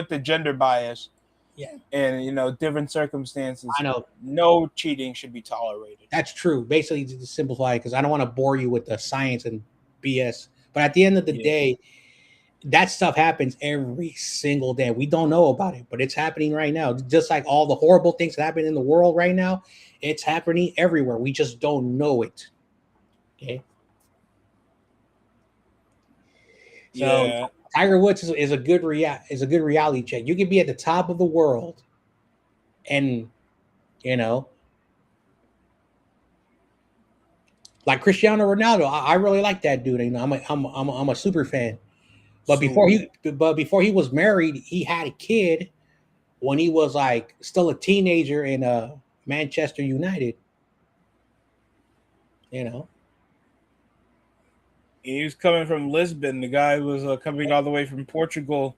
the gender bias. Yeah. And, different circumstances. I know. No cheating should be tolerated. That's true. Basically, to simplify it, because I don't want to bore you with the science and BS. But at the end of the day, that stuff happens every single day. We don't know about it, but it's happening right now. Just like all the horrible things that happen in the world right now, it's happening everywhere. We just don't know it. Okay. So Tiger Woods is a good reality check. You can be at the top of the world, and like Cristiano Ronaldo. I really like that dude. I'm a super fan. But before he was married, he had a kid when he was like still a teenager in Manchester United. He was coming from Lisbon. The guy was coming all the way from Portugal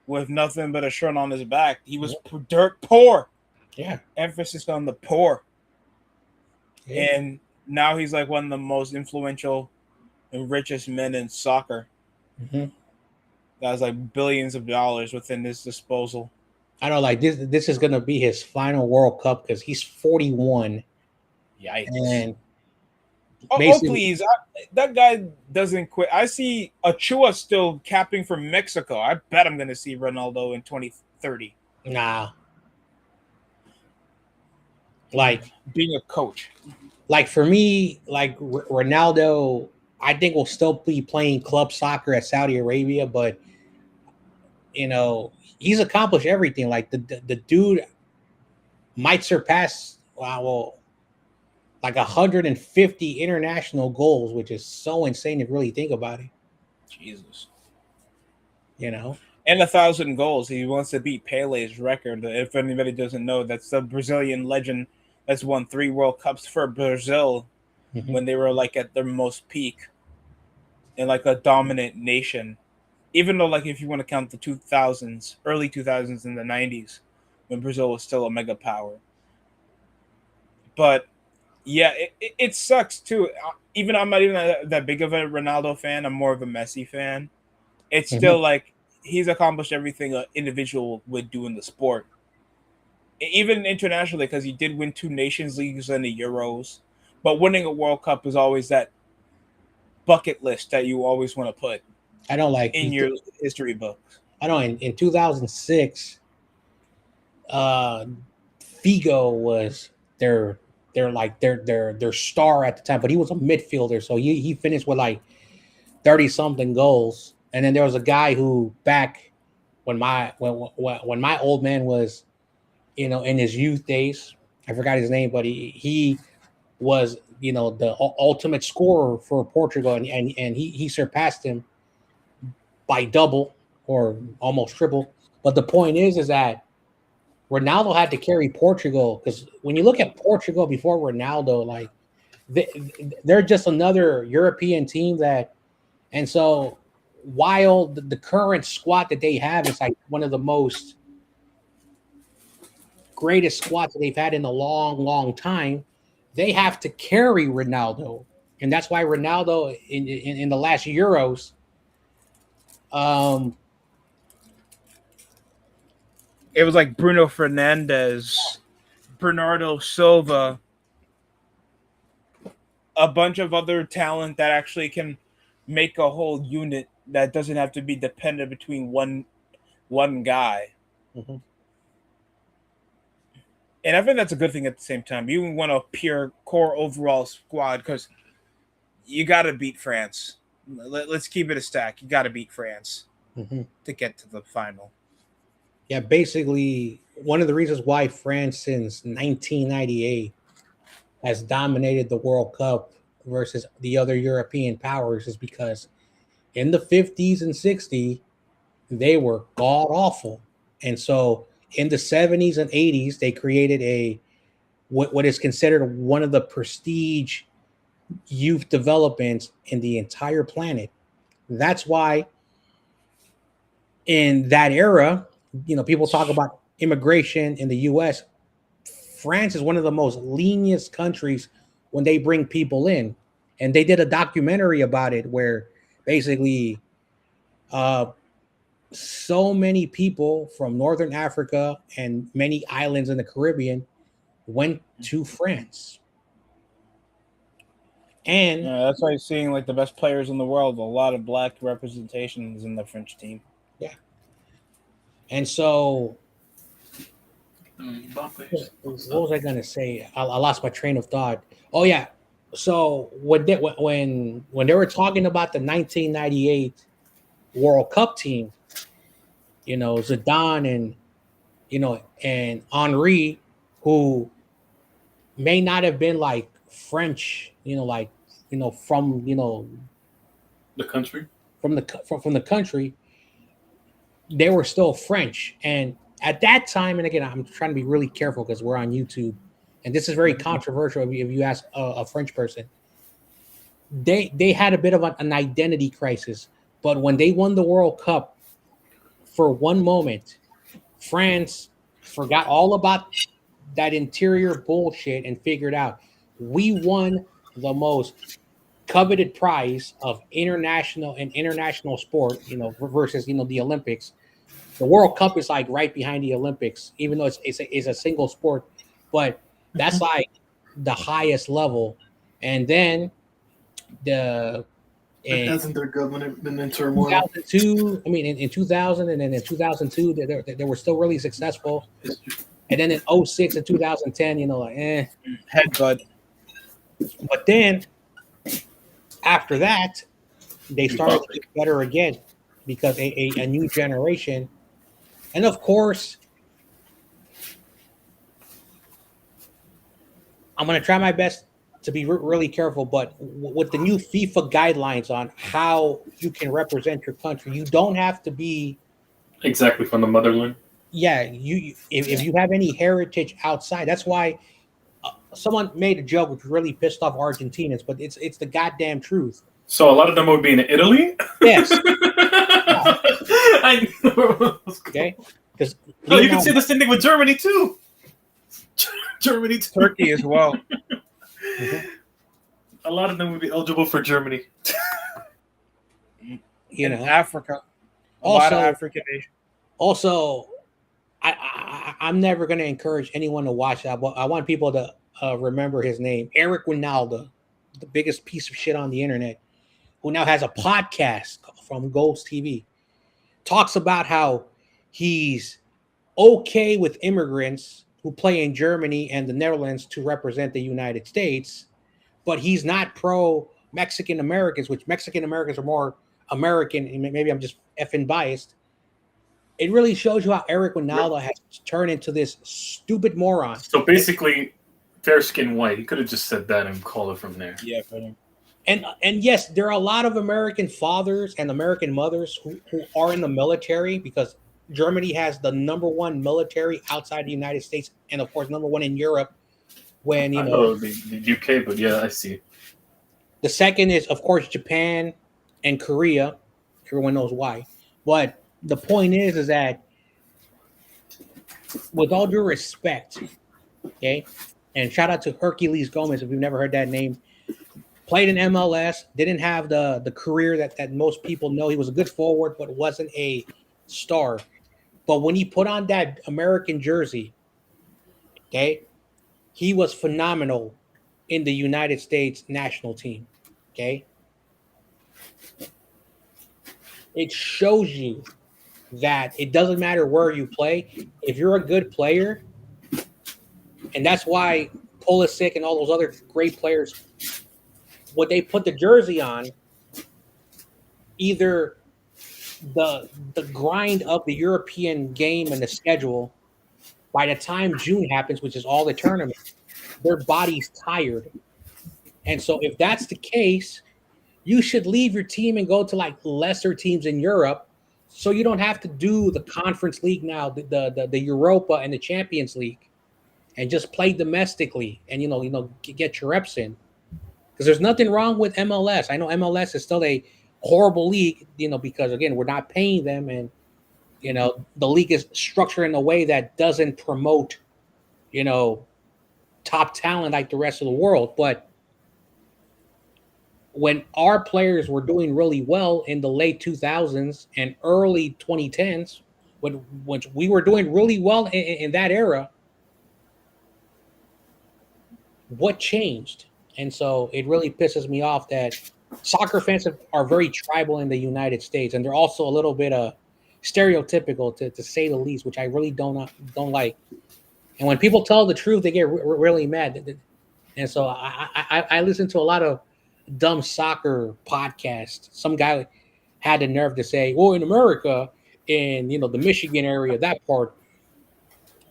with nothing but a shirt on his back. He was dirt poor. Yeah. Emphasis on the poor. Yeah. And now he's like one of the most influential and richest men in soccer. Mm-hmm. That has like billions of dollars within his disposal. I know, like this is gonna be his final World Cup because he's 41. Yikes! And please, that guy doesn't quit. I see Achua still capping for Mexico. I bet I'm gonna see Ronaldo in 2030. Nah. Like being a coach. Like for me, like Ronaldo, I think will still be playing club soccer at Saudi Arabia, but he's accomplished everything. Like the dude might surpass like 150 international goals, which is so insane if you really think about it. Jesus. And 1,000 goals. He wants to beat Pele's record. If anybody doesn't know, that's the Brazilian legend that's won 3 World Cups for Brazil when they were like at their most peak and like a dominant nation. Even though, like, if you want to count the 2000s, early 2000s and the 90s, when Brazil was still a mega power. But yeah, it sucks too. Even I'm not even that big of a Ronaldo fan. I'm more of a Messi fan. It's still like he's accomplished everything an individual would do in the sport, even internationally, because he did win 2 Nations Leagues and the Euros. But winning a World Cup is always that bucket list that you always want to put. I don't like in your history books. I know in 2006, Figo was their star at the time, but he was a midfielder, so he finished with like 30 something goals. And then there was a guy who back when my old man was, in his youth days, I forgot his name, but he was, the ultimate scorer for Portugal, and he surpassed him by double or almost triple. But the point is that Ronaldo had to carry Portugal, because when you look at Portugal before Ronaldo, like they're just another European team and so while the current squad that they have is like one of the most greatest squads that they've had in a long, long time, they have to carry Ronaldo. And that's why Ronaldo in the last Euros, it was like Bruno Fernandes, Bernardo Silva, a bunch of other talent that actually can make a whole unit that doesn't have to be dependent between one guy. Mm-hmm. And I think that's a good thing at the same time. You want a pure core overall squad because you got to beat France. Let's keep it a stack. You got to beat France to get to the final. Yeah, basically, one of the reasons why France since 1998 has dominated the World Cup versus the other European powers is because in the 50s and 60s, they were god awful. And so in the 70s and 80s, they created what is considered one of the prestige youth developments in the entire planet. That's why in that era, people talk about immigration in the US. France is one of the most lenient countries when they bring people in. And they did a documentary about it where basically so many people from Northern Africa and many islands in the Caribbean went to France. And that's why you're seeing like the best players in the world, a lot of black representations in the French team. Yeah. And so what was I gonna say? I lost my train of thought. Oh yeah. So when they were talking about the 1998 World Cup team, Zidane and Henry, who may not have been like French, from the country, from the country, they were still French. And at that time, and again, I'm trying to be really careful because we're on YouTube, and this is very controversial if you ask a French person. They had a bit of an identity crisis, but when they won the World Cup, for one moment, France forgot all about that interior bullshit and figured out we won the most coveted prize of international sport, versus the Olympics. The World Cup is like right behind the Olympics, even though it's a single sport, but that's like the highest level. And then hasn't their government been in turmoil? 2002, in 2000 and then in 2002, they were still really successful. And then in 2006 and 2010, headbutt. But then after that, they started to get better again because a new generation And of course, I'm going to try my best to be really careful, but with the new FIFA guidelines on how you can represent your country, you don't have to be exactly from the motherland. Yeah, if you have any heritage outside, that's why someone made a joke which really pissed off Argentinians, but it's the goddamn truth. So a lot of them would be in Italy. Yes. I know. Okay. Because you can say the same thing with Germany too. Germany too. Turkey as well. Mm-hmm. A lot of them would be eligible for Germany. In Africa. A lot of African nations. Also, I'm never going to encourage anyone to watch that, but I want people to remember his name, Eric Winalda, the biggest piece of shit on the internet, who now has a podcast from Golds TV, talks about how he's okay with immigrants who play in Germany and the Netherlands to represent the United States, but he's not pro Mexican Americans, which Mexican Americans are more American, and maybe I'm just effing biased. It really shows you how Eric Winalda has turned into this stupid moron. So basically, fair skin white. He could have just said that and called it from there. Yeah, funny. And yes, there are a lot of American fathers and American mothers who are in the military, because Germany has the #1 military outside the United States, and of course #1 in Europe. When I know the UK, but yeah, I see. The second is, of course, Japan and Korea. Everyone knows why. But the point is that, with all due respect, okay, and shout out to Hercules Gomez, if you've never heard that name, played in MLS, didn't have the career that most people know. He was a good forward, but wasn't a star. But when he put on that American jersey, okay, he was phenomenal in the United States national team, okay? It shows you that it doesn't matter where you play. If you're a good player, and that's why Pulisic and all those other great players, when they put the jersey on, either the grind of the European game and the schedule, by the time June happens, which is all the tournament, their body's tired. And so if that's the case, you should leave your team and go to like lesser teams in Europe, so you don't have to do the Conference League now, the Europa and the Champions League, and just play domestically and get your reps in. Because there's nothing wrong with MLS. I know MLS is still a horrible league, because again, we're not paying them, and the league is structured in a way that doesn't promote, top talent like the rest of the world. But when our players were doing really well in the late 2000s and early 2010s, when we were doing really well in that era, what changed? And so it really pisses me off that soccer fans are very tribal in the United States, and they're also a little bit stereotypical, to say the least, which I really don't like. And when people tell the truth, they get really mad. And so I listen to a lot of dumb soccer podcasts. Some guy had the nerve to say, well, in America, in the Michigan area, that part,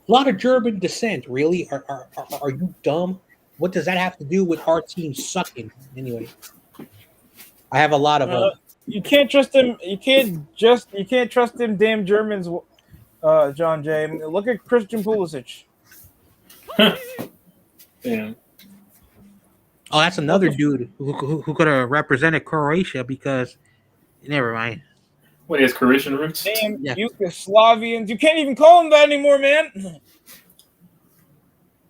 a lot of German descent. Really? Are you dumb? What does that have to do with our team sucking? Anyway, I have a lot of you can't trust them. You can't trust them damn Germans, John Jay. I mean, look at Christian Pulisic. Yeah. Oh, that's another dude who could have represented Croatia, because never mind. What, he has Croatian roots? Damn Yugoslavians. You can't even call them that anymore, man.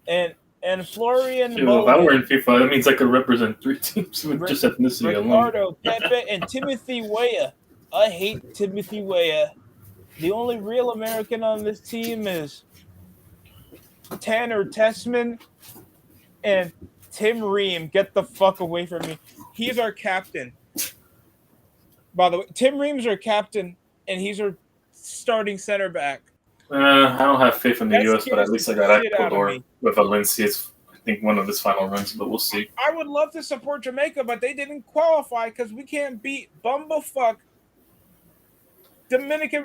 And Florian. If I were in FIFA, that means I could represent 3 teams with just ethnicity alone. Ricardo, Pepe, and Timothy Weah. I hate Timothy Weah. The only real American on this team is Tanner Tessman and Tim Ream. Get the fuck away from me. He's our captain. By the way, Tim Ream's our captain, and he's our starting center back. I don't have faith in the U.S., but at least I got Ecuador with Valencia. It's, I think, one of his final runs, but we'll see. I would love to support Jamaica, but they didn't qualify because we can't beat bumblefuck Dominican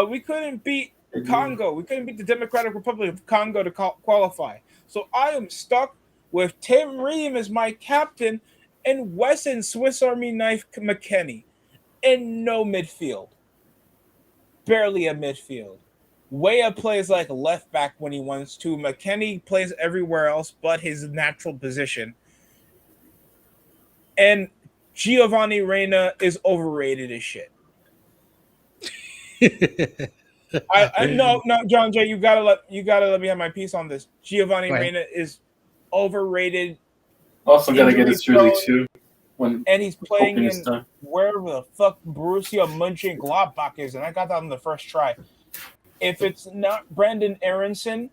We couldn't beat Congo. We couldn't beat the Democratic Republic of Congo to qualify. So I am stuck with Tim Ream as my captain and Wesson Swiss Army Knife McKenney. And no midfield. Barely a midfield. Weah plays like a left back when he wants to. McKenney plays everywhere else but his natural position. And Giovanni Reina is overrated as shit. No, John Jay, you gotta let me have my piece on this. Giovanni Reina is overrated. Also, gotta get his jersey too. And he's playing in wherever the fuck Borussia Mönchengladbach is, and I got that on the first try. If it's not Brandon Aronson,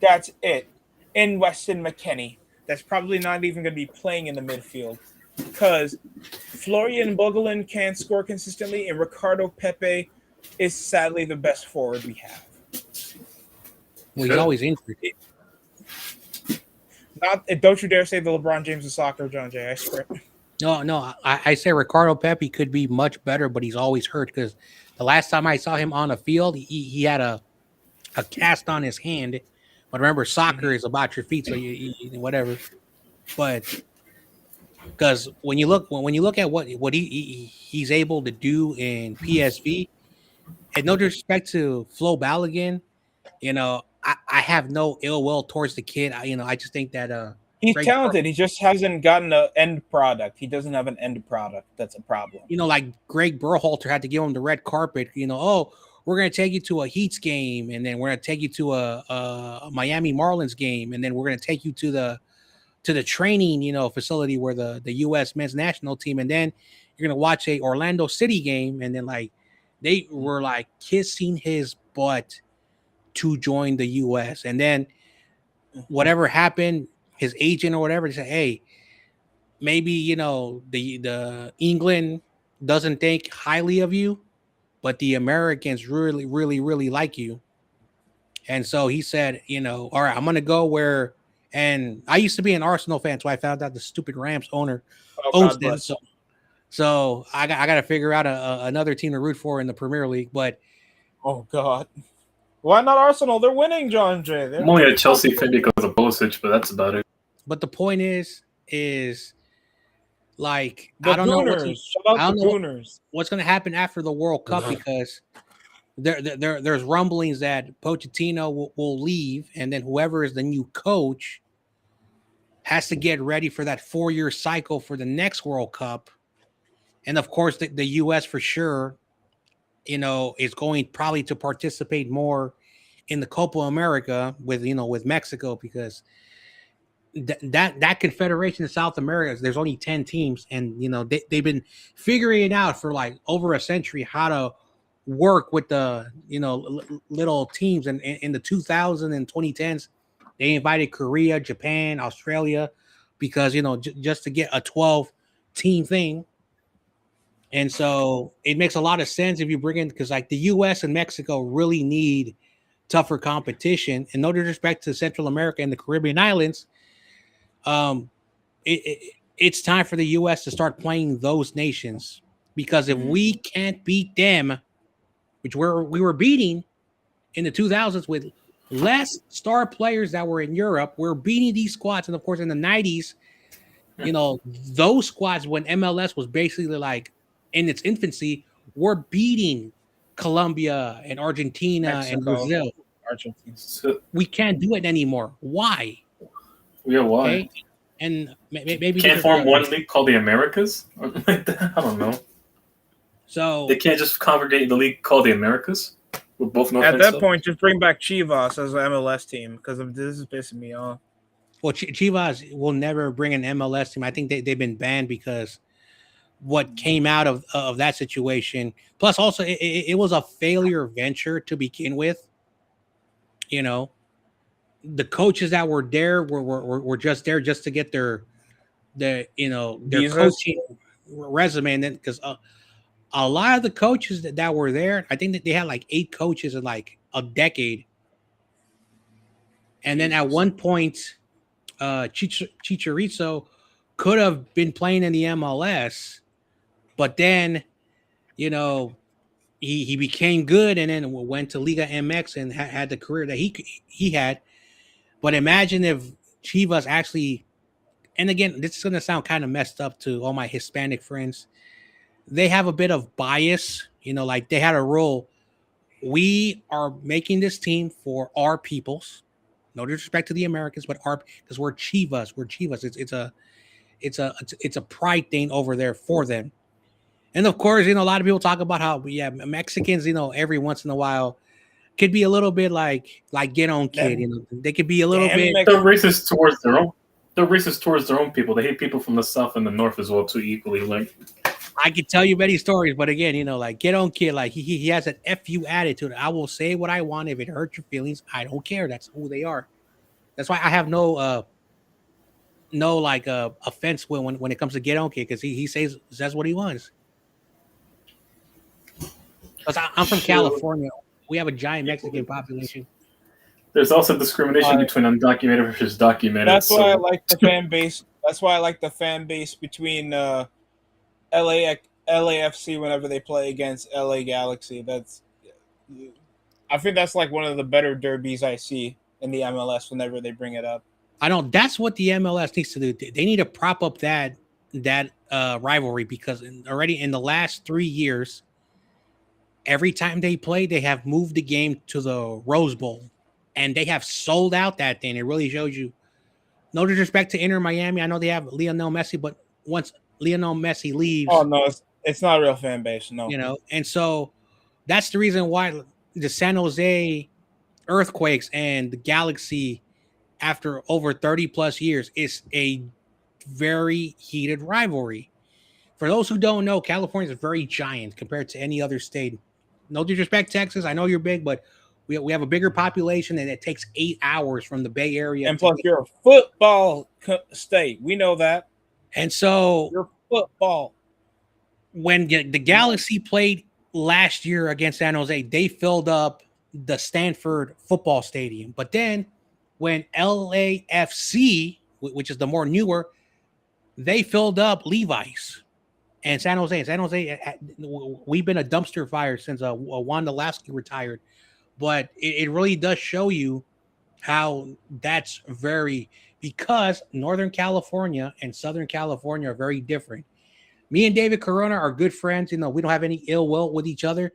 that's it. And Weston McKennie. That's probably not even going to be playing in the midfield because Florian Bogelin can't score consistently, and Ricardo Pepe is sadly the best forward we have. Well, he's always injured. Don't you dare say the LeBron James of soccer, John Jay. I swear. No. I say Ricardo Pepe could be much better, but he's always hurt because the last time I saw him on a field, he had a cast on his hand. But remember, soccer is about your feet, so you whatever. But because when you look at what he's able to do in PSV, and no disrespect to Flo Balogun, I have no ill will towards the kid. I just think that he's talented. He just hasn't gotten an end product. He doesn't have an end product. That's a problem. Like Greg Berhalter had to give him the red carpet. We're going to take you to a Heats game, and then we're going to take you to a Miami Marlins game, and then we're going to take you to the training, facility where the U.S. men's national team, and then you're going to watch a Orlando City game, and then they were kissing his butt to join the U.S. And then whatever happened, his agent or whatever said, hey, maybe the England doesn't think highly of you, but the Americans really, really, really like you. And so he said, all right, I'm going to go where, and I used to be an Arsenal fan, so I found out the stupid Rams owner owns them. So I got to figure out another team to root for in the Premier League. But oh God, why not Arsenal? They're winning, John Jay. I'm only a Chelsea fan because of Pulisic, but that's about it. But the point is I don't know what's going to happen after the World Cup because there's rumblings that Pochettino will leave, and then whoever is the new coach has to get ready for that 4-year cycle for the next World Cup. And of course, the U.S. for sure, is going probably to participate more in the Copa America with Mexico because that confederation in South America, there's only 10 teams, and they've been figuring it out for over a century how to work with the little teams. And in the 2000s and 2010s, they invited Korea, Japan, Australia because just to get a 12-team thing. And so it makes a lot of sense if you bring in, because the U.S. and Mexico really need tougher competition. And no disrespect to Central America and the Caribbean islands, it's time for the U.S. to start playing those nations, because if we can't beat them, which we were beating in the 2000s with less star players that were in Europe, we're beating these squads. And of course, in the 90s, those squads, when MLS was basically in its infancy, were beating Colombia and Argentina, Mexico, and Brazil. Argentina. We can't do it anymore. Why? Yeah, why? Okay? And maybe can't form one league called the Americas or like that. I don't know. So they can't just congregate the league called the Americas with both North. At that point, just bring back Chivas as an MLS team because this is pissing me off. Well, Chivas will never bring an MLS team. I think they've been banned because what came out of that situation. Plus, also, it was a failure venture to begin with. The coaches that were there were just there just to get their coaching resume, and then because a lot of the coaches that were there, I think that they had 8 coaches in a decade, and then at one point, Chicharito could have been playing in the MLS, but then he became good and then went to Liga MX and had the career that he had. But imagine if Chivas actually, and again, this is going to sound kind of messed up to all my Hispanic friends. They have a bit of bias, like they had a rule. We are making this team for our peoples. No disrespect to the Americans, but because we're Chivas. We're Chivas. It's a pride thing over there for them. And of course, a lot of people talk about how Mexicans, every once in a while could be a little bit like get on kid. They could be a little bit. They're racist towards their own. They're racist towards their own people. They hate people from the south and the north as well too equally. Like I could tell you many stories, but again, like get on kid. Like he has an FU attitude. I will say what I want. If it hurts your feelings, I don't care. That's who they are. That's why I have no offense when it comes to get on kid because he says what he wants. Because I'm from California. We have a giant Mexican population. There's also discrimination between undocumented versus documented. That's why I like the fan base. That's why I like the fan base between LAFC whenever they play against LA Galaxy. I think that's like one of the better derbies I see in the MLS whenever they bring it up. I know that's what the MLS needs to do. They need to prop up that rivalry because already in the last 3 years, every time they play, they have moved the game to the Rose Bowl, and they have sold out that thing. It really shows you. No disrespect to Inter Miami, I know they have Lionel Messi, but once Lionel Messi leaves, oh no, it's not a real fan base, no. And so that's the reason why the San Jose Earthquakes and the Galaxy, after over 30 plus years, is a very heated rivalry. For those who don't know, California is very giant compared to any other state. No disrespect, Texas. I know you're big, but we have a bigger population, and it takes 8 hours from the Bay Area. And plus, you're a football state. We know that. And so, you're football. When the Galaxy played last year against San Jose, they filled up the Stanford football stadium. But then, when LAFC, which is the more newer, they filled up Levi's. And San Jose, we've been a dumpster fire since Wanda Lasky retired. But it really does show you how that's because Northern California and Southern California are very different. Me and David Corona are good friends. We don't have any ill will with each other.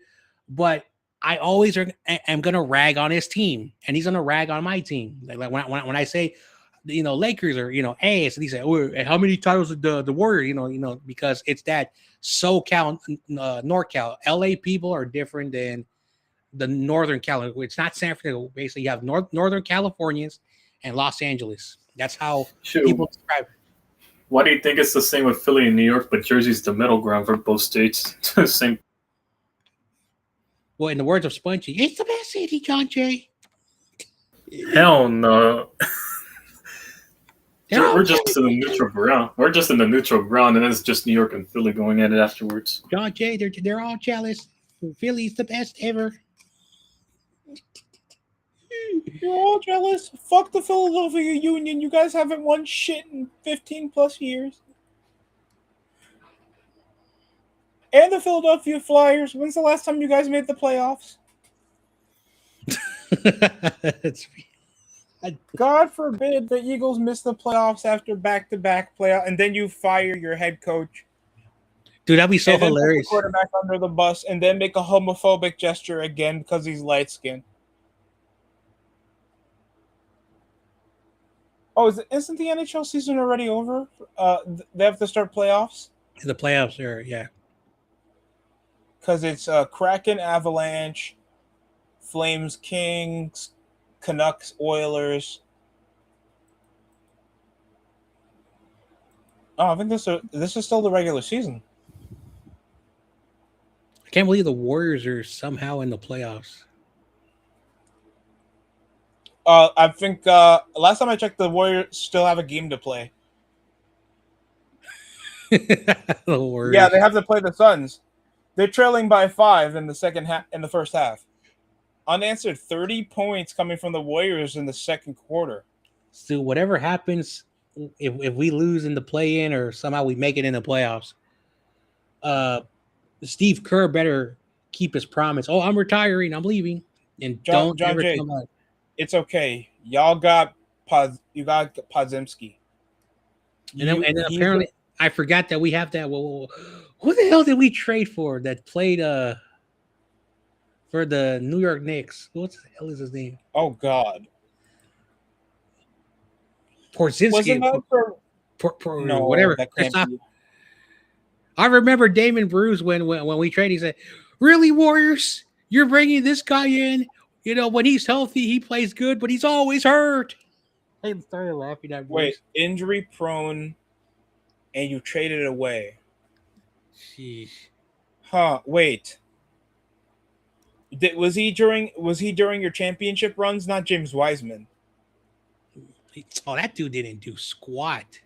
But I always am going to rag on his team. And he's going to rag on my team. Like when I say, Lakers are, ass. And he said, oh, how many titles did the Warriors, because it's that SoCal, NorCal. LA people are different than the Northern California. It's not San Francisco. Basically, you have Northern Californians and Los Angeles. That's how people describe it. Why do you think it's the same with Philly and New York, but Jersey's the middle ground for both states? Same. Well, in the words of Spongy, it's the best city, John Jay. Hell no. We're just in the neutral ground. We're just in the neutral ground, and then it's just New York and Philly going at it afterwards. John Jay, they're all jealous. Philly's the best ever. You're all jealous. Fuck the Philadelphia Union. You guys haven't won shit in 15 plus years. And the Philadelphia Flyers. When's the last time you guys made the playoffs? God forbid the Eagles miss the playoffs after back-to-back playoff, and then you fire your head coach. Dude, that'd be so hilarious. Put the quarterback under the bus, and then make a homophobic gesture again because he's light-skinned. Oh, isn't the NHL season already over? They have to start playoffs? The playoffs are, yeah. Because it's Kraken, Avalanche, Flames, Kings, Canucks, Oilers. Oh, I think this is still the regular season. I can't believe the Warriors are somehow in the playoffs. I think last time I checked, the Warriors still have a game to play. The Warriors. Yeah, they have to play the Suns. They're trailing by 5 in the second half. In the first half, unanswered 30 points coming from the Warriors in the second quarter. So whatever happens, if we lose in the play-in or somehow we make it in the playoffs, Steve Kerr better keep his promise. Oh, I'm retiring. I'm leaving, and John don't ever Jay, come out. it's okay. Y'all got Podzimski. And then apparently, I forgot that we have that. Well, who the hell did we trade for that played for the New York Knicks? What the hell is his name? Oh God, Porzinski. wasn't that for no? Whatever. That can't be. I remember Damon Bruce when we traded. He said, "Really, Warriors? You're bringing this guy in? You know, when he's healthy, he plays good, but he's always hurt." I started laughing at Bruce. Wait, injury prone, and you traded it away. Sheesh. Huh? Wait. Was he during your championship runs? Not James Wiseman. Oh, that dude didn't do squat.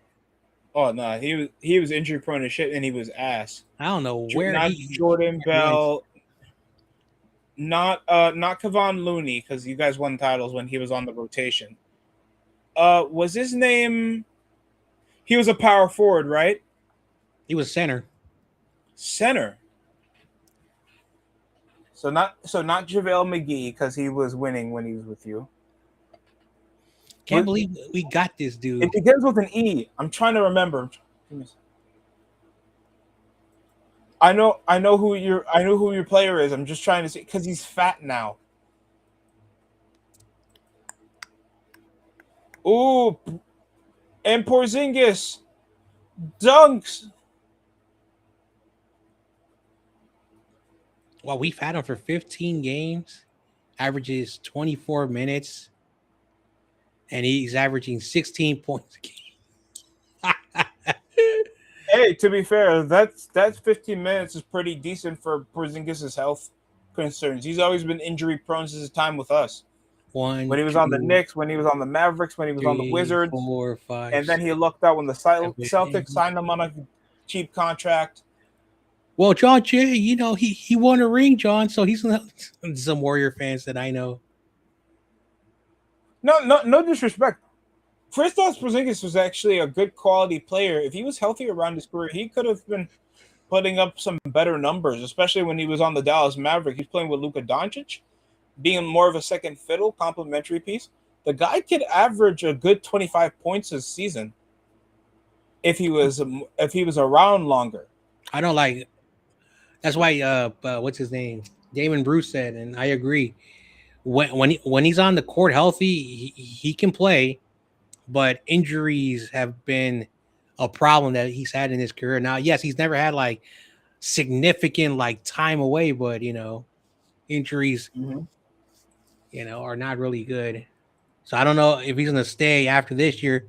Oh no, he was injury prone as shit, and he was ass. I don't know where not Jordan Bell, not Kevon Looney, because you guys won titles when he was on the rotation. Was his name? He was a power forward, right? He was center. Center. So not JaVale McGee, because he was winning when he was with you. Can't believe we got this dude. It begins with an E. I'm trying to remember. I know who your player is. I'm just trying to see because he's fat now. Ooh, and Porzingis dunks. Well, we've had him for 15 games, averages 24 minutes, and he's averaging 16 points a game. Hey, to be fair, that's 15 minutes is pretty decent for Porzingis' health concerns. He's always been injury prone since his time with us. When he was on the Knicks, when he was on the Mavericks, when he was on the Wizards, 4, 5, and then he looked out when the Celtics signed him on a cheap contract. Well, John Jay, you know, he won a ring, John, so he's not some Warrior fans that I know. No disrespect. Kristaps Porzingis was actually a good quality player. If he was healthy around his career, he could have been putting up some better numbers, especially when he was on the Dallas Mavericks. He's playing with Luka Doncic, being more of a second fiddle, complementary piece. The guy could average a good 25 points this season if he was around longer. I don't like. That's why what's his name? Damon Bruce said, and I agree. When he's on the court healthy, he can play, but injuries have been a problem that he's had in his career. Now, yes, he's never had like significant like time away, but you know, injuries, you know, are not really good. So I don't know if he's gonna stay after this year,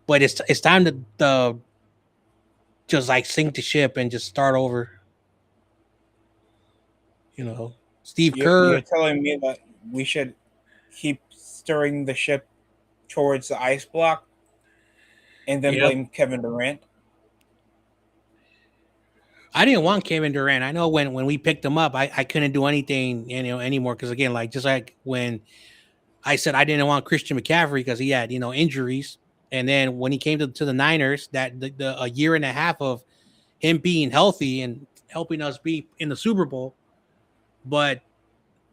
but it's time to just like sink the ship and just start over. You know, Steve Kerr. You're telling me that we should keep stirring the ship towards the ice block and then blame Kevin Durant? I didn't want Kevin Durant. I know when we picked him up, I couldn't do anything anymore because again, like just like when I said I didn't want Christian McCaffrey because he had injuries, and then when he came to the Niners, that a year and a half of him being healthy and helping us be in the Super Bowl. But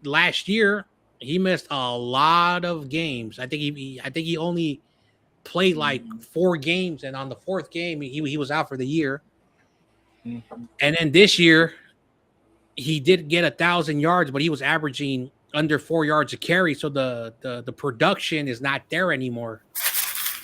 last year he missed a lot of games. I think he only played like 4 games, and on the 4th game he was out for the year. Mm-hmm. And then this year he did get 1,000 yards, but he was averaging under 4 yards a carry. So the production is not there anymore.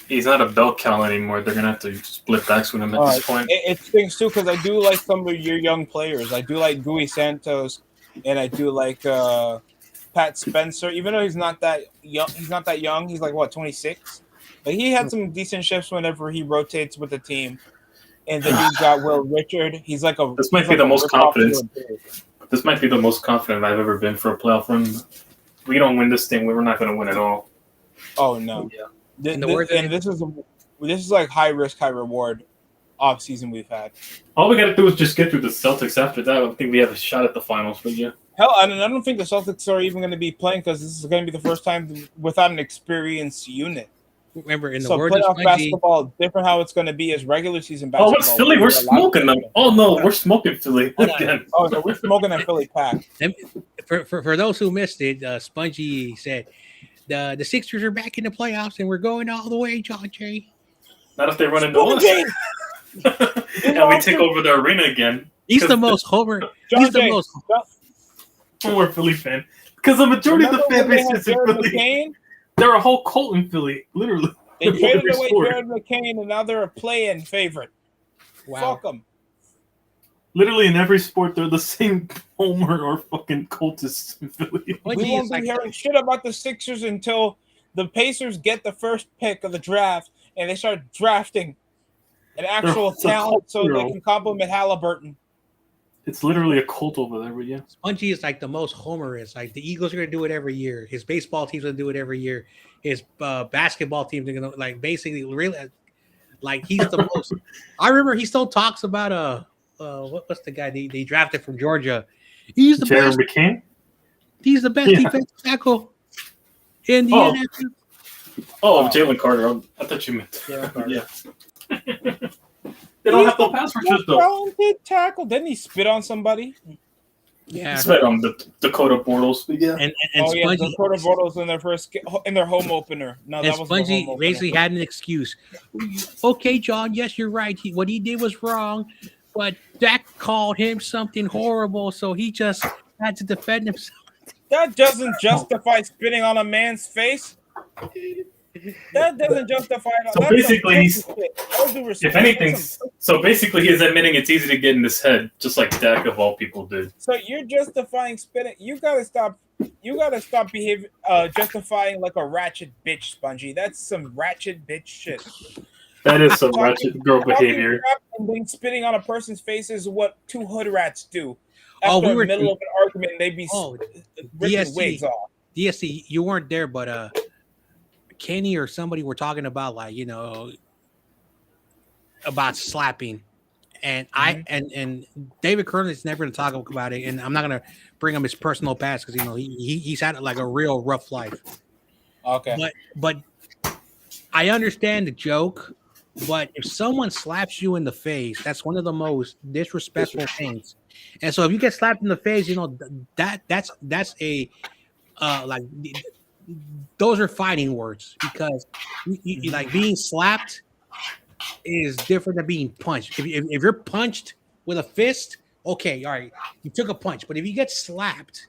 He's not a bell cow anymore. They're gonna have to split backs with him at this point. It stinks too because I do like some of your young players. I do like Gui Santos. And I do like Pat Spencer, even though he's not that young. He's not that young. He's like 26, but he had some decent shifts whenever he rotates with the team. And then you got Will Richard. He's like a. This might be the most confident. This might be the most confident I've ever been for a playoff run. If we don't win this thing, we're not going to win at all. Oh no! Yeah. This is like high risk, high reward off season we've had. All we got to do is just get through the Celtics. After that, I think we have a shot at the finals. But yeah, hell, I don't think the Celtics are even going to be playing because this is going to be the first time without an experienced unit. Remember, in the So words of playoff Spongy, basketball, different how it's going to be as regular season Oh, basketball. what's Philly? We're smoking them. Oh no, we're smoking Philly Hold on. again. Oh, no, we're smoking that Philly pack. for those who missed it, Spongy said the Sixers are back in the playoffs and we're going all the way, John Jay. Not if they run into us. And we take over the arena again. He's the most homer. John He's the Jay, most We're Philly fan. Because the majority of the fan base is in Philly. McCain? They're a whole cult in Philly, literally. They traded away sport. Jared McCain, and now they're a play-in favorite. wow. Fuck them. Literally in every sport, they're the same homer or fucking cultists in Philly. We won't be hearing shit about the Sixers until the Pacers get the first pick of the draft and they start drafting an actual talent so they can complement Halliburton. It's literally a cult over there, but yeah. Spongy is like the most homerous. Like the Eagles are gonna do it every year. His baseball team's gonna do it every year. His basketball teams are gonna like basically really like he's the most. I remember he still talks about what's the guy they drafted from Georgia? He's the Jared best. McCain? He's the best defensive tackle in the NFL. Oh, Jalen Carter. I thought you meant. Yeah. They don't have no pass rushers though. Talented tackle. Didn't he spit on somebody? Yeah, Spit on the Dakota Bortles. Yeah. and Spongy, Spongy, Dakota Bortles in their home opener. No, and that was Spongy basically had an excuse. Okay, John. Yes, you're right. What he did was wrong, but Dak called him something horrible, so he just had to defend himself. That doesn't justify spitting on a man's face. That doesn't justify it. So basically, if anything, so basically, he's admitting it's easy to get in his head, just like Dak of all people did. So you're justifying spitting. You gotta stop behaving, justifying like a ratchet bitch, Spongy. That's some ratchet bitch shit. That is some ratchet girl behavior. And then spitting on a person's face is what two hood rats do. After the middle of an argument, they'd be ripping wigs off. DST, you weren't there, but Kenny or somebody were talking about about slapping, and and David Kern is never going to talk about it, and I'm not going to bring him his personal past because he's had like a real rough life. Okay, but I understand the joke, but if someone slaps you in the face, that's one of the most disrespectful things. And so if you get slapped in the face, that's a like. Those are fighting words because you like being slapped is different than being punched. If you're punched with a fist, okay, all right, you took a punch. But if you get slapped,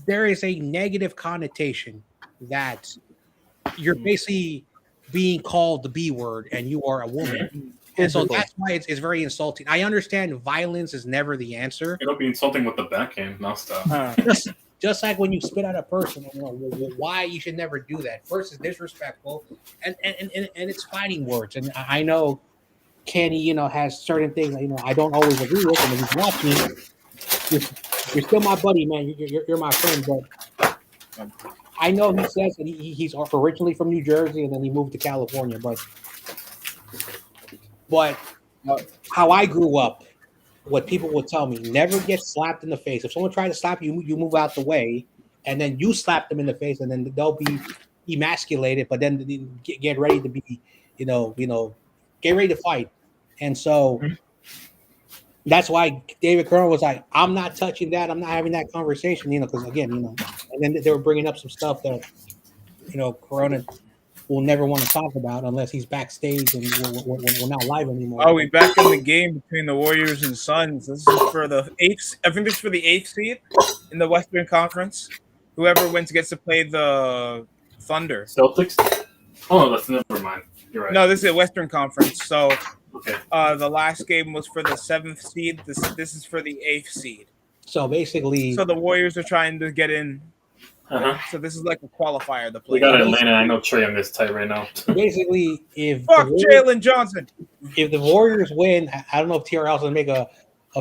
there is a negative connotation that you're basically being called the B word and you are a woman. And so that's why it's very insulting. I understand violence is never the answer. It'll be insulting with the backhand. Now stop. Just like when you spit at a person, why you should never do that. First, it's disrespectful, and it's fighting words. And I know Kenny, has certain things I don't always agree with. And if he's watching, you're still my buddy, man. You're my friend. But I know he says that he's originally from New Jersey and then he moved to California. But how I grew up. What people will tell me, never get slapped in the face. If someone tries to slap you, you move out the way, and then you slap them in the face, and then they'll be emasculated, but then get ready to be, get ready to fight. And so that's why David Kern was like, I'm not touching that. I'm not having that conversation, because again, and then they were bringing up some stuff that, Corona will never want to talk about unless he's backstage and we're not live anymore. Are we back in the game between the Warriors and Suns? This is for the eighth. I think this is for the 8th seed in the Western Conference. Whoever wins gets to play the Thunder. Celtics? Oh, that's never mind. You're right. No, this is a Western Conference. So okay. The last game was for the 7th seed. This is for the 8th seed. So basically, the Warriors are trying to get in. Uh-huh. So this is like a qualifier. The we got Atlanta. I know Trae Young is tight right now. Basically, fuck Jalen Johnson. If the Warriors win, I don't know if TRL's gonna make a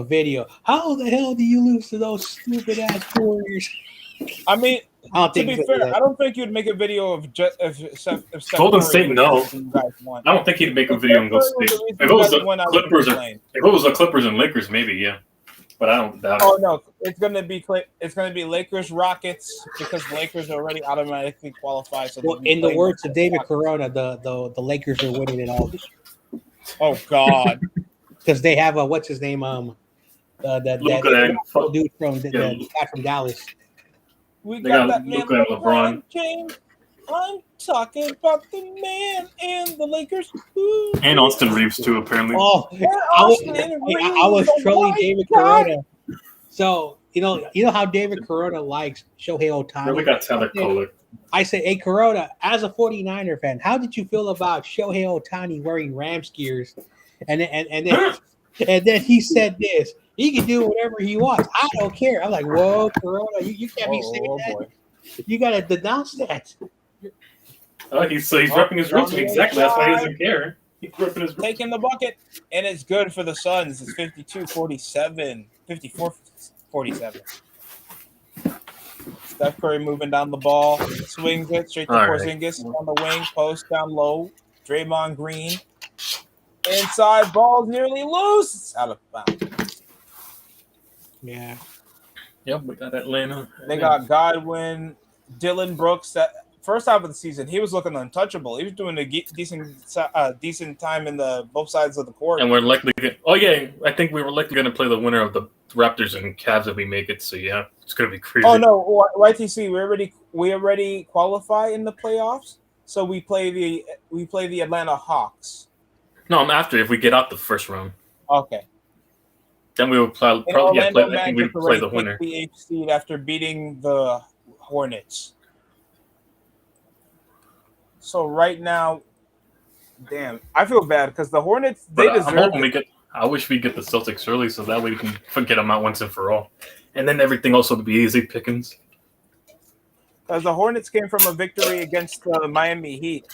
video. How the hell do you lose to those stupid ass Warriors? I mean, to be fair, I don't think you'd make a video of Steph Golden State. No, I don't think he'd make a video on Golden State. If it was the Clippers and Lakers, maybe yeah. but I don't doubt it. Oh no, it's gonna be Lakers Rockets because Lakers are already automatically qualified. So Well, in the words of David Corona, the Lakers are winning it all. Oh God, because they have a what's his name that dude from the guy from Dallas. We got that man LeBron James. I'm talking about the man and the Lakers. Ooh. And Austin Reeves too, apparently. Oh, I was trolling David Corona. So you know how David Corona likes Shohei Ohtani. Really got Tyler Kohler. I said, hey Corona, as a 49er fan, how did you feel about Shohei Ohtani wearing Rams gears? And then he said this. He can do whatever he wants. I don't care. I'm like, whoa, Corona, you can't be saying that. Boy. You gotta denounce that. Oh, he's repping his roots. Exactly. That's why he doesn't care. He's repping his roots. Taking the bucket, and it's good for the Suns. It's 52-47, 54-47. Steph Curry moving down the ball, swings it straight to Porzingis on the wing, post down low. Draymond Green inside, ball's nearly loose. It's out of bounds. Yeah. Yep, we got Atlanta. They got Godwin, Dylan Brooks. That first half of the season, he was looking untouchable. He was doing a decent time in the both sides of the court. And we're likely. I think we were likely going to play the winner of the Raptors and Cavs if we make it. So yeah, it's going to be crazy. Oh no, YTC, we already qualify in the playoffs. So we play the Atlanta Hawks. No, I'm after if we get out the first round. Okay. Then we will probably I think we play the winner. The 8th seed after beating the Hornets. So right now, damn, I feel bad because the Hornets I wish we get the Celtics early so that way we can forget them out once and for all, and then everything else will be easy pickings. Because the Hornets came from a victory against the Miami Heat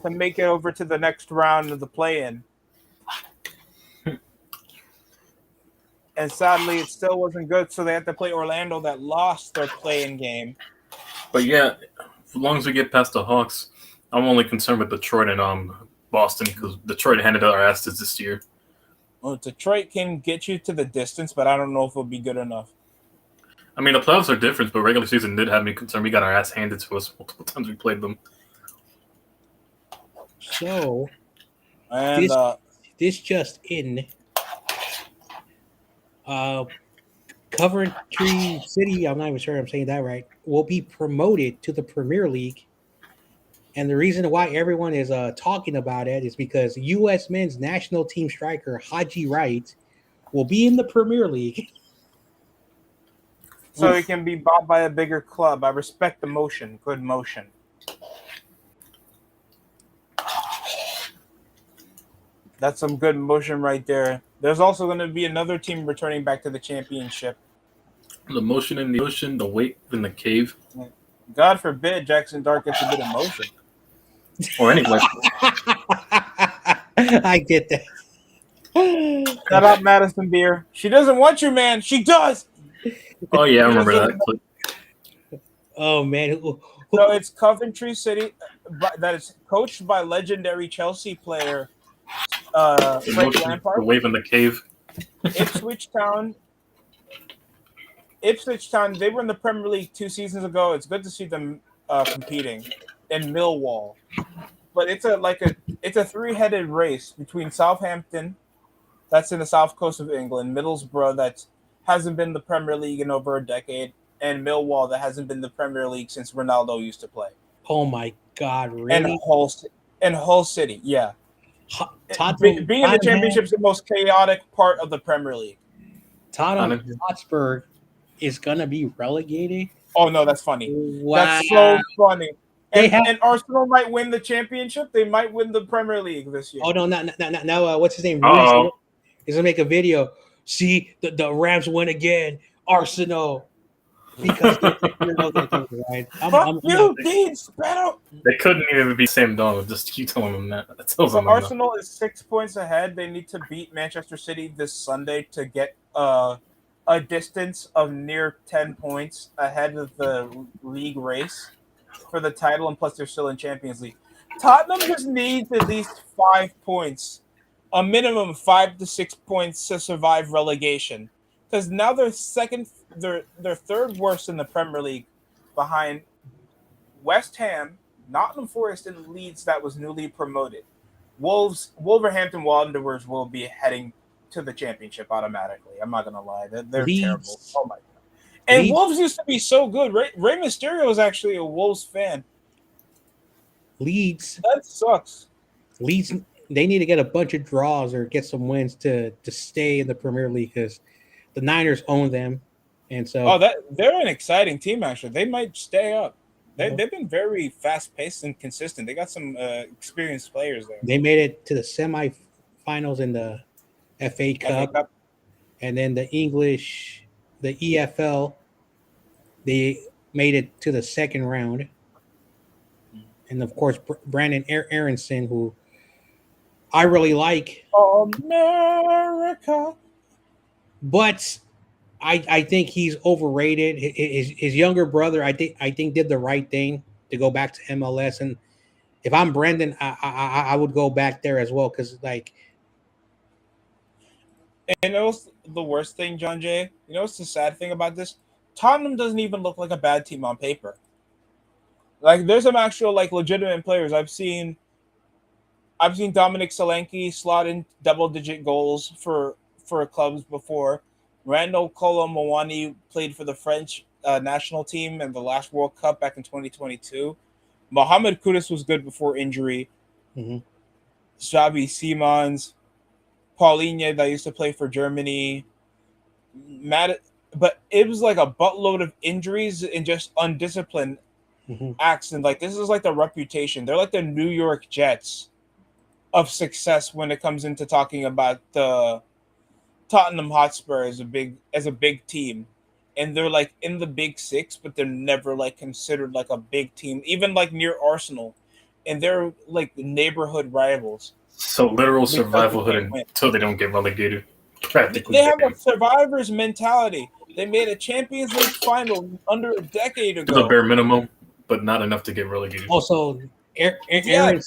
to make it over to the next round of the play-in. And sadly, it still wasn't good, so they had to play Orlando that lost their play-in game. But yeah, as long as we get past the Hawks, I'm only concerned with Detroit and Boston because Detroit handed our asses this year. Well, Detroit can get you to the distance, but I don't know if it'll be good enough. I mean, the playoffs are different, but regular season did have me concerned. We got our ass handed to us multiple times we played them. So, and this just in. Coventry City, I'm not even sure I'm saying that right, will be promoted to the Premier League. And the reason why everyone is talking about it is because U.S. men's national team striker Haji Wright will be in the Premier League. So he can be bought by a bigger club. I respect the motion. Good motion. That's some good motion right there. There's also going to be another team returning back to the championship. The motion in the ocean, the weight in the cave. God forbid Jackson Dart gets a bit of motion. Or anyway. I get that. Shout out Madison Beer. She doesn't want you, man. She does. Oh, yeah, I remember that clip. Oh, man. So it's Coventry City that is coached by legendary Chelsea player Frank Lampard. The wave in the cave. Ipswich Town, they were in the Premier League 2 seasons ago. It's good to see them competing in Millwall. But it's a three-headed race between Southampton, that's in the south coast of England, Middlesbrough, that hasn't been in the Premier League in over a decade, and Millwall, that hasn't been in the Premier League since Ronaldo used to play. Oh my God, really? And Hull City, yeah. Being in the championship is the most chaotic part of the Premier League. Tottenham Hotspur is going to be relegated? Oh, no, that's funny. Wow. That's so funny. And Arsenal might win the championship. They might win the Premier League this year. Oh, no, now what's his name? He's going to make a video. See, the Rams win again. Arsenal. Because right? Dean Sparrow. They couldn't even be Sam Donald. Just keep telling them that. Arsenal is 6 points ahead. They need to beat Manchester City this Sunday to get a distance of near 10 points ahead of the league race for the title, and plus they're still in Champions League. Tottenham just needs at least 5 points, a minimum of 5 to 6 points to survive relegation. because now they're third worst in the Premier League, behind West Ham, Nottingham Forest, and Leeds that was newly promoted. Wolverhampton Wanderers will be heading to the championship automatically. I'm not gonna lie, they're terrible. Leeds. Oh my god! And Leeds. Wolves used to be so good. Rey Mysterio was actually a Wolves fan. Leeds. That sucks. Leeds. They need to get a bunch of draws or get some wins to stay in the Premier League because the Niners own them, and so they're an exciting team. Actually, they might stay up. They've been very fast-paced and consistent. They got some experienced players there. They made it to the semifinals in the FA Cup, and then the EFL, they made it to the second round. And, of course, Brandon Aronson, who I really like. America. But I think he's overrated. His younger brother, I think did the right thing to go back to MLS. And if I'm Brendan, I would go back there as well because, like, and it was the worst thing, John Jay. You know what's the sad thing about this? Tottenham doesn't even look like a bad team on paper. Like, there's some actual legitimate players. I've seen Dominic Solanke slot in double-digit goals for clubs before. Randall Kolo Muani played for the French national team in the last World Cup back in 2022. Mohamed Kudus was good before injury. Mm-hmm. Xavi Simons, Paulinho that used to play for Germany. But it was like a buttload of injuries and just undisciplined acts. And this is like the reputation. They're like the New York Jets of success when it comes into talking about the Tottenham Hotspur as a big team, and they're in the Big Six, but they're never considered a big team, even near Arsenal, and they're neighborhood rivals. So literal survivalhood until they don't get relegated. Practically, they have a survivor's mentality. They made a Champions League final under a decade ago. The bare minimum, but not enough to get relegated. Also, Aaron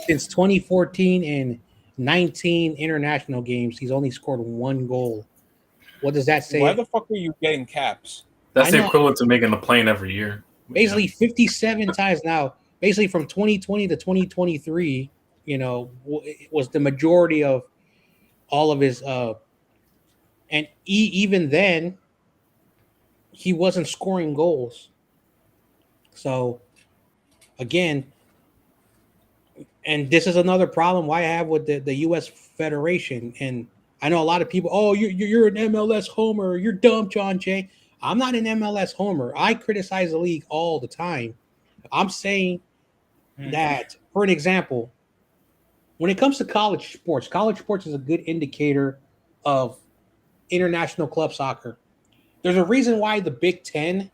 since 2014 and 19 international games, he's only scored one goal. What does that say? Why the fuck are you getting caps? That's the equivalent to making the plane every year. Basically, 57 times now. Basically, from 2020 to 2023, it was the majority of all of his. And even then, he wasn't scoring goals. So, again. And this is another problem why I have with the U.S. Federation. And I know a lot of people, you're an MLS homer. You're dumb, John Jay. I'm not an MLS homer. I criticize the league all the time. I'm saying that, for an example, when it comes to college sports is a good indicator of international club soccer. There's a reason why the Big Ten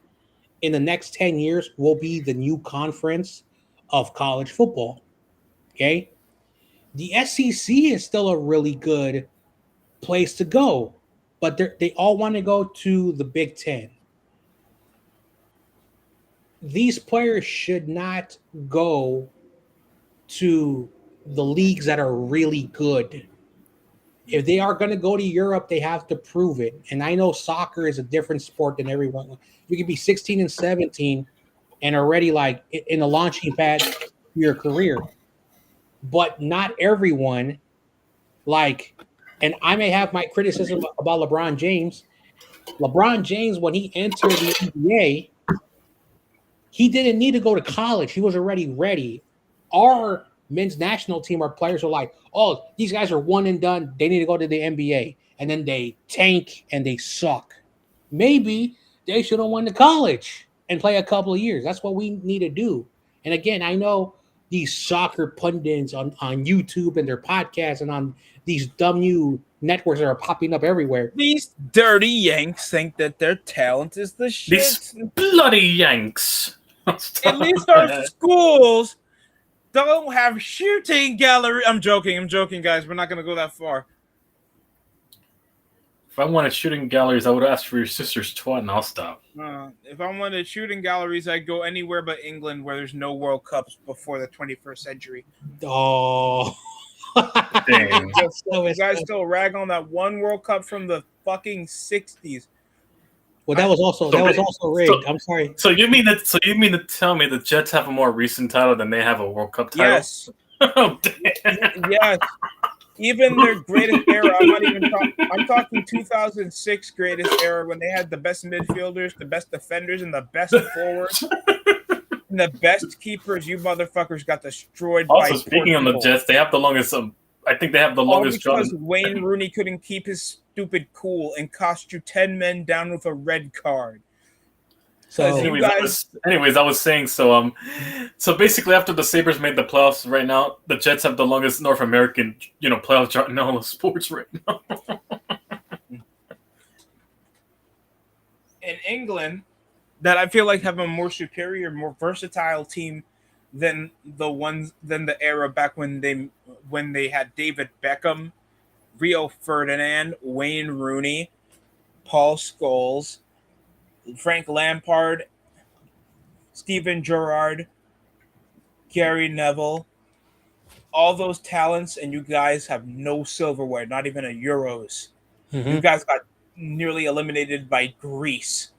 in the next 10 years will be the new conference of college football. Okay, the SEC is still a really good place to go, but they all want to go to the Big Ten. These players should not go to the leagues that are really good. If they are going to go to Europe, they have to prove it. And I know soccer is a different sport than everyone. You could be 16 and 17 and already in the launching pad for your career. But not everyone, and I may have my criticism about LeBron James. LeBron James, when he entered the NBA, he didn't need to go to college. He was already ready. Our men's national team, our players are these guys are one and done. They need to go to the NBA. And then they tank and they suck. Maybe they should have went to college and play a couple of years. That's what we need to do. And again, I know these soccer pundits on YouTube and their podcasts and on these dumb new networks that are popping up everywhere. These dirty Yanks think that their talent is the shit. These bloody Yanks. At least our schools don't have shooting gallery. I'm joking, guys. We're not going to go that far. If I wanted shooting galleries, I would ask for your sister's twat, and I'll stop. If I wanted shooting galleries, I'd go anywhere but England, where there's no World Cups before the 21st century. Oh, Dang. You guys still rag on that one World Cup from the fucking 60s. Well, that was also rigged. I'm sorry. So you mean to tell me the Jets have a more recent title than they have a World Cup title? Yes. Oh, damn. Yes. Even their greatest era, I'm talking 2006 greatest era when they had the best midfielders, the best defenders, and the best forwards, and the best keepers. You motherfuckers got destroyed by Also, speaking Portugal. on the Jets, they have the longest. I think they have the longest All because run. Wayne Rooney couldn't keep his stupid cool and cost you 10 men down with a red card. So, anyways, I was saying so. So basically, after the Sabres made the playoffs, right now the Jets have the longest North American, playoff drought in all of sports right now. In England, that I feel like have a more superior, more versatile team than the era back when they had David Beckham, Rio Ferdinand, Wayne Rooney, Paul Scholes, Frank Lampard, Steven Gerrard, Gary Neville, all those talents, and you guys have no silverware, not even a Euros. mm-hmm. You guys got nearly eliminated by Greece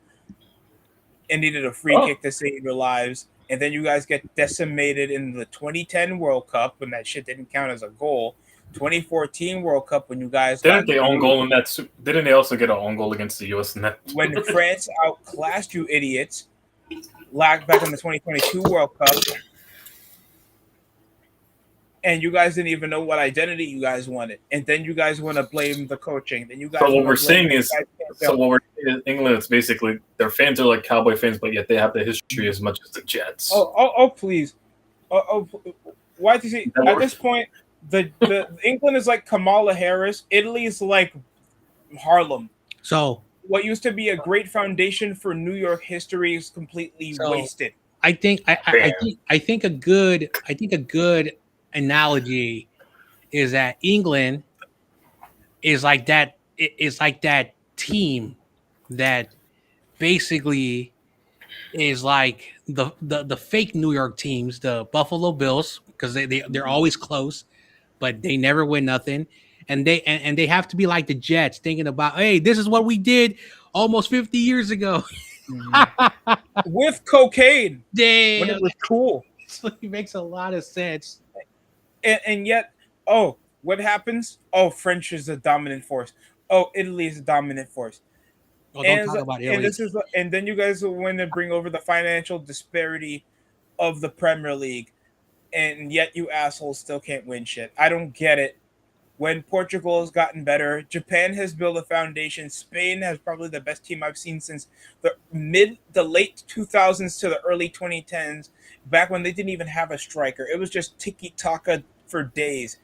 and needed a free kick to save your lives. And then you guys get decimated in the 2010 World Cup when that shit didn't count as a goal. 2014 World Cup when you guys didn't they own goal in that? Didn't they also get an own goal against the U.S. in that? When France outclassed you idiots, back in the 2022 World Cup, and you guys didn't even know what identity you guys wanted, and then you guys want to blame the coaching. Then you guys. So what we're saying is, England, it's basically their fans are like Cowboy fans, but yet they have the history as much as the Jets. Oh, please. Why do you see at this point? The England is like Kamala Harris. Italy is like Harlem. So what used to be a great foundation for New York history is completely wasted. I think a good analogy is that England is like that. It's like that team that basically is like the fake New York teams, the Buffalo Bills, because they're always close, but they never win nothing. And they have to be like the Jets, thinking about, hey, this is what we did almost 50 years ago. With cocaine. Damn. When it was cool. So it makes a lot of sense. And yet, what happens? French is a dominant force. Italy is a dominant force. Don't talk about Italy. And then you guys will want to bring over the financial disparity of the Premier League. And yet you assholes still can't win shit. I don't get it. When Portugal has gotten better, Japan has built a foundation. Spain has probably the best team I've seen since the late 2000s to the early 2010s, back when they didn't even have a striker. It was just tiki-taka for days,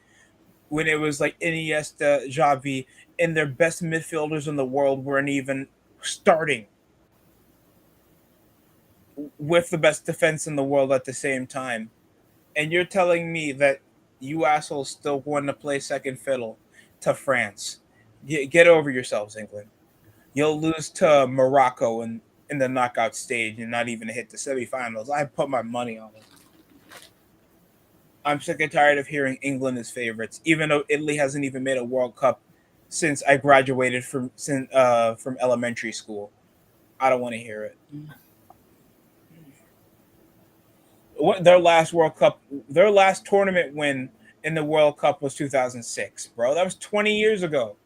when it was like Iniesta, Xavi, and their best midfielders in the world weren't even starting with the best defense in the world at the same time. And you're telling me that you assholes still want to play second fiddle to France. Get over yourselves, England. You'll lose to Morocco in the knockout stage and not even hit the semifinals. I put my money on it. I'm sick and tired of hearing England as favorites, even though Italy hasn't even made a World Cup since I graduated from elementary school. I don't want to hear it. Their last tournament win in the World Cup was 2006, bro. That was 20 years ago.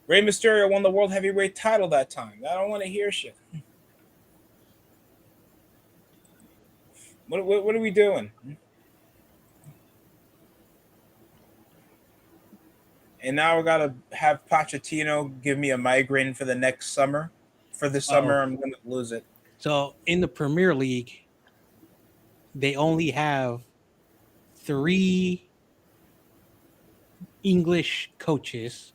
Rey Mysterio won the World Heavyweight title that time. I don't want to hear shit. What are we doing? And now we got to have Pochettino give me a migraine for the next summer. For the summer, I'm going to lose it. So in the Premier League, they only have 3 English coaches.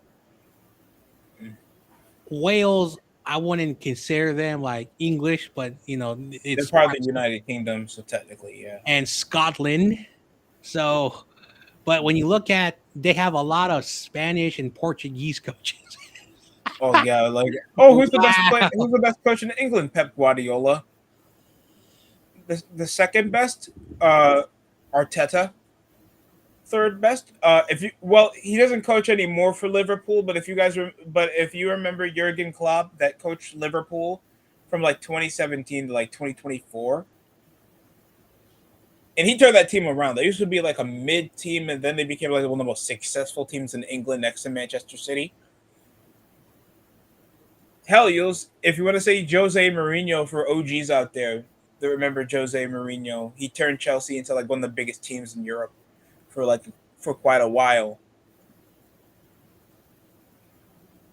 Wales, I wouldn't consider them like English, but it's part of the United Kingdom, so technically, yeah. And Scotland. So, but when you look at, they have a lot of Spanish and Portuguese coaches. Oh yeah, who's the best coach in England? Pep Guardiola. The second best, Arteta. third best. He doesn't coach anymore for Liverpool, but if you remember Jurgen Klopp that coached Liverpool from like 2017 to like 2024, and he turned that team around. They used to be like a mid team, and then they became like one of the most successful teams in England next to Manchester City. Hell, if you want to say Jose Mourinho for OGs out there that remember Jose Mourinho, he turned Chelsea into like one of the biggest teams in Europe for quite a while.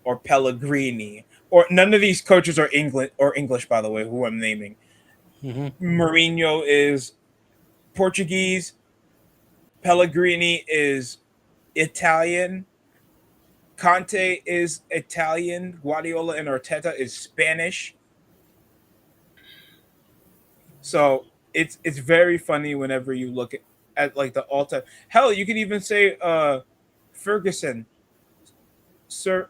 Or Pellegrini, or none of these coaches are English, by the way, who I'm naming. Mm-hmm. Mourinho is Portuguese. Pellegrini is Italian. Conte is Italian. Guardiola and Arteta is Spanish. So it's very funny whenever you look at like the all-time. Hell, you could even say Ferguson, Sir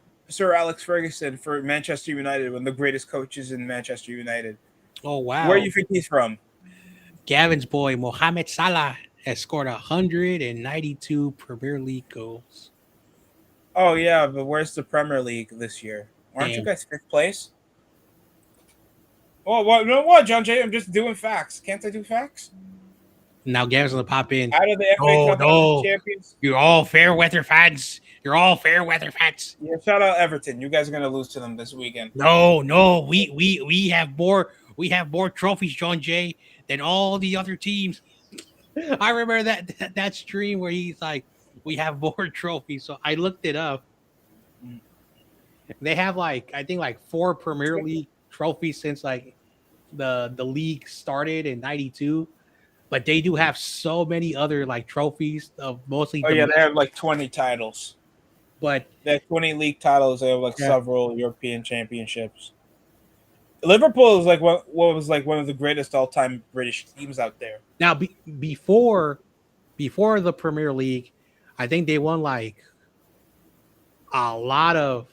Alex Ferguson for Manchester United, one of the greatest coaches in Manchester United. Oh wow! Where do you think he's from? Gavin's boy Mohamed Salah has scored 192 Premier League goals. Oh yeah, but where's the Premier League this year? Aren't you guys 5th place? Oh, what? No, what, John Jay? I'm just doing facts. Can't I do facts? Now Gavin's gonna pop in. Out of the FA Cup, out of the Champions. You're all fair weather fans. You're all fair weather fans. Yeah, shout out Everton. You guys are gonna lose to them this weekend. No, we have more. We have more trophies, John Jay, than all the other teams. I remember that stream where he's like, "We have more trophies." So I looked it up. They have I think 4 Premier League trophies since like the league started in '92. But they do have so many other like trophies of mostly. Oh yeah, they have like 20 titles. But they have 20 league titles. They have several European championships. Liverpool is like what was like one of the greatest all-time British teams out there. Now, before the Premier League, I think they won like a lot of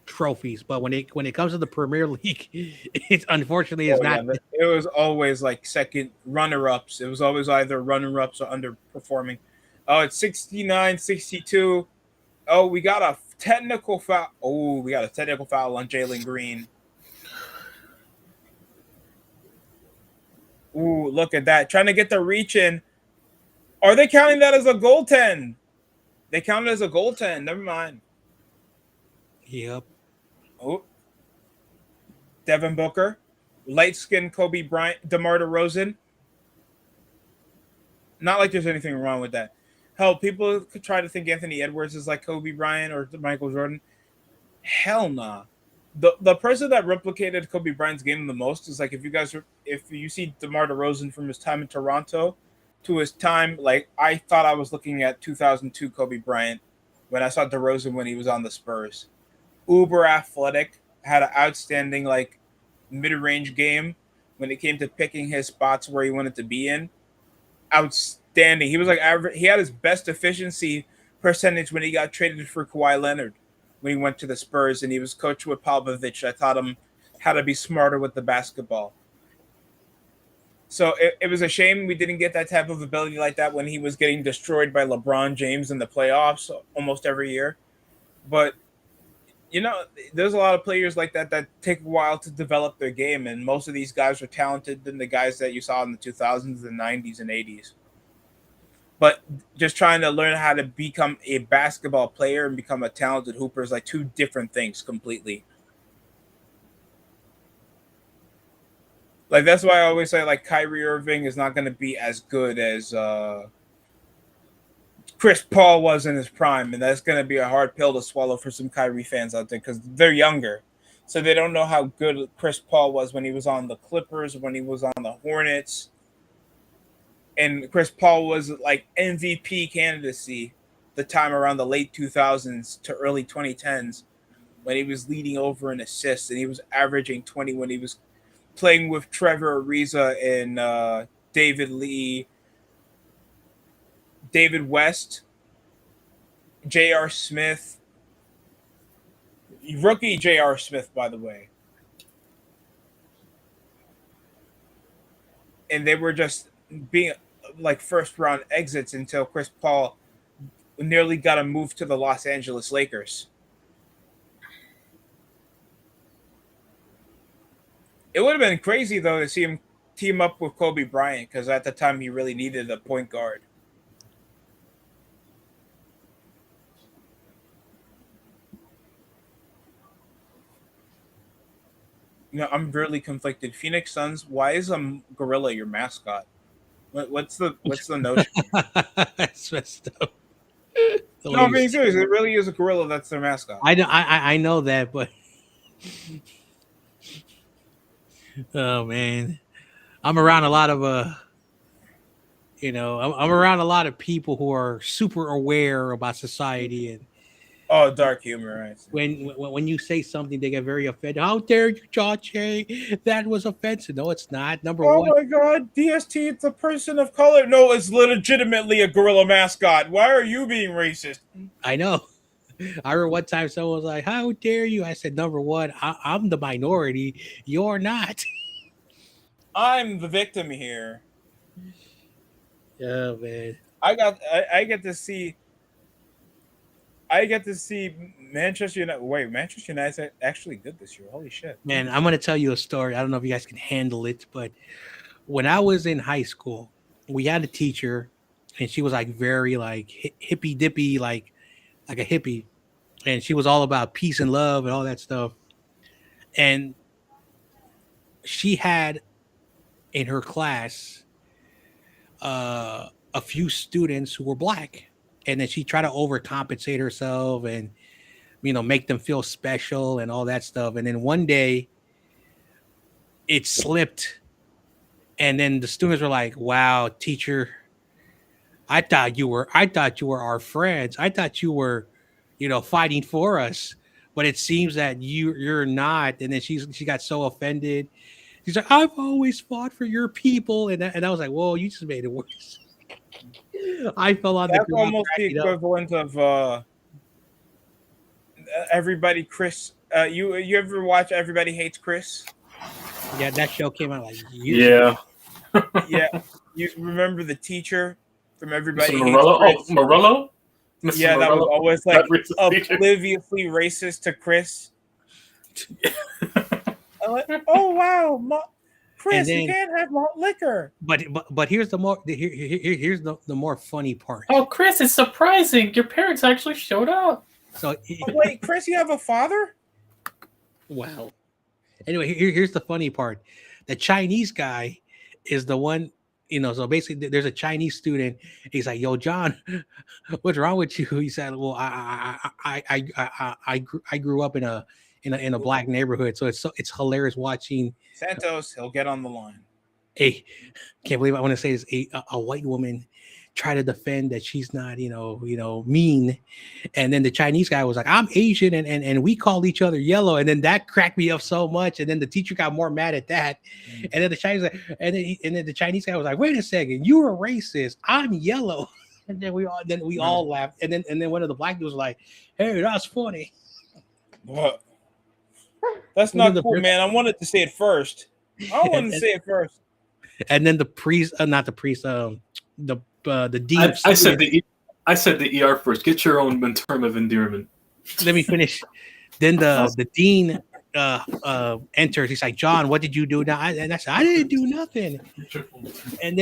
trophies. But when it comes to the Premier League, it's unfortunately is not. Yeah, it was always like second runner-ups. It was always either runner-ups or underperforming. Oh, it's 69, 62. Oh, we got a technical foul. Oh, we got a technical foul on Jalen Green. Ooh, look at that. Trying to get the reach in. Are they counting that as a goaltend? They count it as a goaltend. Never mind. Yep. Oh. Devin Booker. Light-skinned Kobe Bryant. DeMar DeRozan. Not like there's anything wrong with that. Hell, people could try to think Anthony Edwards is like Kobe Bryant or Michael Jordan. Hell nah. The person that replicated Kobe Bryant's game the most is like if you see DeMar DeRozan from his time in Toronto to his time, like I thought I was looking at 2002 Kobe Bryant when I saw DeRozan when he was on the Spurs. Uber athletic, had an outstanding like mid-range game when it came to picking his spots where he wanted to be in. Outstanding. He was like average. He had his best efficiency percentage when he got traded for Kawhi Leonard when he went to the Spurs, and he was coached with Popovich. I taught him how to be smarter with the basketball. So it was a shame we didn't get that type of ability like that when he was getting destroyed by LeBron James in the playoffs almost every year. But, you know, there's a lot of players like that take a while to develop their game, and most of these guys are talented than the guys that you saw in the 2000s, the 90s, and 80s. But just trying to learn how to become a basketball player and become a talented hooper is like two different things completely. Like that's why I always say like Kyrie Irving is not going to be as good as Chris Paul was in his prime, and that's going to be a hard pill to swallow for some Kyrie fans out there because they're younger, so they don't know how good Chris Paul was when he was on the Clippers, when he was on the Hornets. And Chris Paul was like MVP candidacy the time around the late 2000s to early 2010s when he was leading over in assists, and he was averaging 20 when he was playing with Trevor Ariza and David Lee, David West, J.R. Smith, rookie J.R. Smith, by the way. And they were just being like first round exits until Chris Paul nearly got a move to the Los Angeles Lakers. It would have been crazy though to see him team up with Kobe Bryant because at the time he really needed a point guard. You know, I'm really conflicted. Phoenix Suns, why is a gorilla your mascot? What's the notion? That's messed up. No, I'm being serious. It really is a gorilla that's their mascot. I know that, but oh man, I'm around a lot of I'm around a lot of people who are super aware about society, and dark humor. Right? When you say something, they get very offended. How dare you, Chache? That was offensive. No, it's not. Number one. Oh my God, DST, it's a person of color. No, it's legitimately a gorilla mascot. Why are you being racist? I know. I remember one time someone was like, "How dare you?" I said, "Number one, I'm the minority. You're not." I'm the victim here. Oh man, I get to see Manchester United. Wait, Manchester United actually good this year. Holy shit, man! I'm gonna tell you a story. I don't know if you guys can handle it, but when I was in high school, we had a teacher, and she was like very like hippy dippy, like a hippie, and she was all about peace and love and all that stuff. And she had in her class a few students who were black, and then she tried to overcompensate herself and make them feel special and all that stuff. And then one day it slipped, and then the students were like, "Wow, teacher, I thought you were our friends. I thought you were, fighting for us, but it seems that you're not." And then she got so offended. She's like, "I've always fought for your people," and I was like, "Whoa, you just made it worse." I fell on That's the ground. almost the equivalent of Everybody Chris. You ever watch Everybody Hates Chris? Yeah, that show came out like Yeah. Yeah. You remember the teacher from Everybody Mr. Hates Morello? Chris? Oh, Morello? Mr. Yeah, that was Morello? always like obliviously racist to Chris. I'm like, oh wow, Chris, you can't have malt liquor. But here's the more here's the more funny part. Oh, Chris, it's surprising. Your parents actually showed up. So wait, Chris, you have a father? Wow. Anyway, here's the funny part. The Chinese guy is the one, so basically there's a Chinese student. He's like, "Yo, John, what's wrong with you?" He said, "Well, I grew up in a black neighborhood, so it's hilarious watching Santos. He'll get on the line. Can't believe I want to say this. A white woman try to defend that she's not, mean, and then the Chinese guy was like, "I'm Asian, and we call each other yellow," and then that cracked me up so much, and then the teacher got more mad at that, and then the Chinese and then the Chinese guy was like, "Wait a second, you're a racist. I'm yellow," and then we all laughed, and then one of the black dudes was like, "Hey, that's funny." What? That's not cool, man. I wanted to say it first. I wanted to say it first. And then the priest, not the priest, the dean. I said the ER first. Get your own term of endearment. Let me finish. Then the dean enters. He's like, "John, what did you do now?" And I said, "I didn't do nothing." And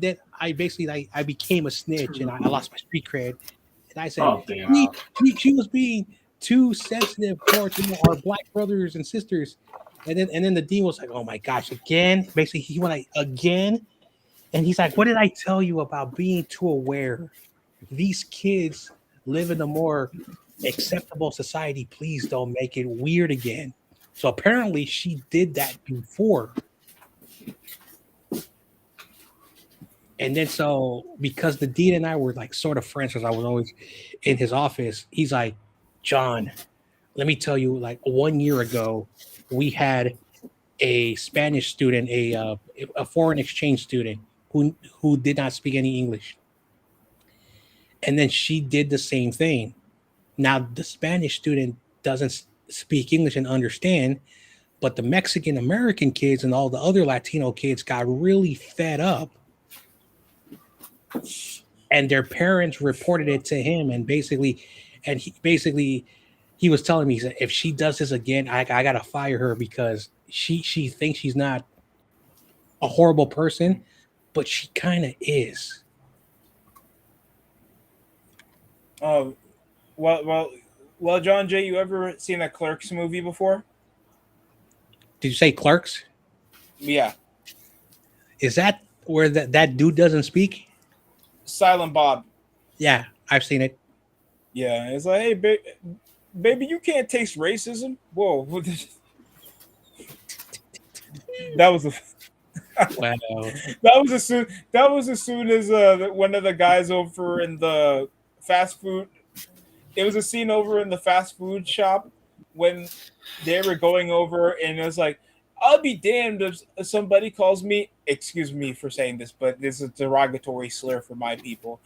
then I basically I became a snitch, and I lost my street cred. And I said, "Oh damn!" She was being too sensitive towards our black brothers and sisters. And then the dean was like, "Oh my gosh, again!" Basically, he went like, "Again." And he's like, "What did I tell you about being too aware? These kids live in a more acceptable society. Please don't make it weird again." So apparently she did that before. And then so because the dean and I were like sort of friends, because I was always in his office, he's like, "John, let me tell you, like 1 year ago, we had a Spanish student, a foreign exchange student who did not speak any English. And then she did the same thing. Now the Spanish student doesn't speak English and understand, but the Mexican American kids and all the other Latino kids got really fed up and their parents reported it to him, and he was telling me, he said, if she does this again, I gotta fire her because she thinks she's not a horrible person, but she kind of is. Oh, well, John Jay, you ever seen a Clerks movie before? Did you say Clerks? Yeah. Is that where that dude doesn't speak? Silent Bob. Yeah, I've seen it. Yeah, it's like, hey, baby, you can't taste racism. Whoa, that was a. Wow. That was as soon as one of the guys over in the fast food. It was a scene over in the fast food shop when they were going over, and it was like, I'll be damned if somebody calls me. Excuse me for saying this, but this is a derogatory slur for my people.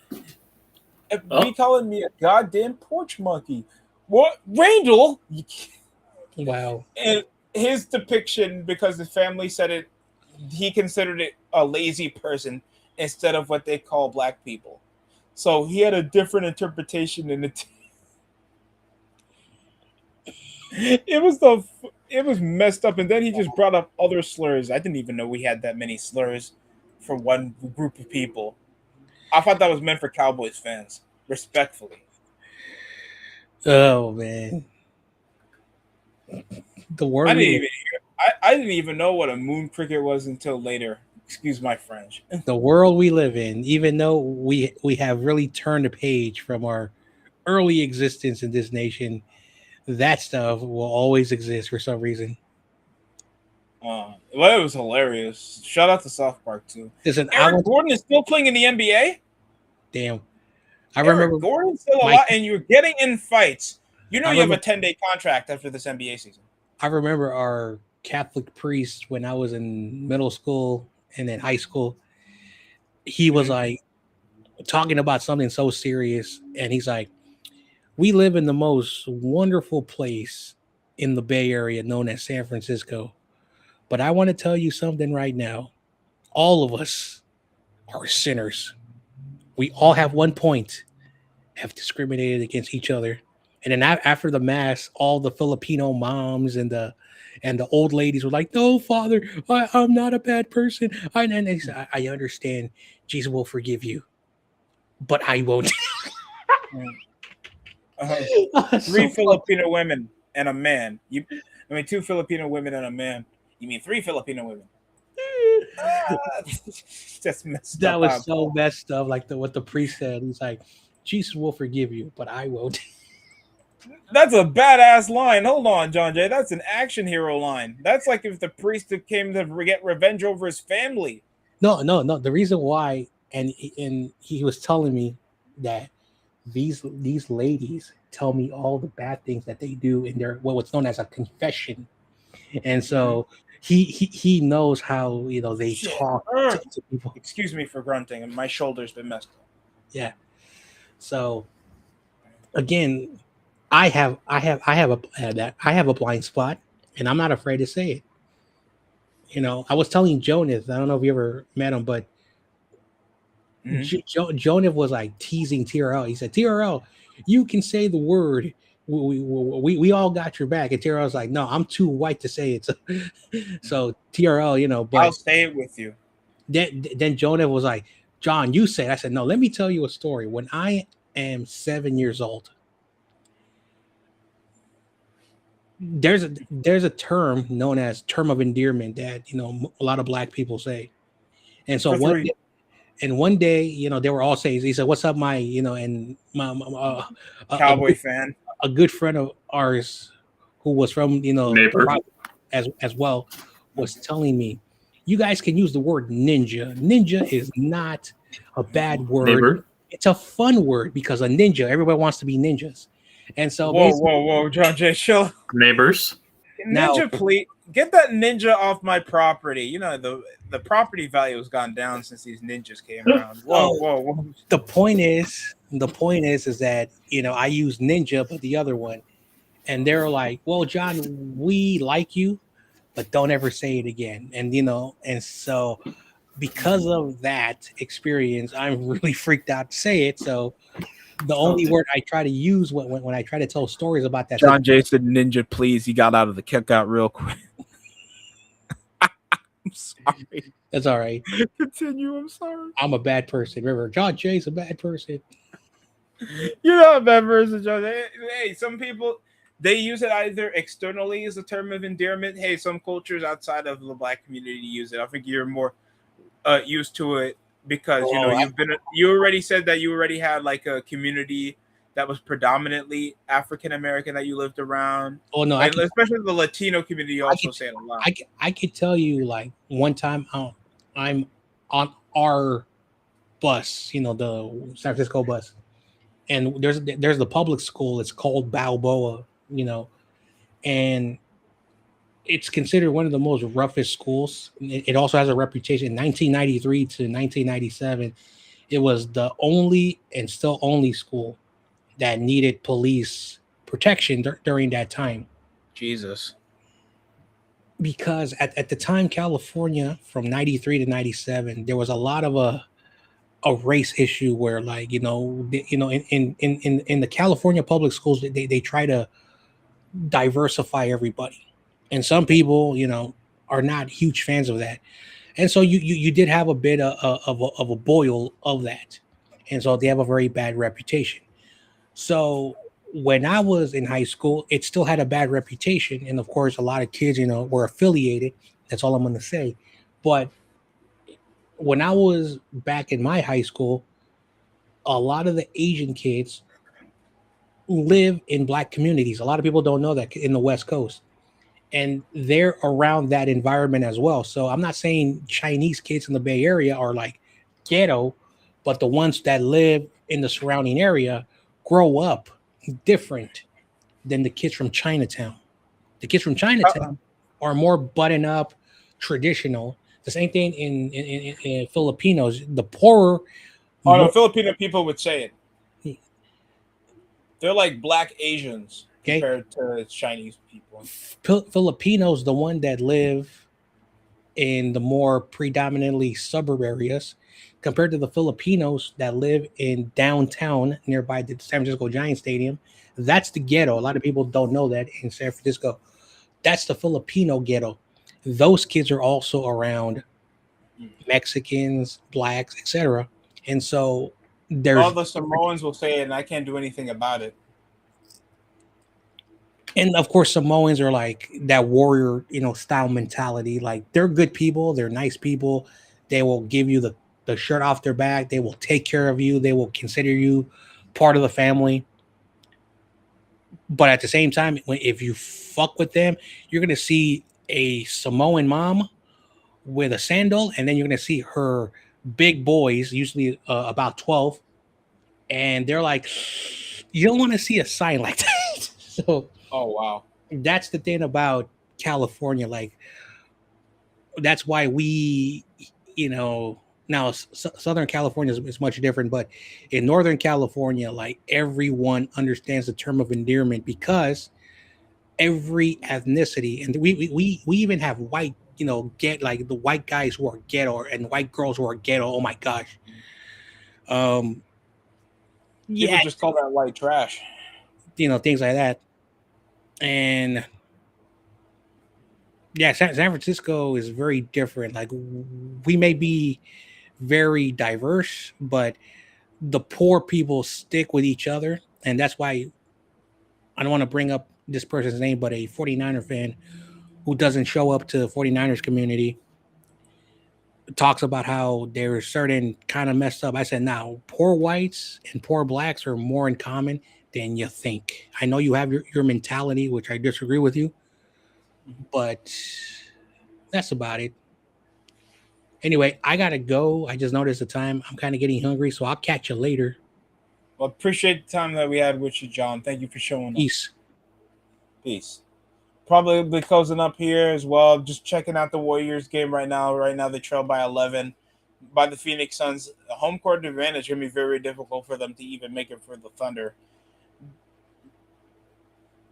Be calling me a goddamn porch monkey. What, Randall? Wow. And his depiction, because the family said it, he considered it a lazy person instead of what they call black people. So he had a different interpretation in it. It was messed up, and then he just brought up other slurs. I didn't even know we had that many slurs for one group of people. I thought that was meant for Cowboys fans, respectfully. Oh man, the word I didn't even know what a moon cricket was until later. Excuse my French. The world we live in, even though we have really turned a page from our early existence in this nation, that stuff will always exist for some reason. Well, it was hilarious. Shout out to South Park too. Listen, Eric Gordon is still playing in the NBA. Damn, Eric Gordon's still alive, and you're getting in fights. You know you have a 10-day contract after this NBA season. I remember our Catholic priest when I was in middle school and then high school. He was like talking about something so serious, and he's like, we live in the most wonderful place in the Bay Area known as San Francisco. But I want to tell you something right now. All of us are sinners. We all have one point, have discriminated against each other. And then after the mass, all the Filipino moms and the old ladies were like, no, Father, I'm not a bad person. And they said, I understand. Jesus will forgive you. But I won't. Three Filipino women and a man. Two Filipino women and a man. You mean three Filipino women? That's messed that up. That was so messed up. Like what the priest said. He's like, Jesus will forgive you, but I won't. That's a badass line. Hold on, John Jay. That's an action hero line. That's like if the priest came to get revenge over his family. No. The reason why, and he was telling me that these ladies tell me all the bad things that they do in their what's known as a confession, and so he knows how they talk to people. Excuse me for grunting, and my shoulder's been messed up. Yeah. So again, I have a blind spot, and I'm not afraid to say it. I was telling Jonas, I don't know if you ever met him, but Jonas was like teasing TRL. He said, TRL, you can say the word. We all got your back. And TRL's like, no, I'm too white to say it. So TRL, but I'll say it with you. Then Jonas was like, John, you say it. I said, no, let me tell you a story. When I am 7 years old, there's a term known as term of endearment that a lot of black people say. And so one day, they were all saying, he said, what's up, my, and my Cowboy fan, a good friend of ours who was from, as well, was telling me, you guys can use the word ninja. Ninja is not a bad word. Neighbor. It's a fun word because a ninja, everybody wants to be ninjas. And so whoa, John Jay, chill. Neighbors. Ninja, please get that ninja off my property. The property value has gone down since these ninjas came around. Whoa. The point is that I use ninja, but the other one, and they're like, well, John, we like you, but don't ever say it again. And and so because of that experience, I'm really freaked out to say it. So the only word I try to use when I try to tell stories about that. John Jason Ninja, please. He got out of the cookout real quick. I'm sorry. That's all right. Continue. I'm sorry. I'm a bad person. Remember, John Jay's a bad person. You're not a bad person, John. Hey, some people they use it either externally as a term of endearment. Hey, some cultures outside of the black community use it. I think you're more used to it because you already said that you already had like a community that was predominantly African American that you lived around. Oh no, like, especially the Latino community also say it a lot. I could tell you like one time I'm on our bus, the San Francisco bus, and there's the public school. It's called Balboa, and it's considered one of the most roughest schools. It also has a reputation. In 1993 to 1997, it was the only and still only school that needed police protection during that time. Jesus. Because at the time, California, from 93 to 97, there was a lot of a race issue where, like, in the California public schools, they try to diversify everybody. And some people, are not huge fans of that. And so you did have a bit of a boil of that. And so they have a very bad reputation. So when I was in high school, it still had a bad reputation. And of course, a lot of kids, were affiliated. That's all I'm going to say. But when I was back in my high school, a lot of the Asian kids live in black communities. A lot of people don't know that in the West Coast. And they're around that environment as well. So I'm not saying Chinese kids in the Bay Area are like ghetto, but the ones that live in the surrounding area grow up different than the kids from Chinatown. The kids from Chinatown are more button up, traditional. The same thing in Filipinos. The poorer. The Filipino people would say it. They're like black Asians compared to Chinese people. Filipinos, the one that live in the more predominantly suburb areas, compared to the Filipinos that live in downtown nearby the San Francisco Giants Stadium. That's the ghetto. A lot of people don't know that in San Francisco. That's the Filipino ghetto. Those kids are also around Mexicans, blacks, etc. And so there's all the Samoans will say it, and I can't do anything about it. And of course, Samoans are like that warrior, style mentality. Like they're good people, they're nice people. They will give you the shirt off their back. They will take care of you. They will consider you part of the family. But at the same time, if you fuck with them, you're gonna see a Samoan mom with a sandal, and then you're gonna see her big boys, usually about 12, and they're like, you don't want to see a sign like that. So. Oh, wow. That's the thing about California. Like, that's why we, now Southern California is much different, but in Northern California, like everyone understands the term of endearment because every ethnicity, and we even have white, get like the white guys who are ghetto and white girls who are ghetto. Oh my gosh. People just call that white trash. Things like that. And yeah, San Francisco is very different. Like we may be very diverse, but the poor people stick with each other. And that's why I don't want to bring up this person's name, but a 49er fan who doesn't show up to the 49ers community talks about how they're certain kind of messed up. I said, now, poor whites and poor blacks are more in common than you think. I know you have your mentality, which I disagree with you, but that's about it. Anyway, I gotta go. I just noticed the time. I'm kind of getting hungry, so I'll catch you later. Well, appreciate the time that we had with you, John. Thank you for showing up. Peace. Probably be closing up here as well. Just checking out the Warriors game right now. Right now, they trail by 11 by the Phoenix Suns. A home court advantage is going to be very difficult for them to even make it for the Thunder.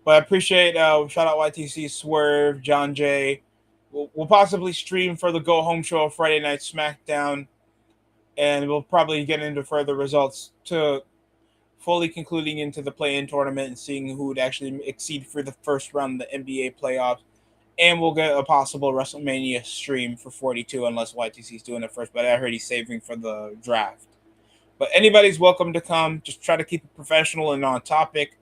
But I appreciate shout out YTC, Swerve, John Jay, we'll possibly stream for the Go Home Show of Friday Night SmackDown, and we'll probably get into further results to fully concluding into the play-in tournament and seeing who would actually exceed for the first round of the NBA playoffs. And we'll get a possible WrestleMania stream for 42 unless YTC's doing it first, but I heard he's saving for the draft. But anybody's welcome to come. Just try to keep it professional and on topic.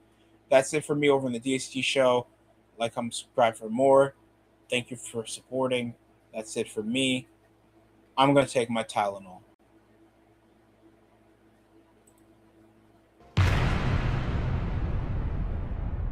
That's it for me over in the DST show. Like, comment, subscribe for more. Thank you for supporting. That's it for me. I'm going to take my Tylenol.